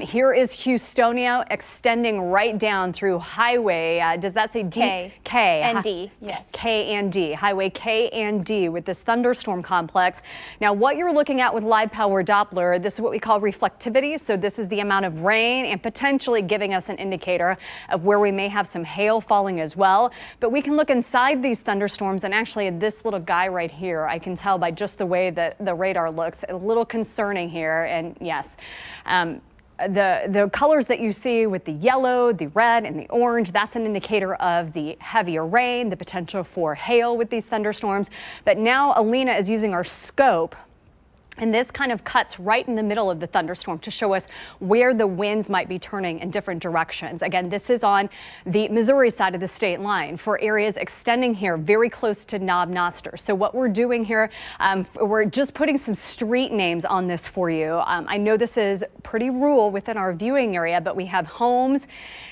Here is Houstonia extending right down through highway. Does that say D? K and D, yes. K and D, highway K and D with this thunderstorm complex. Now, what you're looking at with live power Doppler, this is what we call reflectivity. So this is the amount of rain and potentially giving us an indicator of where we may have some hail falling as well. But we can look inside these thunderstorms, and actually this little guy right here, I can tell by just the way that the radar looks, a little concerning here. And yes, the colors that you see with the yellow, the red, and the orange, that's an indicator of the heavier rain, the potential for hail with these thunderstorms. But now Alina is using our scope, and this kind of cuts right in the middle of the thunderstorm to show us where the winds might be turning in different directions. Again, this is on the Missouri side of the state line for areas extending here very close to Knob Noster. So what we're doing here, we're just putting some street names on this for you. I know this is pretty rural within our viewing area, but we have homes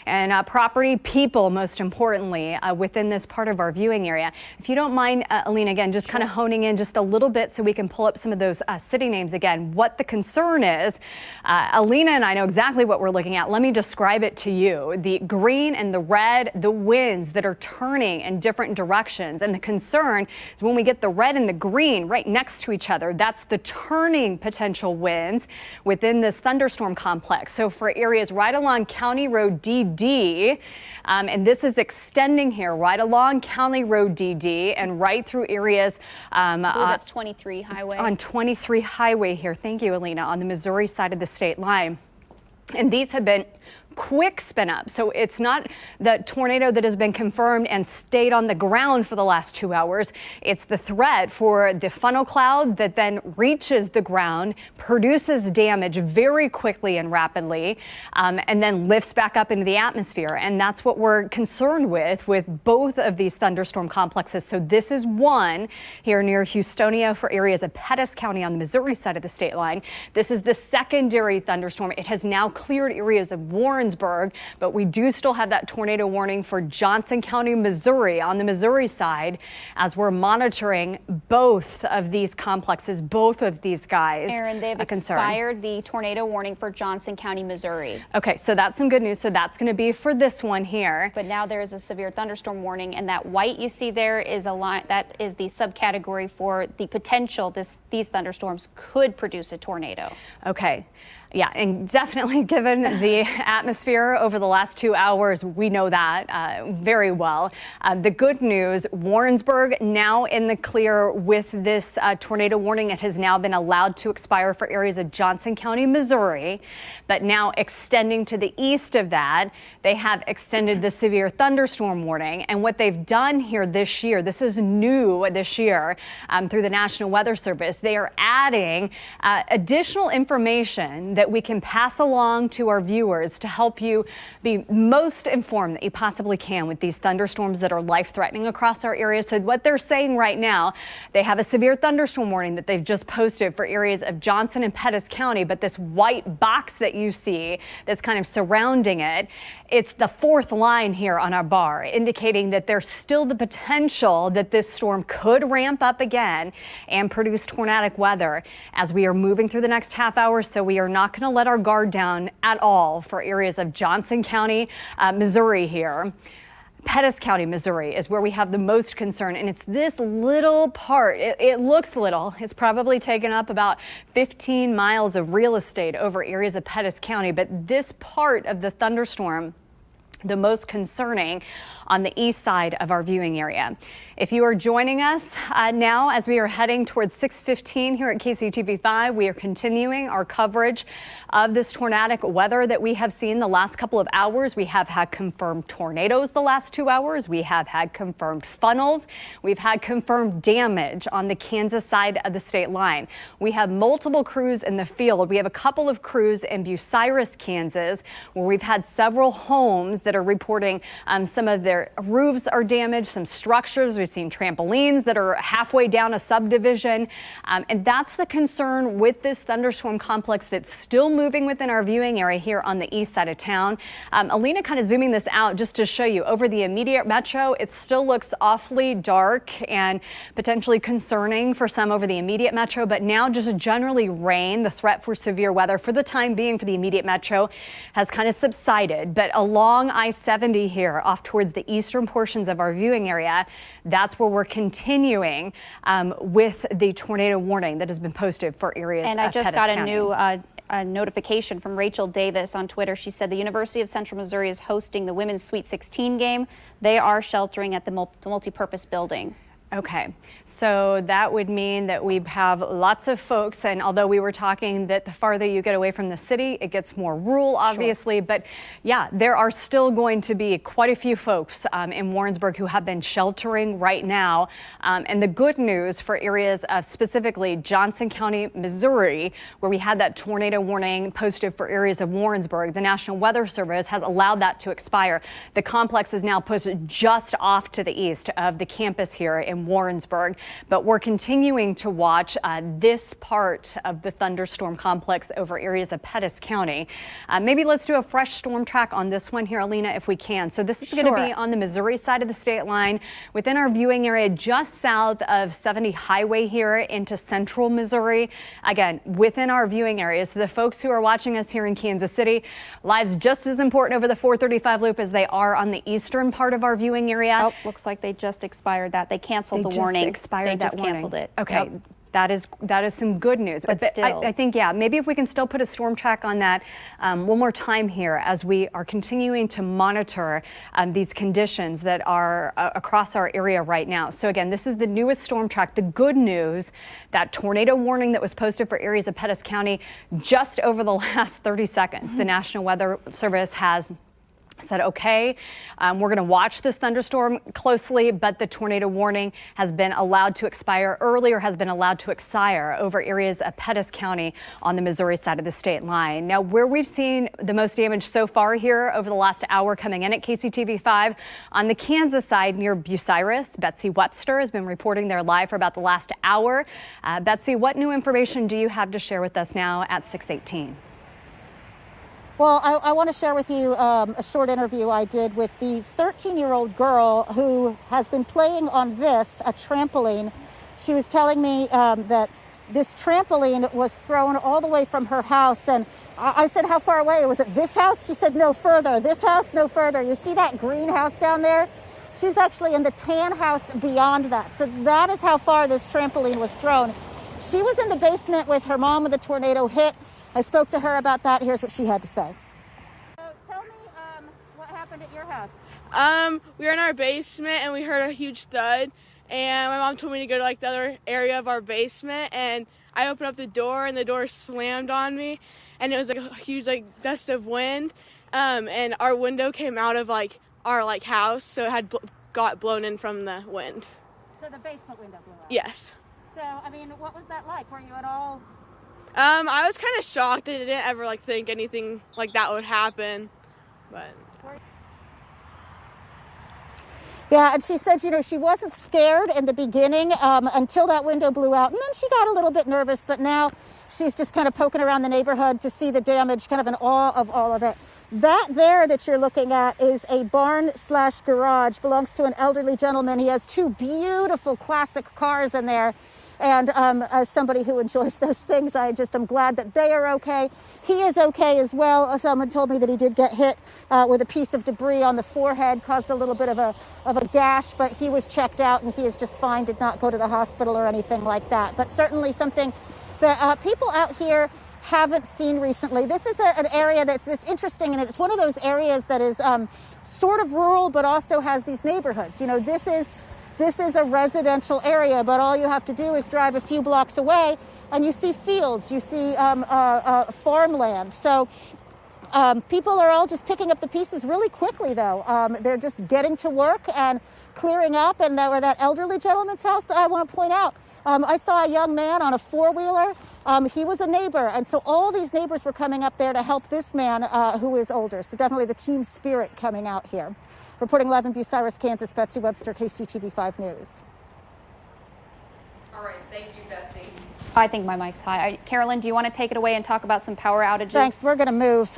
and property, people, most importantly, within this part of our viewing area. If you don't mind, Alina, again, just kind of honing in just a little bit so we can pull up some of those city names again. What the concern is, Alina and I know exactly what we're looking at. Let me describe it to you. The green and the red, the winds that are turning in different directions. And the concern is when we get the red and the green right next to each other, that's the turning potential winds within this thunderstorm complex. So for areas right along County Road DD, and this is extending here right along County Road DD and right through areas. That's 23 highway. On 23 highway here. Thank you, Alina, on the Missouri side of the state line. And these have been quick spin up. So it's not the tornado that has been confirmed and stayed on the ground for the last 2 hours. It's the threat for the funnel cloud that then reaches the ground, produces damage very quickly and rapidly, and then lifts back up into the atmosphere. And that's what we're concerned with both of these thunderstorm complexes. So this is one here near Houstonia for areas of Pettis County on the Missouri side of the state line. This is the secondary thunderstorm. It has now cleared areas of Warrensburg, but we do still have that tornado warning for Johnson County, Missouri on the Missouri side as we're monitoring both of these complexes, both of these guys. Aaron, they've expired the tornado warning for Johnson County, Missouri. Okay, so that's some good news. So that's going to be for this one here. But now there is a severe thunderstorm warning, and that white you see there is a line that is the subcategory for the potential these thunderstorms could produce a tornado. Okay. Yeah, and definitely given the atmosphere over the last 2 hours, we know that very well. The good news, Warrensburg now in the clear with this tornado warning. It has now been allowed to expire for areas of Johnson County, Missouri, but now extending to the east of that, they have extended the severe thunderstorm warning. And what they've done here this year, this is new this year through the National Weather Service, they are adding additional information that we can pass along to our viewers to help you be most informed that you possibly can with these thunderstorms that are life-threatening across our area. So what they're saying right now, they have a severe thunderstorm warning that they've just posted for areas of Johnson and Pettis County, but this white box that you see that's kind of surrounding it, it's the fourth line here on our bar, indicating that there's still the potential that this storm could ramp up again and produce tornadic weather as we are moving through the next half hour. So we are not going to let our guard down at all for areas of Johnson County, Missouri here. Pettis County, Missouri is where we have the most concern, and it's this little part. It looks little. It's probably taken up about 15 miles of real estate over areas of Pettis County, but this part of the thunderstorm the most concerning on the east side of our viewing area. If you are joining us now as we are heading towards 6:15 here at KCTV5, we are continuing our coverage of this tornadic weather that we have seen the last couple of hours. We have had confirmed tornadoes the last 2 hours. We have had confirmed funnels. We've had confirmed damage on the Kansas side of the state line. We have multiple crews in the field. We have a couple of crews in Bucyrus, Kansas, where we've had several homes that are reporting some of their roofs are damaged, some structures. We've seen trampolines that are halfway down a subdivision. And that's the concern with this thunderstorm complex that's still moving within our viewing area here on the east side of town. Alina kind of zooming this out just to show you over the immediate metro. It still looks awfully dark and potentially concerning for some over the immediate metro, but now just generally rain. The threat for severe weather for the time being for the immediate metro has kind of subsided, but along I-70 here off towards the eastern portions of our viewing area, that's where we're continuing with the tornado warning that has been posted for areas and of I just Pettis got County. a notification from Rachel Davis on Twitter. She said the University of Central Missouri is hosting the women's Sweet 16 game. They are sheltering at the multi-purpose building. Okay, so that would mean that we have lots of folks, and although we were talking that the farther you get away from the city, it gets more rural, obviously, but yeah, there are still going to be quite a few folks in Warrensburg who have been sheltering right now. And the good news for areas of specifically Johnson County, Missouri, where we had that tornado warning posted for areas of Warrensburg, the National Weather Service has allowed that to expire. The complex is now posted just off to the east of the campus here in Warrensburg, but we're continuing to watch this part of the thunderstorm complex over areas of Pettis County. Maybe let's do a fresh storm track on this one here, Alina, if we can. So this is going to be on the Missouri side of the state line within our viewing area just south of 70 Highway here into central Missouri. Again, within our viewing area. So the folks who are watching us here in Kansas City, lives just as important over the 435 loop as they are on the eastern part of our viewing area. Oh, looks like they just expired that. They canceled the just warning. Expired they that just warning. canceled it. Okay. Yep. That is some good news. But still. I think, yeah, maybe if we can still put a storm track on that one more time here as we are continuing to monitor these conditions that are across our area right now. So again, this is the newest storm track. The good news, that tornado warning that was posted for areas of Pettis County just over the last 30 seconds. The National Weather Service has said, okay, we're going to watch this thunderstorm closely, but the tornado warning has been allowed to expire earlier, has been allowed to expire over areas of Pettis County on the Missouri side of the state line. Now, where we've seen the most damage so far here over the last hour coming in at KCTV5 on the Kansas side near Bucyrus, Betsy Webster has been reporting there live for about the last hour. Betsy, what new information do you have to share with us now at 6:18? Well, I want to share with you a short interview I did with the 13-year-old girl who has been playing on this, a trampoline. She was telling me that this trampoline was thrown all the way from her house. And I said, how far away? Was it this house? She said, no further. This house, no further. You see that greenhouse down there? She's actually in the tan house beyond that. So that is how far this trampoline was thrown. She was in the basement with her mom when the tornado hit. I spoke to her about that. Here's what she had to say. So tell me what happened at your house. We were in our basement and we heard a huge thud, and my mom told me to go to like the other area of our basement, and I opened up the door and the door slammed on me, and it was like a huge like gust of wind, and our window came out of like our like house, so it had got blown in from the wind. So the basement window blew up? Yes. So, I mean, what was that like? Were you at all... I was kind of shocked. I didn't ever like think anything like that would happen, but. Yeah, and she said, you know, she wasn't scared in the beginning until that window blew out, and then she got a little bit nervous, but now she's just kind of poking around the neighborhood to see the damage, kind of in awe of all of it. That there that you're looking at is a barn/garage, belongs to an elderly gentleman. He has two beautiful classic cars in there. And as somebody who enjoys those things, I'm glad that they are okay. He is okay as well. Someone told me that he did get hit with a piece of debris on the forehead, caused a little bit of a gash, but he was checked out and he is just fine, did not go to the hospital or anything like that. But certainly something that people out here haven't seen recently. This is an area that's interesting, and it's one of those areas that is sort of rural, but also has these neighborhoods. You know, this is a residential area, but all you have to do is drive a few blocks away, and you see fields, you see farmland. So people are all just picking up the pieces really quickly, though. They're just getting to work and clearing up. And that elderly gentleman's house, I want to point out, I saw a young man on a four-wheeler. He was a neighbor, and so all these neighbors were coming up there to help this man who is older. So definitely the team spirit coming out here. Reporting live in Bucyrus, Kansas, Betsy Webster, KCTV5 News. All right, thank you, Betsy. I think my mic's high. Carolyn, do you want to take it away and talk about some power outages? Thanks. We're going to move.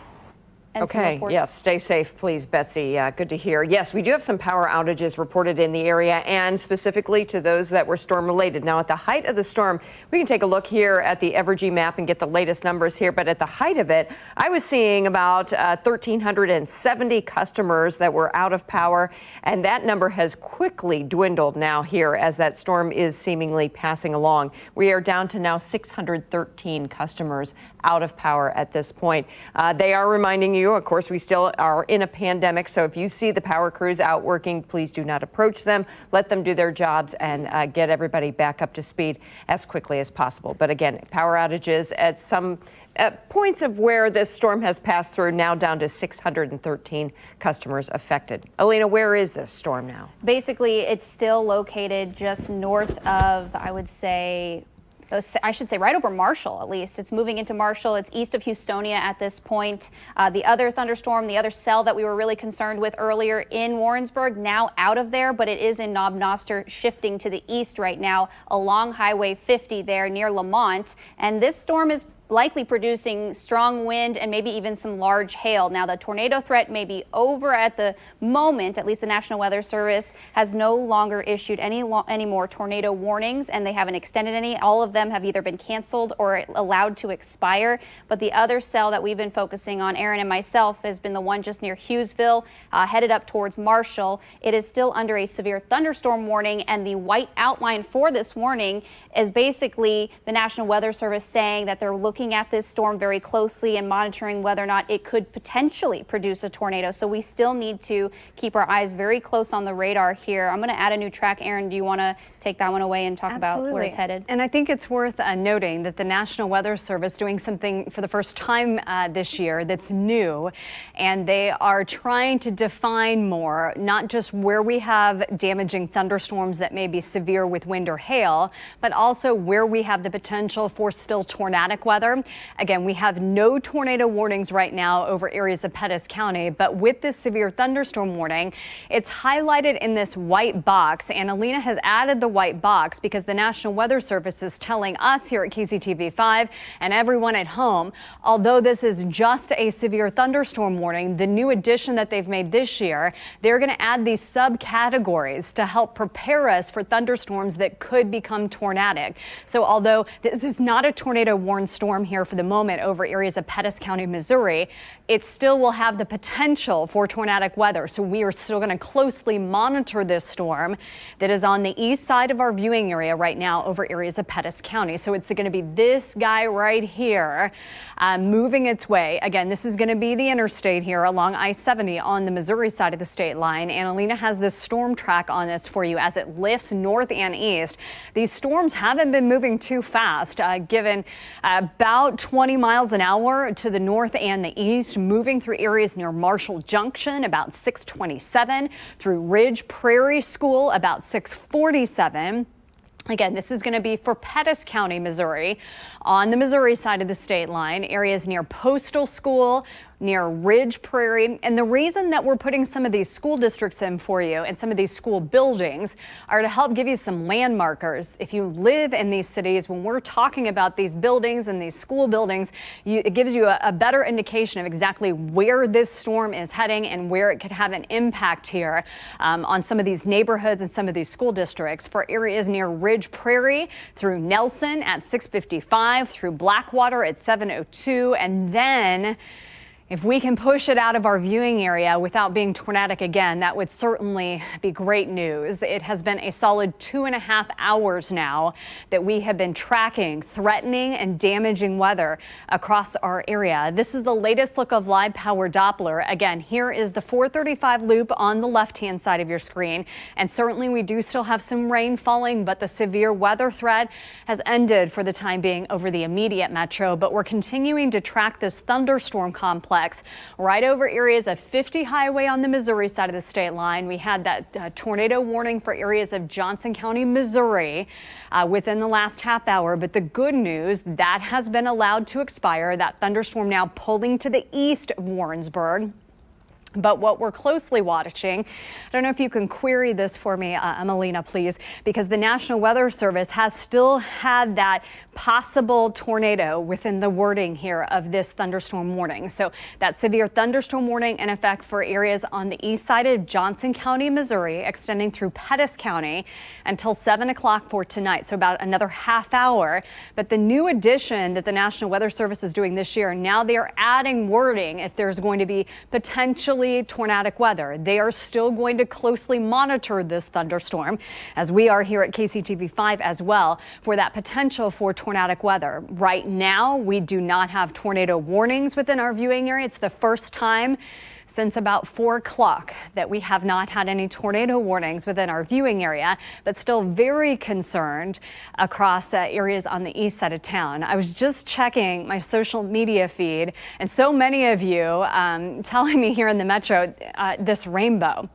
Okay, yes, stay safe, please, Betsy. Good to hear. Yes, we do have some power outages reported in the area, and specifically to those that were storm-related. Now, at the height of the storm, we can take a look here at the Evergy map and get the latest numbers here, but at the height of it, I was seeing about 1,370 customers that were out of power, and that number has quickly dwindled now here as that storm is seemingly passing along. We are down to now 613 customers out of power at this point. They are reminding you, of course, we still are in a pandemic, so if you see the power crews out working, please do not approach them. Let them do their jobs and get everybody back up to speed as quickly as possible. But again, power outages at some points of where this storm has passed through, now down to 613 customers affected. Alina, where is this storm now? Basically, it's still located just north of, I should say right over Marshall, at least. It's moving into Marshall. It's east of Houstonia at this point. The other thunderstorm, the other cell that we were really concerned with earlier in Warrensburg, now out of there, but it is in Knob Noster, shifting to the east right now along Highway 50 there near Lamont. And this storm is likely producing strong wind and maybe even some large hail. Now, the tornado threat may be over at the moment. At least the National Weather Service has no longer issued any more tornado warnings, and they haven't extended any. All of them have either been canceled or allowed to expire. But the other cell that we've been focusing on, Aaron and myself, has been the one just near Hughesville, headed up towards Marshall. It is still under a severe thunderstorm warning, and the white outline for this warning is basically the National Weather Service saying that they're looking at this storm very closely and monitoring whether or not it could potentially produce a tornado. So we still need to keep our eyes very close on the radar here. I'm going to add a new track. Aaron, do you want to take that one away and talk about where it's headed? And I think it's worth noting that the National Weather Service doing something for the first time this year that's new, and they are trying to define more, not just where we have damaging thunderstorms that may be severe with wind or hail, but also where we have the potential for still tornadic weather. Again, we have no tornado warnings right now over areas of Pettis County, but with this severe thunderstorm warning, it's highlighted in this white box. And Alina has added the white box because the National Weather Service is telling us here at KCTV5 and everyone at home, although this is just a severe thunderstorm warning, the new addition that they've made this year, they're going to add these subcategories to help prepare us for thunderstorms that could become tornadic. So although this is not a tornado warned storm here for the moment over areas of Pettis County, Missouri, it still will have the potential for tornadic weather. So we are still going to closely monitor this storm that is on the east side of our viewing area right now over areas of Pettis County. So it's going to be this guy right here moving its way. Again, this is going to be the interstate here along I-70 on the Missouri side of the state line. And Alina has this storm track on this for you as it lifts north and east. These storms haven't been moving too fast, given about 20 miles an hour to the north and the east, moving through areas near Marshall Junction about 6:27, through Ridge Prairie School about 6:47. Again, this is going to be for Pettis County, Missouri, on the Missouri side of the state line, areas near Postal School, near Ridge Prairie. And the reason that we're putting some of these school districts in for you and some of these school buildings are to help give you some landmarkers. If you live in these cities, when we're talking about these buildings and these school buildings, it gives you a better indication of exactly where this storm is heading and where it could have an impact here on some of these neighborhoods and some of these school districts. For areas near Ridge Prairie, through Nelson at 6:55, through Blackwater at 7:02, and then If we can push it out of our viewing area without being tornadic again, that would certainly be great news. It has been a solid 2.5 hours now that we have been tracking threatening and damaging weather across our area. This is the latest look of live power Doppler. Again, here is the 435 loop on the left-hand side of your screen. And certainly we do still have some rain falling, but the severe weather threat has ended for the time being over the immediate metro. But we're continuing to track this thunderstorm complex right over areas of 50 highway on the Missouri side of the state line. We had that tornado warning for areas of Johnson County, Missouri within the last half hour. But the good news, that has been allowed to expire. That thunderstorm now pulling to the east of Warrensburg. But what we're closely watching, I don't know if you can query this for me, Melina, please, because the National Weather Service has still had that possible tornado within the wording here of this thunderstorm warning. So that severe thunderstorm warning in effect for areas on the east side of Johnson County, Missouri, extending through Pettis County until 7 o'clock for tonight. So about another half hour. But the new addition that the National Weather Service is doing this year, now they are adding wording if there's going to be potentially tornadic weather. They are still going to closely monitor this thunderstorm, as we are here at KCTV5 as well, for that potential for tornadic weather. Right now, we do not have tornado warnings within our viewing area. It's the first time since about 4 o'clock that we have not had any tornado warnings within our viewing area, but still very concerned across areas on the east side of town. I was just checking my social media feed, and so many of you telling me here in the metro this rainbow.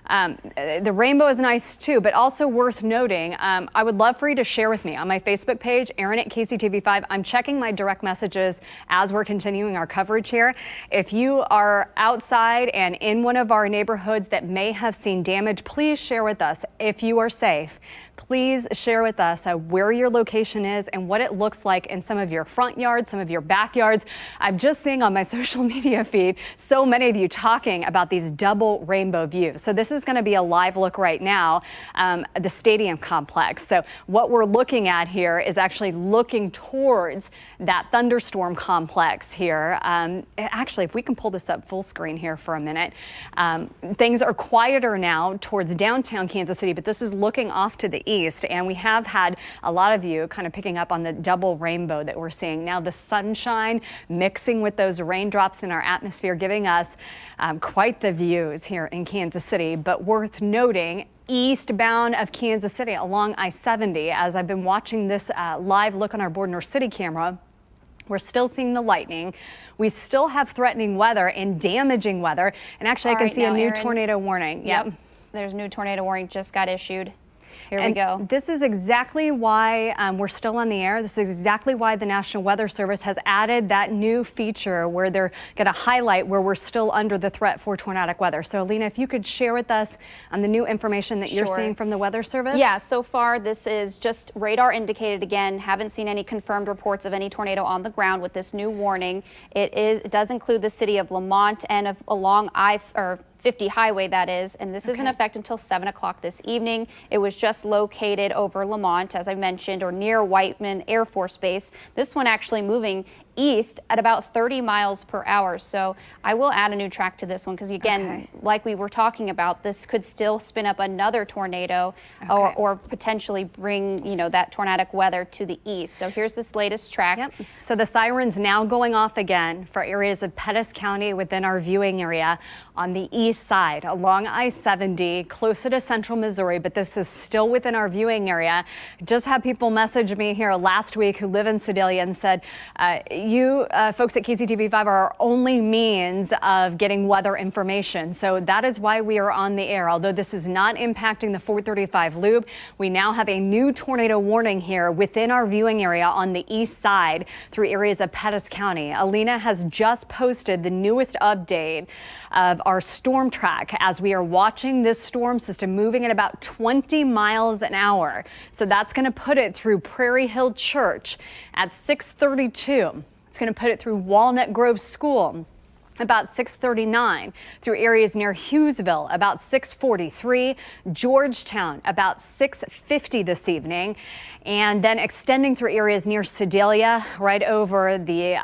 The rainbow is nice too, but also worth noting. I would love for you to share with me on my Facebook page, Aaron at KCTV5. I'm checking my direct messages as we're continuing our coverage here. If you are outside and in one of our neighborhoods that may have seen damage, please share with us. If you are safe, please share with us where your location is and what it looks like in some of your front yards, some of your backyards. I'm just seeing on my social media feed so many of you talking about these double rainbow views. So this is going to be a live look right now, the stadium complex. So what we're looking at here is actually looking towards that thunderstorm complex here. Actually, if we can pull this up full screen here for a minute, things are quieter now towards downtown Kansas City, but this is looking off to the east, and we have had a lot of you kind of picking up on the double rainbow that we're seeing. Now the sunshine mixing with those raindrops in our atmosphere, giving us quite the views here in Kansas City. But worth noting, eastbound of Kansas City along I-70, as I've been watching this live look on our Bordner City camera, we're still seeing the lightning. We still have threatening weather and damaging weather. And actually, I can see a new tornado warning. Yep. There's a new tornado warning just got issued. Here we go. This is exactly why we're still on the air. This is exactly why the National Weather Service has added that new feature where they're going to highlight where we're still under the threat for tornadic weather. So, Alina, if you could share with us the new information that you're seeing from the Weather Service. Yeah, so far this is just radar indicated again. Haven't seen any confirmed reports of any tornado on the ground with this new warning. It does include the city of Lamont and along I-50 highway, that is, and this is in effect until 7 o'clock this evening. It was just located over Lamont, as I mentioned, or near Whiteman Air Force Base. This one actually moving east at about 30 miles per hour. So I will add a new track to this one because, again, like we were talking about, this could still spin up another tornado or potentially bring, you know, that tornadic weather to the east. So here's this latest track. Yep. So the sirens now going off again for areas of Pettis County within our viewing area on the east side along I-70 closer to central Missouri, but this is still within our viewing area. Just had people message me here last week who live in Sedalia and said, you folks at KCTV5 are our only means of getting weather information. So that is why we are on the air. Although this is not impacting the 435 loop, we now have a new tornado warning here within our viewing area on the east side through areas of Pettis County. Alina has just posted the newest update of our storm track as we are watching this storm system moving at about 20 miles an hour. So that's going to put it through Prairie Hill Church at 6:32. It's going to put it through Walnut Grove School about 6:39, through areas near Hughesville about 6:43, Georgetown about 6:50 this evening, and then extending through areas near Sedalia right over the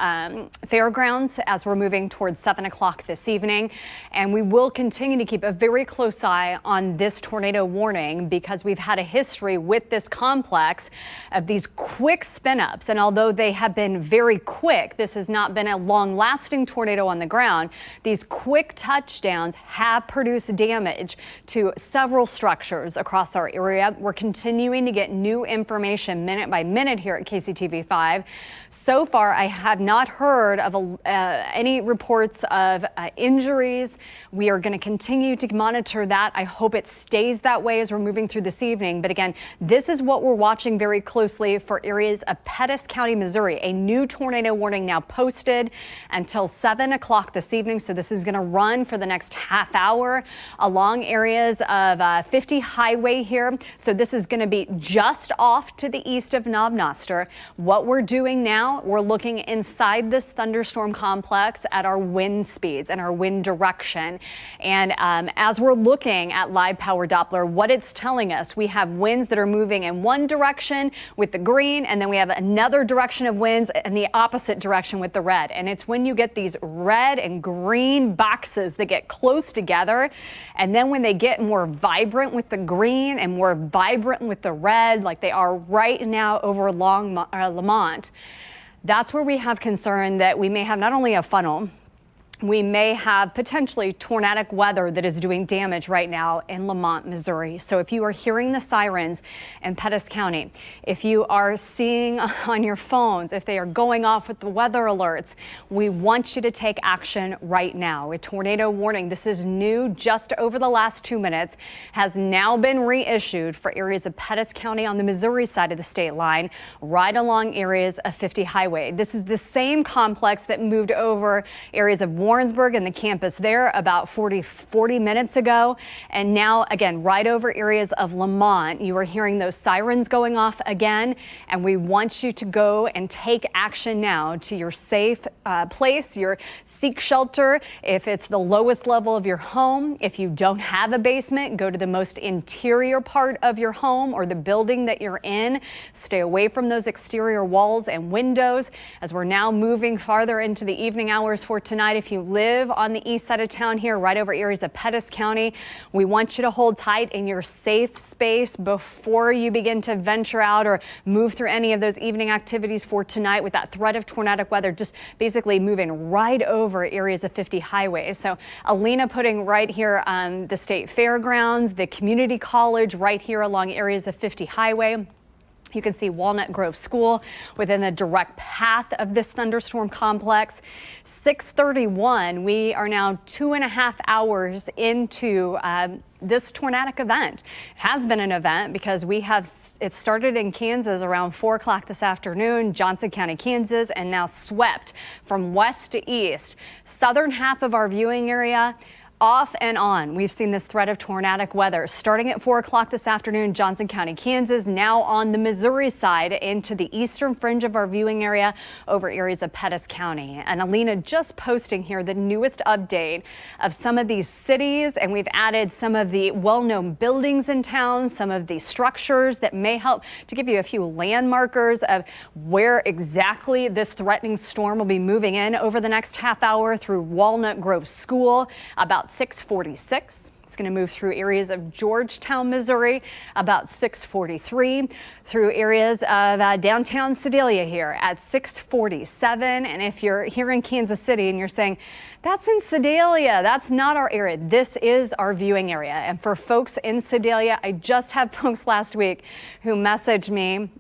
fairgrounds as we're moving towards 7 o'clock this evening. And we will continue to keep a very close eye on this tornado warning because we've had a history with this complex of these quick spin ups. And although they have been very quick, this has not been a long lasting tornado on the ground. These quick touchdowns have produced damage to several structures across our area. We're continuing to get new information minute by minute here at KCTV5. So far, I have not heard of any reports of injuries. We are going to continue to monitor that. I hope it stays that way as we're moving through this evening. But again, this is what we're watching very closely for areas of Pettis County, Missouri. A new tornado warning now posted until 7 o'clock this evening. So this is going to run for the next half hour along areas of 50 highway here. So this is going to be just off to the east of Knob Noster. What we're doing now, we're looking inside this thunderstorm complex at our wind speeds and our wind direction. And as we're looking at live power Doppler, what it's telling us, we have winds that are moving in one direction with the green, and then we have another direction of winds in the opposite direction with the red. And it's when you get these red and green boxes that get close together, and then when they get more vibrant with the green and more vibrant with the red, like they are right now over Lamont, that's where we have concern that we may have not only a funnel, we may have potentially tornadic weather that is doing damage right now in Lamont, Missouri. So if you are hearing the sirens in Pettis County, if you are seeing on your phones, if they are going off with the weather alerts, we want you to take action right now. A tornado warning, this is new just over the last 2 minutes, has now been reissued for areas of Pettis County on the Missouri side of the state line, right along areas of 50 highway. This is the same complex that moved over areas of Warrensburg and the campus there about 40 minutes ago. And now, again, right over areas of Lamont, you are hearing those sirens going off again. And we want you to go and take action now to your safe place, your seek shelter. If it's the lowest level of your home, if you don't have a basement, go to the most interior part of your home or the building that you're in. Stay away from those exterior walls and windows. As we're now moving farther into the evening hours for tonight, if you live on the east side of town here, right over areas of Pettis County, we want you to hold tight in your safe space before you begin to venture out or move through any of those evening activities for tonight with that threat of tornadic weather just basically moving right over areas of 50 highways. So Alina putting right here on the state fairgrounds, the community college right here along areas of 50 highway. You can see Walnut Grove School within the direct path of this thunderstorm complex. 6:31, we are now 2.5 hours into this tornadic event. It has been an event because it started in Kansas around 4 o'clock this afternoon, Johnson County, Kansas, and now swept from west to east. Southern half of our viewing area, off and on. We've seen this threat of tornadic weather starting at 4 o'clock this afternoon, Johnson County, Kansas, now on the Missouri side into the eastern fringe of our viewing area over areas of Pettis County. And Alina just posting here the newest update of some of these cities, and we've added some of the well-known buildings in town, some of the structures that may help to give you a few landmarkers of where exactly this threatening storm will be moving in over the next half hour through Walnut Grove School about 6:46. It's going to move through areas of Georgetown, Missouri, about 6:43, through areas of downtown Sedalia here at 6:47. And if you're here in Kansas City and you're saying, that's in Sedalia, that's not our area, this is our viewing area. And for folks in Sedalia, I just had folks last week who messaged me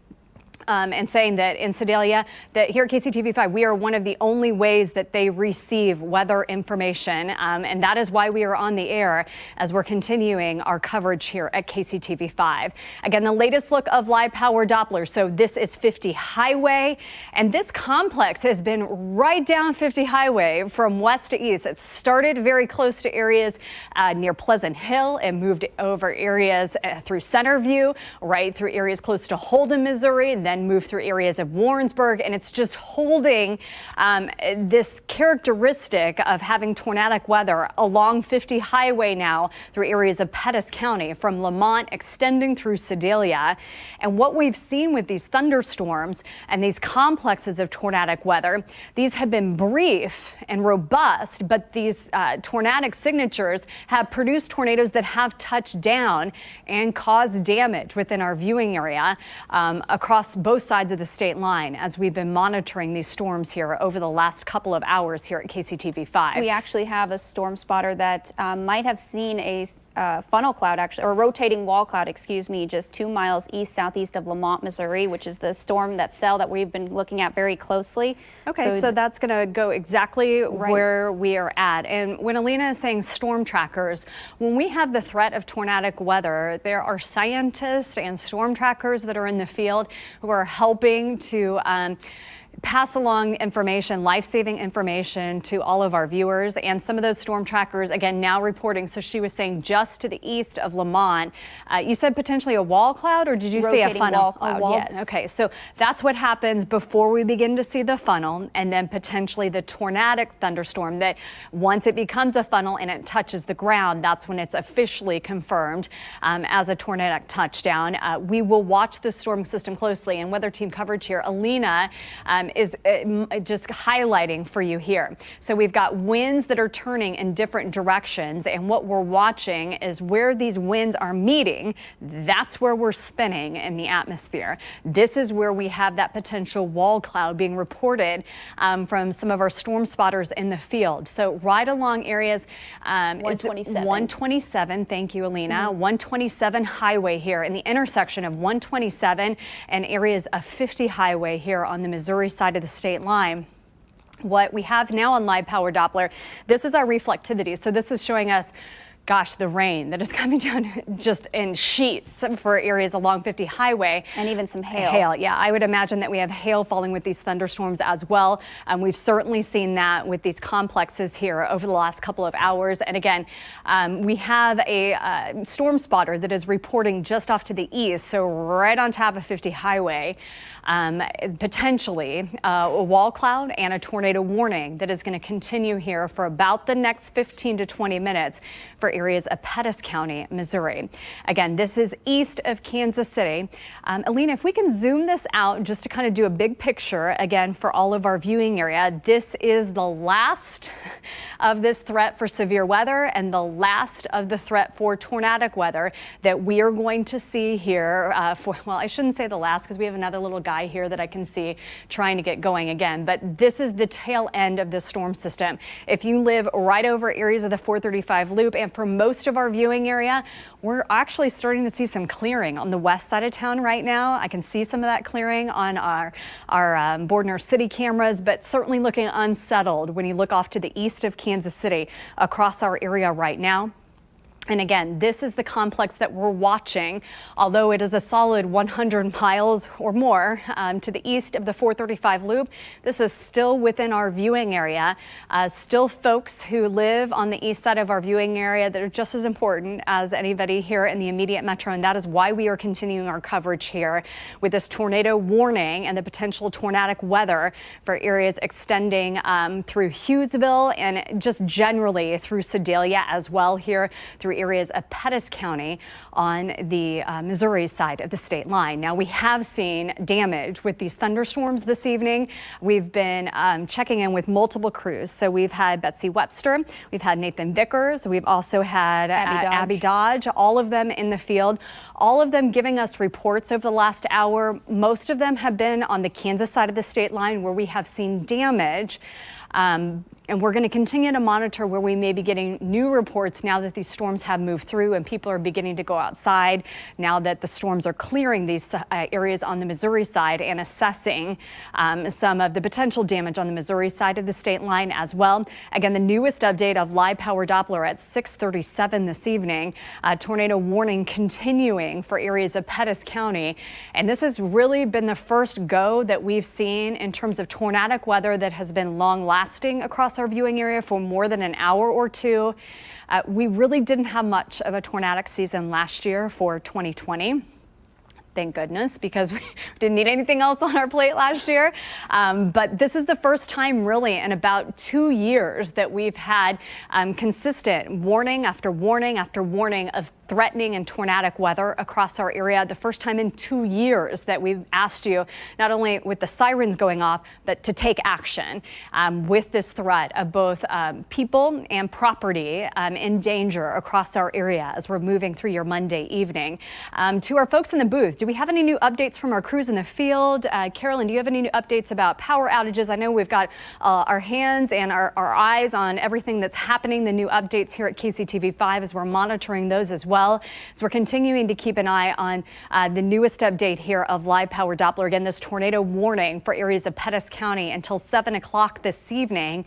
and saying that in Sedalia, that here at KCTV5, we are one of the only ways that they receive weather information. And that is why we are on the air as we're continuing our coverage here at KCTV5. Again, the latest look of live power Doppler. So this is 50 highway, and this complex has been right down 50 highway from west to east. It started very close to areas near Pleasant Hill and moved over areas through Centerview, right through areas close to Holden, Missouri. Then then move through areas of Warrensburg. And it's just holding this characteristic of having tornadic weather along 50 highway now through areas of Pettis County, from Lamont extending through Sedalia. And what we've seen with these thunderstorms and these complexes of tornadic weather, these have been brief and robust, but these tornadic signatures have produced tornadoes that have touched down and caused damage within our viewing area across both sides of the state line as we've been monitoring these storms here over the last couple of hours here at KCTV5. We actually have a storm spotter that might have seen a funnel cloud, actually, or rotating wall cloud, excuse me, just 2 miles southeast of Lamont, Missouri, which is the storm, that cell that we've been looking at very closely. Okay, so that's going to go exactly where we are at. And when Alina is saying storm trackers, when we have the threat of tornadic weather, there are scientists and storm trackers that are in the field who are helping to pass along information, life-saving information to all of our viewers. And some of those storm trackers, again, now reporting. So she was saying just to the east of Lamont. You said potentially a wall cloud, or did you say a funnel? Wall cloud, yes. Okay, so that's what happens before we begin to see the funnel, and then potentially the tornadic thunderstorm, that once it becomes a funnel and it touches the ground, that's when it's officially confirmed as a tornadic touchdown. We will watch the storm system closely, and weather team coverage here, Alina, is just highlighting for you here. So we've got winds that are turning in different directions, and what we're watching is where these winds are meeting. That's where we're spinning in the atmosphere. This is where we have that potential wall cloud being reported from some of our storm spotters in the field. So right along areas 127. 127, thank you, Alina. 127 highway here in the intersection of 127 and areas of 50 highway here on the Missouri side of the state line. What we have now on live power Doppler, this is our reflectivity. So this is showing us, gosh, the rain that is coming down just in sheets for areas along 50 highway. And even some hail. Yeah, I would imagine that we have hail falling with these thunderstorms as well. We've certainly seen that with these complexes here over the last couple of hours. And again, we have a storm spotter that is reporting just off to the east, so right on top of 50 highway, potentially a wall cloud and a tornado warning that is going to continue here for about the next 15 to 20 minutes for areas of Pettis County, Missouri. Again, this is east of Kansas City. Alina, if we can zoom this out just to kind of do a big picture again for all of our viewing area, this is the last of this threat for severe weather and the last of the threat for tornadic weather that we are going to see here well, I shouldn't say the last, because we have another little guy here that I can see trying to get going again, but this is the tail end of this storm system. If you live right over areas of the 435 loop, and for most of our viewing area, we're actually starting to see some clearing on the west side of town right now. I can see some of that clearing on our Bordner City cameras, but certainly looking unsettled when you look off to the east of Kansas City across our area right now. And again, this is the complex that we're watching, although it is a solid 100 miles or more to the east of the 435 loop. This is still within our viewing area. Still folks who live on the east side of our viewing area that are just as important as anybody here in the immediate metro. And that is why we are continuing our coverage here with this tornado warning and the potential tornadic weather for areas extending through Hughesville and just generally through Sedalia as well here through areas of Pettis County on the Missouri side of the state line. Now, we have seen damage with these thunderstorms this evening. We've been checking in with multiple crews. So we've had Betsy Webster, we've had Nathan Vickers, we've also had Abby Dodge, all of them in the field, all of them giving us reports over the last hour. Most of them have been on the Kansas side of the state line where we have seen damage. And we're going to continue to monitor where we may be getting new reports now that these storms have moved through and people are beginning to go outside now that the storms are clearing these areas on the Missouri side and assessing some of the potential damage on the Missouri side of the state line as well. Again, the newest update of live power Doppler at 6:37 this evening, tornado warning continuing for areas of Pettis County. And this has really been the first go that we've seen in terms of tornadic weather that has been long lasting across our viewing area for more than an hour or two. We really didn't have much of a tornadic season last year for 2020. Thank goodness, because we didn't need anything else on our plate last year. But this is the first time really in about 2 years that we've had consistent warning after warning after warning of threatening and tornadic weather across our area. The first time in 2 years that we've asked you, not only with the sirens going off, but to take action with this threat of both people and property in danger across our area as we're moving through your Monday evening. To our folks in the booth, do we have any new updates from our crews in the field? Carolyn, do you have any new updates about power outages? I know we've got our hands and our eyes on everything that's happening, the new updates here at KCTV5 as we're monitoring those as well. So we're continuing to keep an eye on the newest update here of live power Doppler. Again, this tornado warning for areas of Pettis County until 7 o'clock this evening.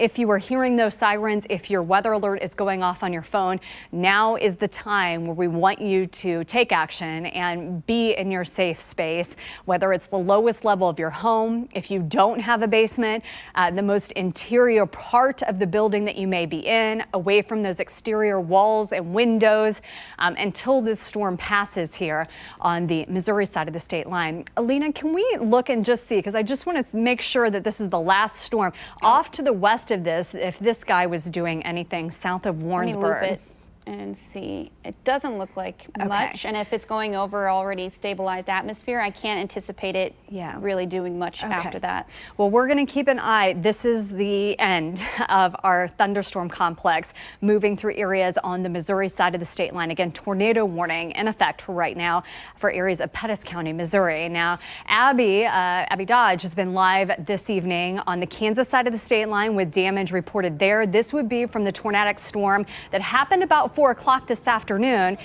If you are hearing those sirens, if your weather alert is going off on your phone, now is the time where we want you to take action and be in your safe space, whether it's the lowest level of your home, if you don't have a basement, the most interior part of the building that you may be in, away from those exterior walls and windows until this storm passes here on the Missouri side of the state line. Alina, can we look and just see, because I just want to make sure that this is the last storm. Off to the west of this, if this guy was doing anything south of Warrensburg. Let me loop it and see. It doesn't look like much, and if it's going over already stabilized atmosphere, I can't anticipate it really doing much after that. Well, we're going to keep an eye. This is the end of our thunderstorm complex moving through areas on the Missouri side of the state line. Again, tornado warning in effect for right now for areas of Pettis County, Missouri. Now, Abby Dodge has been live this evening on the Kansas side of the state line with damage reported there. This would be from the tornadic storm that happened about 4 o'clock this afternoon.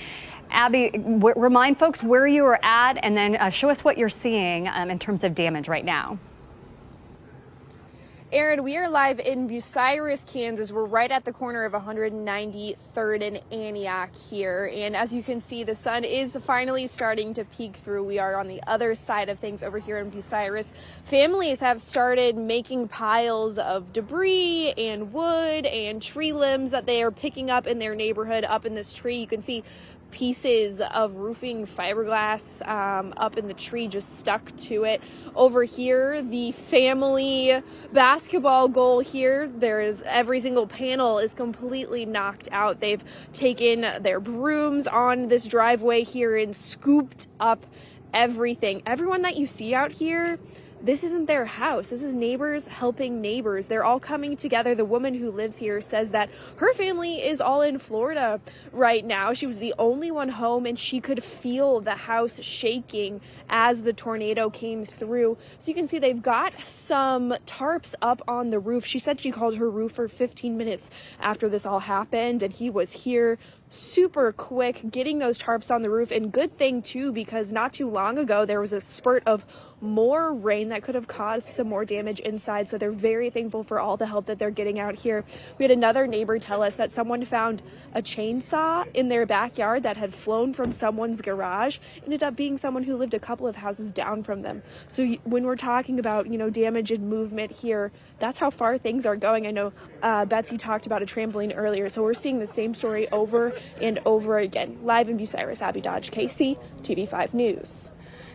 Abby, remind folks where you are at, and then show us what you're seeing in terms of damage right now. Aaron, we are live in Bucyrus, Kansas. We're right at the corner of 193rd and Antioch here. And as you can see, the sun is finally starting to peek through. We are on the other side of things over here in Bucyrus. Families have started making piles of debris and wood and tree limbs that they are picking up in their neighborhood. Up in this tree, you can see pieces of roofing fiberglass up in the tree just stuck to it. Over here, the family basketball goal here, there's every single panel is completely knocked out. They've taken their brooms on this driveway here and scooped up everything. Everyone that you see out here, this isn't their house. This is neighbors helping neighbors. They're all coming together. The woman who lives here says that her family is all in Florida right now. She was the only one home, and she could feel the house shaking as the tornado came through. So you can see they've got some tarps up on the roof. She said she called her roofer 15 minutes after this all happened, and he was here super quick getting those tarps on the roof. And good thing too, because not too long ago there was a spurt of more rain that could have caused some more damage inside. So they're very thankful for all the help that they're getting out here. We had another neighbor tell us that someone found a chainsaw in their backyard that had flown from someone's garage. Ended up being someone who lived a couple of houses down from them. So when we're talking about, damage and movement here, that's how far things are going. I know Betsy talked about a trampoline earlier, so we're seeing the same story over and over again. Live in Bucyrus, Abby Dodge, KCTV5 News.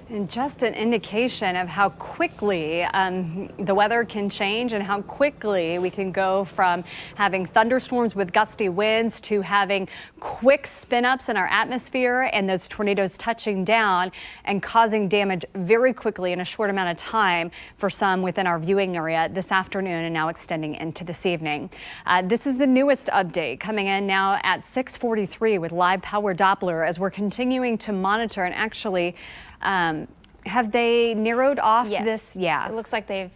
And just an indication of how quickly the weather can change and how quickly we can go from having thunderstorms with gusty winds to having quick spin-ups in our atmosphere and those tornadoes touching down and causing damage very quickly in a short amount of time for some within our viewing area this afternoon and now extending into this evening. This is the newest update coming in now at 6:43 with live power Doppler as we're continuing to monitor and actually have they narrowed off this? Yeah. It looks like they've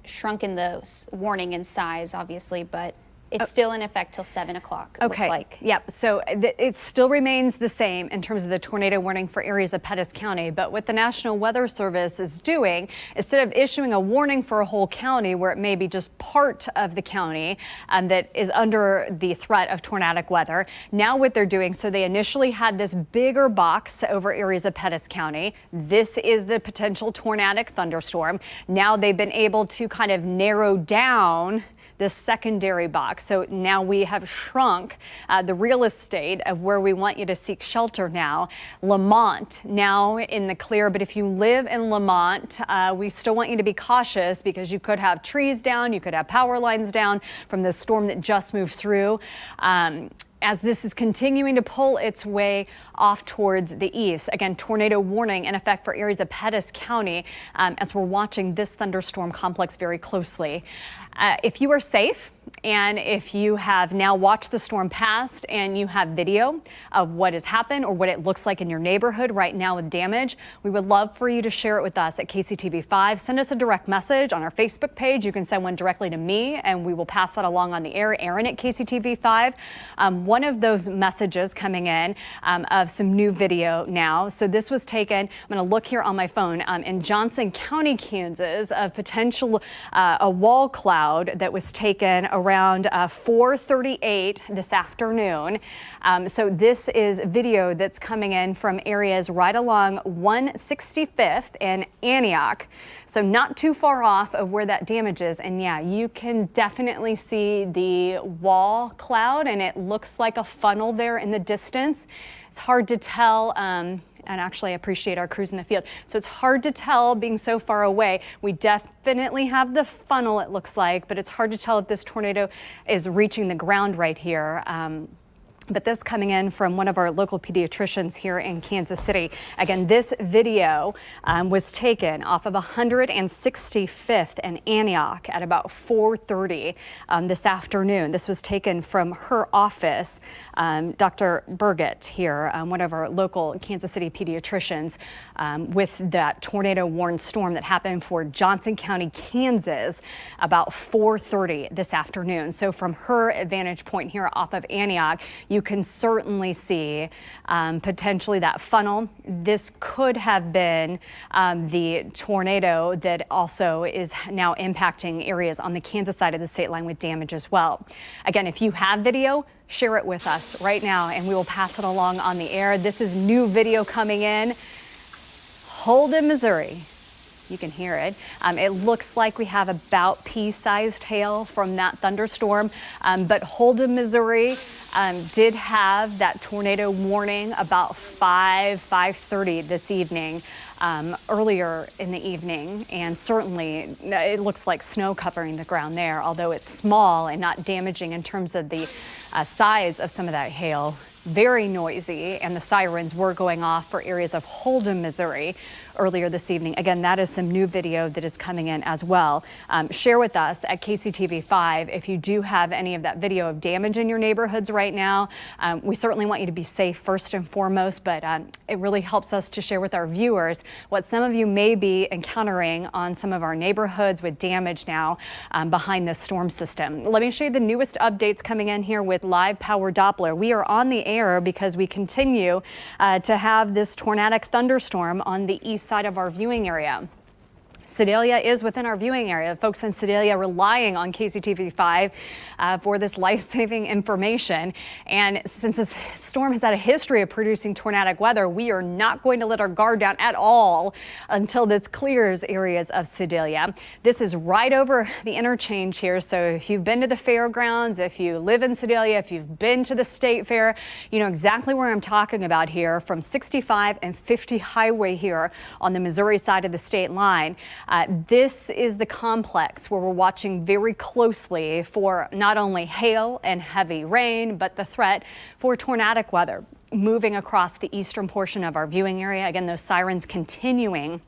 shrunken the warning in size, obviously, but it's still in effect till 7 o'clock, it looks like. Yep. So it still remains the same in terms of the tornado warning for areas of Pettis County. But what the National Weather Service is doing, instead of issuing a warning for a whole county where it may be just part of the county that is under the threat of tornadic weather, now what they're doing, so they initially had this bigger box over areas of Pettis County. This is the potential tornadic thunderstorm. Now they've been able to kind of narrow down this secondary box. So now we have shrunk the real estate of where we want you to seek shelter now. Lamont now in the clear, but if you live in Lamont, we still want you to be cautious because you could have trees down, you could have power lines down from the storm that just moved through. As this is continuing to pull its way off towards the east. Again, tornado warning in effect for areas of Pettis County as we're watching this thunderstorm complex very closely. If you are safe and if you have now watched the storm pass and you have video of what has happened or what it looks like in your neighborhood right now with damage, we would love for you to share it with us at KCTV5. Send us a direct message on our Facebook page. You can send one directly to me and we will pass that along on the air. Aaron at KCTV5. One of those messages coming in of some new video now. So this was taken, I'm going to look here on my phone, in Johnson County, Kansas, of potential a wall cloud that was taken around 4:38 this afternoon. So this is video that's coming in from areas right along 165th and Antioch. So not too far off of where that damage is. And yeah, you can definitely see the wall cloud and it looks like a funnel there in the distance. It's hard to tell. And actually I appreciate our crews in the field. So it's hard to tell being so far away. We definitely have the funnel, it looks like, but it's hard to tell if this tornado is reaching the ground right here. But this coming in from one of our local pediatricians here in Kansas City. Again, this video was taken off of 165th and Antioch at about 4:30 this afternoon. This was taken from her office. Dr. Burgett here, one of our local Kansas City pediatricians, with that tornado warned storm that happened for Johnson County, Kansas, about 4:30 this afternoon. So from her vantage point here off of Antioch, you can certainly see potentially that funnel. This could have been the tornado that also is now impacting areas on the Kansas side of the state line with damage as well. Again, if you have video, share it with us right now and we will pass it along on the air. This is new video coming in. Holden, Missouri. You can hear it. It looks like we have about pea-sized hail from that thunderstorm, but Holden, Missouri did have that tornado warning about 5:30 this evening, earlier in the evening, and certainly it looks like snow covering the ground there, although it's small and not damaging in terms of the size of some of that hail. Very noisy, and the sirens were going off for areas of Holden, Missouri earlier this evening. Again, that is some new video that is coming in as well. Share with us at KCTV5 if you do have any of that video of damage in your neighborhoods right now. We certainly want you to be safe first and foremost, but it really helps us to share with our viewers what some of you may be encountering on some of our neighborhoods with damage now behind this storm system. Let me show you the newest updates coming in here with live power Doppler. We are on the air because we continue to have this tornadic thunderstorm on the east side of our viewing area. Sedalia is within our viewing area. Folks in Sedalia relying on KCTV5 for this life-saving information. And since this storm has had a history of producing tornadic weather, we are not going to let our guard down at all until this clears areas of Sedalia. This is right over the interchange here. So if you've been to the fairgrounds, if you live in Sedalia, if you've been to the state fair, you know exactly where I'm talking about here, from 65 and 50 highway here on the Missouri side of the state line. This is the complex where we're watching very closely for not only hail and heavy rain, but the threat for tornadic weather moving across the eastern portion of our viewing area. Again, those sirens continuing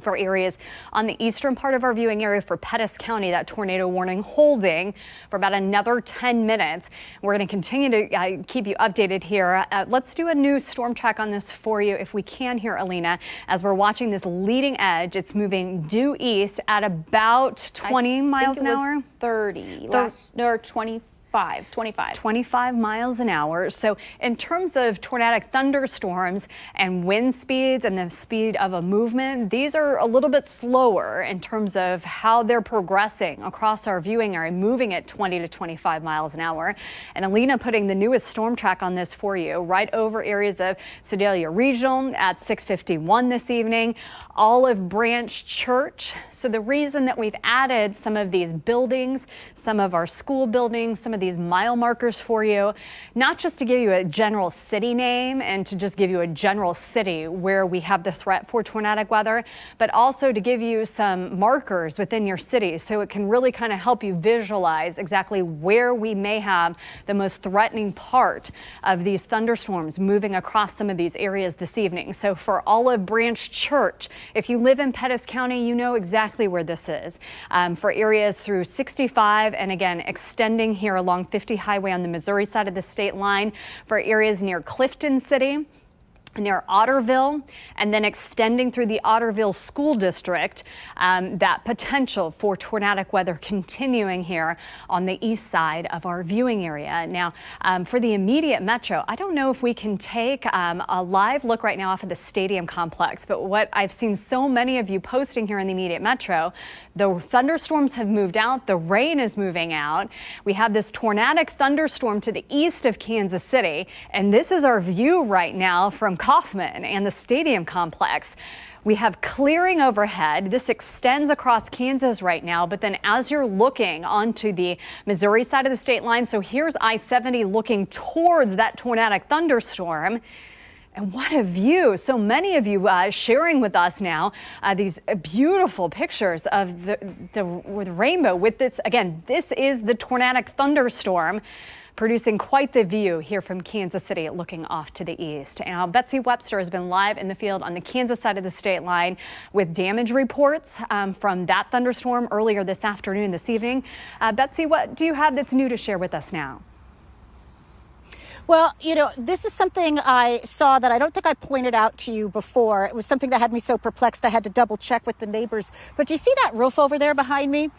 for areas on the eastern part of our viewing area for Pettis County, that tornado warning holding for about another 10 minutes. We're going to continue to keep you updated here. Let's do a new storm track on this for you if we can here, Alina, as we're watching this leading edge. It's moving due east at about 20 miles an hour. 30 last, or 20. 25 miles an hour. So in terms of tornadic thunderstorms and wind speeds and the speed of a movement, these are a little bit slower in terms of how they're progressing across our viewing area, moving at 20 to 25 miles an hour. And Alina putting the newest storm track on this for you, right over areas of Sedalia Regional at 6:51 this evening, Olive Branch Church. So the reason that we've added some of these buildings, some of our school buildings, some of these mile markers for you, not just to give you a general city name and to just give you a general city where we have the threat for tornadic weather, but also to give you some markers within your city so it can really kind of help you visualize exactly where we may have the most threatening part of these thunderstorms moving across some of these areas this evening. So for Olive Branch Church, if you live in Pettis County, you know exactly where this is. For areas through 65 and again extending here along 50 Highway on the Missouri side of the state line, for areas near Clifton City, near Otterville, and then extending through the Otterville School District, that potential for tornadic weather continuing here on the east side of our viewing area. Now, for the immediate metro, I don't know if we can take a live look right now off of the stadium complex, but what I've seen so many of you posting here in the immediate metro, the thunderstorms have moved out, the rain is moving out. We have this tornadic thunderstorm to the east of Kansas City, and this is our view right now from Kaufman and the stadium complex. We have clearing overhead. This extends across Kansas right now, but then as you're looking onto the Missouri side of the state line, so here's I-70 looking towards that tornadic thunderstorm. And what a view. So many of you sharing with us now these beautiful pictures of the rainbow with this. Again, this is the tornadic thunderstorm, producing quite the view here from Kansas City looking off to the east. Now, Betsy Webster has been live in the field on the Kansas side of the state line with damage reports from that thunderstorm earlier this afternoon, this evening. Betsy, what do you have that's new to share with us now? Well, you know, this is something I saw that I don't think I pointed out to you before. It was something that had me so perplexed I had to double check with the neighbors. But do you see that roof over there behind me?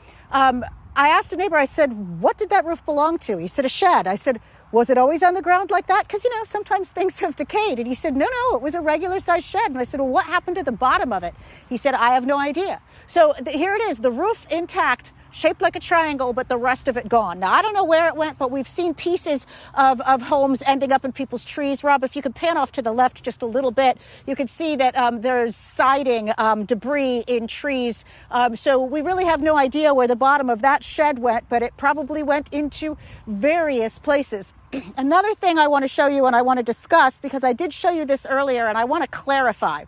I asked a neighbor, I said, what did that roof belong to? He said, a shed. I said, was it always on the ground like that? Because, you know, sometimes things have decayed. And he said, no, it was a regular sized shed. And I said, well, what happened to the bottom of it? He said, I have no idea. So here it is, the roof intact, shaped like a triangle, but the rest of it gone. Now, I don't know where it went, but we've seen pieces of homes ending up in people's trees. Rob, if you could pan off to the left just a little bit, you can see that there's siding, debris in trees. So we really have no idea where the bottom of that shed went, but it probably went into various places. Another thing I want to show you and I want to discuss, because I did show you this earlier and I want to clarify.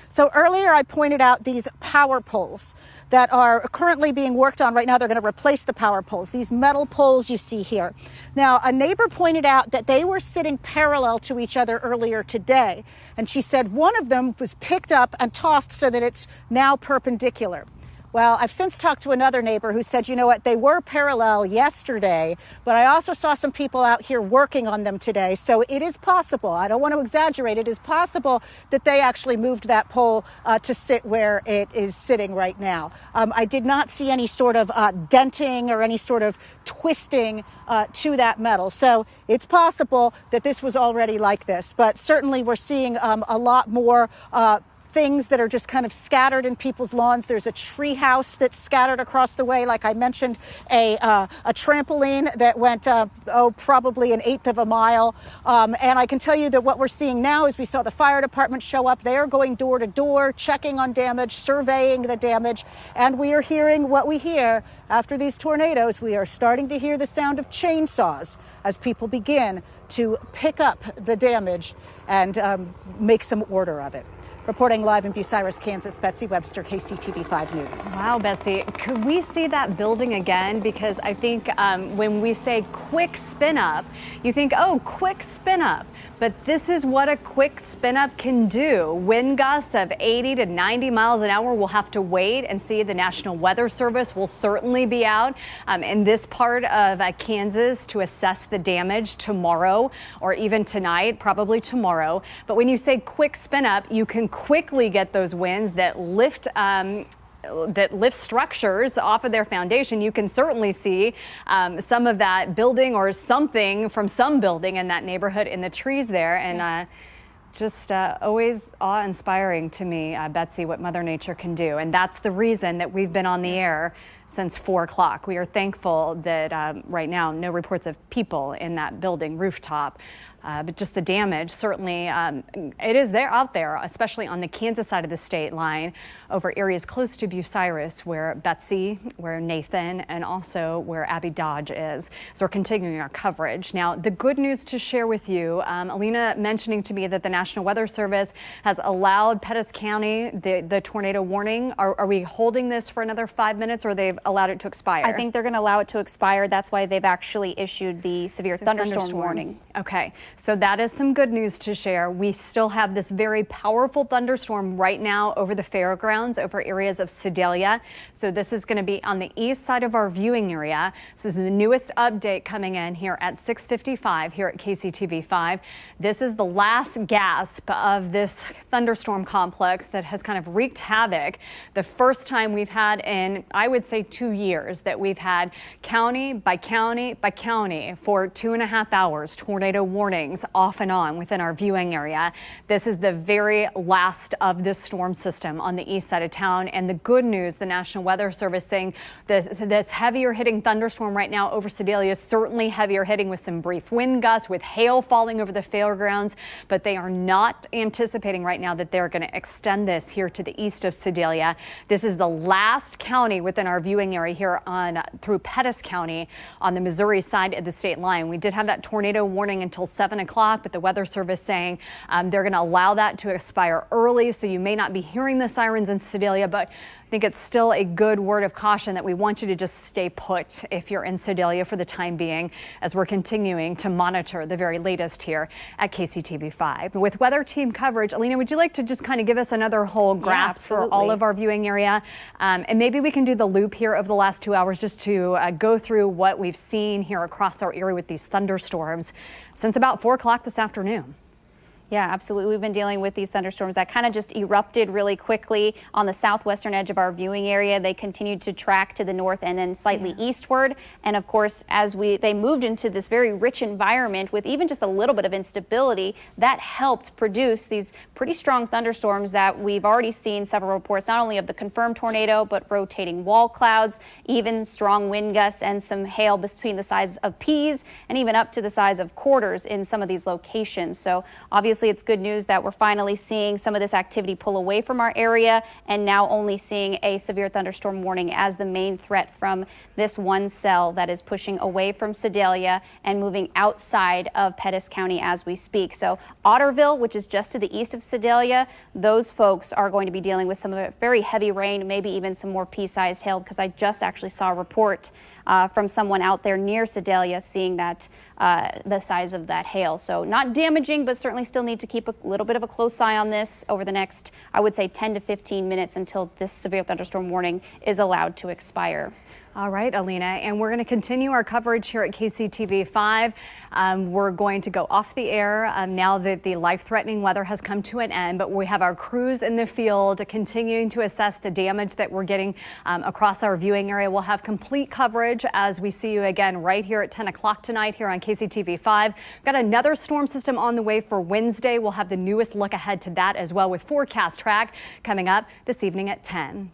So earlier I pointed out these power poles that are currently being worked on right now. They're going to replace the power poles, these metal poles you see here. Now, a neighbor pointed out that they were sitting parallel to each other earlier today. And she said one of them was picked up and tossed so that it's now perpendicular. Well, I've since talked to another neighbor who said, you know what, they were parallel yesterday, but I also saw some people out here working on them today. So it is possible, I don't want to exaggerate, it is possible that they actually moved that pole to sit where it is sitting right now. I did not see any sort of denting or any sort of twisting to that metal. So it's possible that this was already like this, but certainly we're seeing a lot more things that are just kind of scattered in people's lawns. There's a tree house that's scattered across the way. Like I mentioned, a trampoline that went, probably an eighth of a mile. And I can tell you that what we're seeing now is we saw the fire department show up. They're going door to door, checking on damage, surveying the damage. And we are hearing what we hear after these tornadoes. We are starting to hear the sound of chainsaws as people begin to pick up the damage and make some order of it. Reporting live in Bucyrus, Kansas, Betsy Webster, KCTV 5 News. Wow, Betsy, could we see that building again? Because I think when we say quick spin up, you think, oh, quick spin up. But this is what a quick spin up can do. Wind gusts of 80 to 90 miles an hour. We'll have to wait and see. The National Weather Service will certainly be out in this part of Kansas to assess the damage tomorrow or even tonight, probably tomorrow. But when you say quick spin up, you can quickly get those winds that lift that lifts structures off of their foundation. You can certainly see some of that building or something from some building in that neighborhood in the trees there. And just always awe-inspiring to me, Betsy, what Mother Nature can do. And that's the reason that we've been on the air since 4 o'clock. We are thankful that right now no reports of people in that building rooftop. But just the damage, certainly it is out there, especially on the Kansas side of the state line over areas close to Bucyrus, where Betsy, where Nathan, and also where Abby Dodge is. So we're continuing our coverage. Now, the good news to share with you, Alina mentioning to me that the National Weather Service has allowed Pettis County the tornado warning. Are we holding this for another 5 minutes, or they've allowed it to expire? I think they're going to allow it to expire. That's why they've actually issued the severe thunderstorm warning. Okay. So that is some good news to share. We still have this very powerful thunderstorm right now over the fairgrounds, over areas of Sedalia. So this is going to be on the east side of our viewing area. This is the newest update coming in here at 6:55 here at KCTV5. This is the last gasp of this thunderstorm complex that has kind of wreaked havoc. The first time we've had in, I would say, 2 years that we've had county by county by county for 2.5 hours tornado warnings off and on within our viewing area. This is the very last of this storm system on the east side of town. And the good news, the National Weather Service saying this heavier hitting thunderstorm right now over Sedalia is certainly heavier hitting with some brief wind gusts, with hail falling over the fairgrounds, but they are not anticipating right now that they're going to extend this here to the east of Sedalia. This is the last county within our viewing area here on through Pettis County on the Missouri side of the state line. We did have that tornado warning until 7 o'clock, but the Weather Service saying they're going to allow that to expire early, so you may not be hearing the sirens in Sedalia, but I think it's still a good word of caution that we want you to just stay put if you're in Sedalia for the time being, as we're continuing to monitor the very latest here at KCTV5. With weather team coverage, Alina, would you like to just kind of give us another whole grasp for all of our viewing area? And maybe we can do the loop here of the last 2 hours just to go through what we've seen here across our area with these thunderstorms since about 4 o'clock this afternoon. Yeah, absolutely. We've been dealing with these thunderstorms that kind of just erupted really quickly on the southwestern edge of our viewing area. They continued to track to the north and then slightly eastward. And of course, as they moved into this very rich environment with even just a little bit of instability, that helped produce these pretty strong thunderstorms that we've already seen several reports, not only of the confirmed tornado, but rotating wall clouds, even strong wind gusts and some hail between the size of peas and even up to the size of quarters in some of these locations. So obviously, it's good news that we're finally seeing some of this activity pull away from our area and now only seeing a severe thunderstorm warning as the main threat from this one cell that is pushing away from Sedalia and moving outside of Pettis County as we speak. So Otterville, which is just to the east of Sedalia, those folks are going to be dealing with some of it very heavy rain, maybe even some more pea-sized hail, because I just actually saw a report from someone out there near Sedalia seeing that the size of that hail. So not damaging, but certainly still need to keep a little bit of a close eye on this over the next, I would say, 10 to 15 minutes until this severe thunderstorm warning is allowed to expire. All right, Alina, and we're going to continue our coverage here at KCTV5. We're going to go off the air now that the life-threatening weather has come to an end, but we have our crews in the field continuing to assess the damage that we're getting across our viewing area. We'll have complete coverage as we see you again right here at 10 o'clock tonight here on KCTV5. We've got another storm system on the way for Wednesday. We'll have the newest look ahead to that as well with forecast track coming up this evening at 10.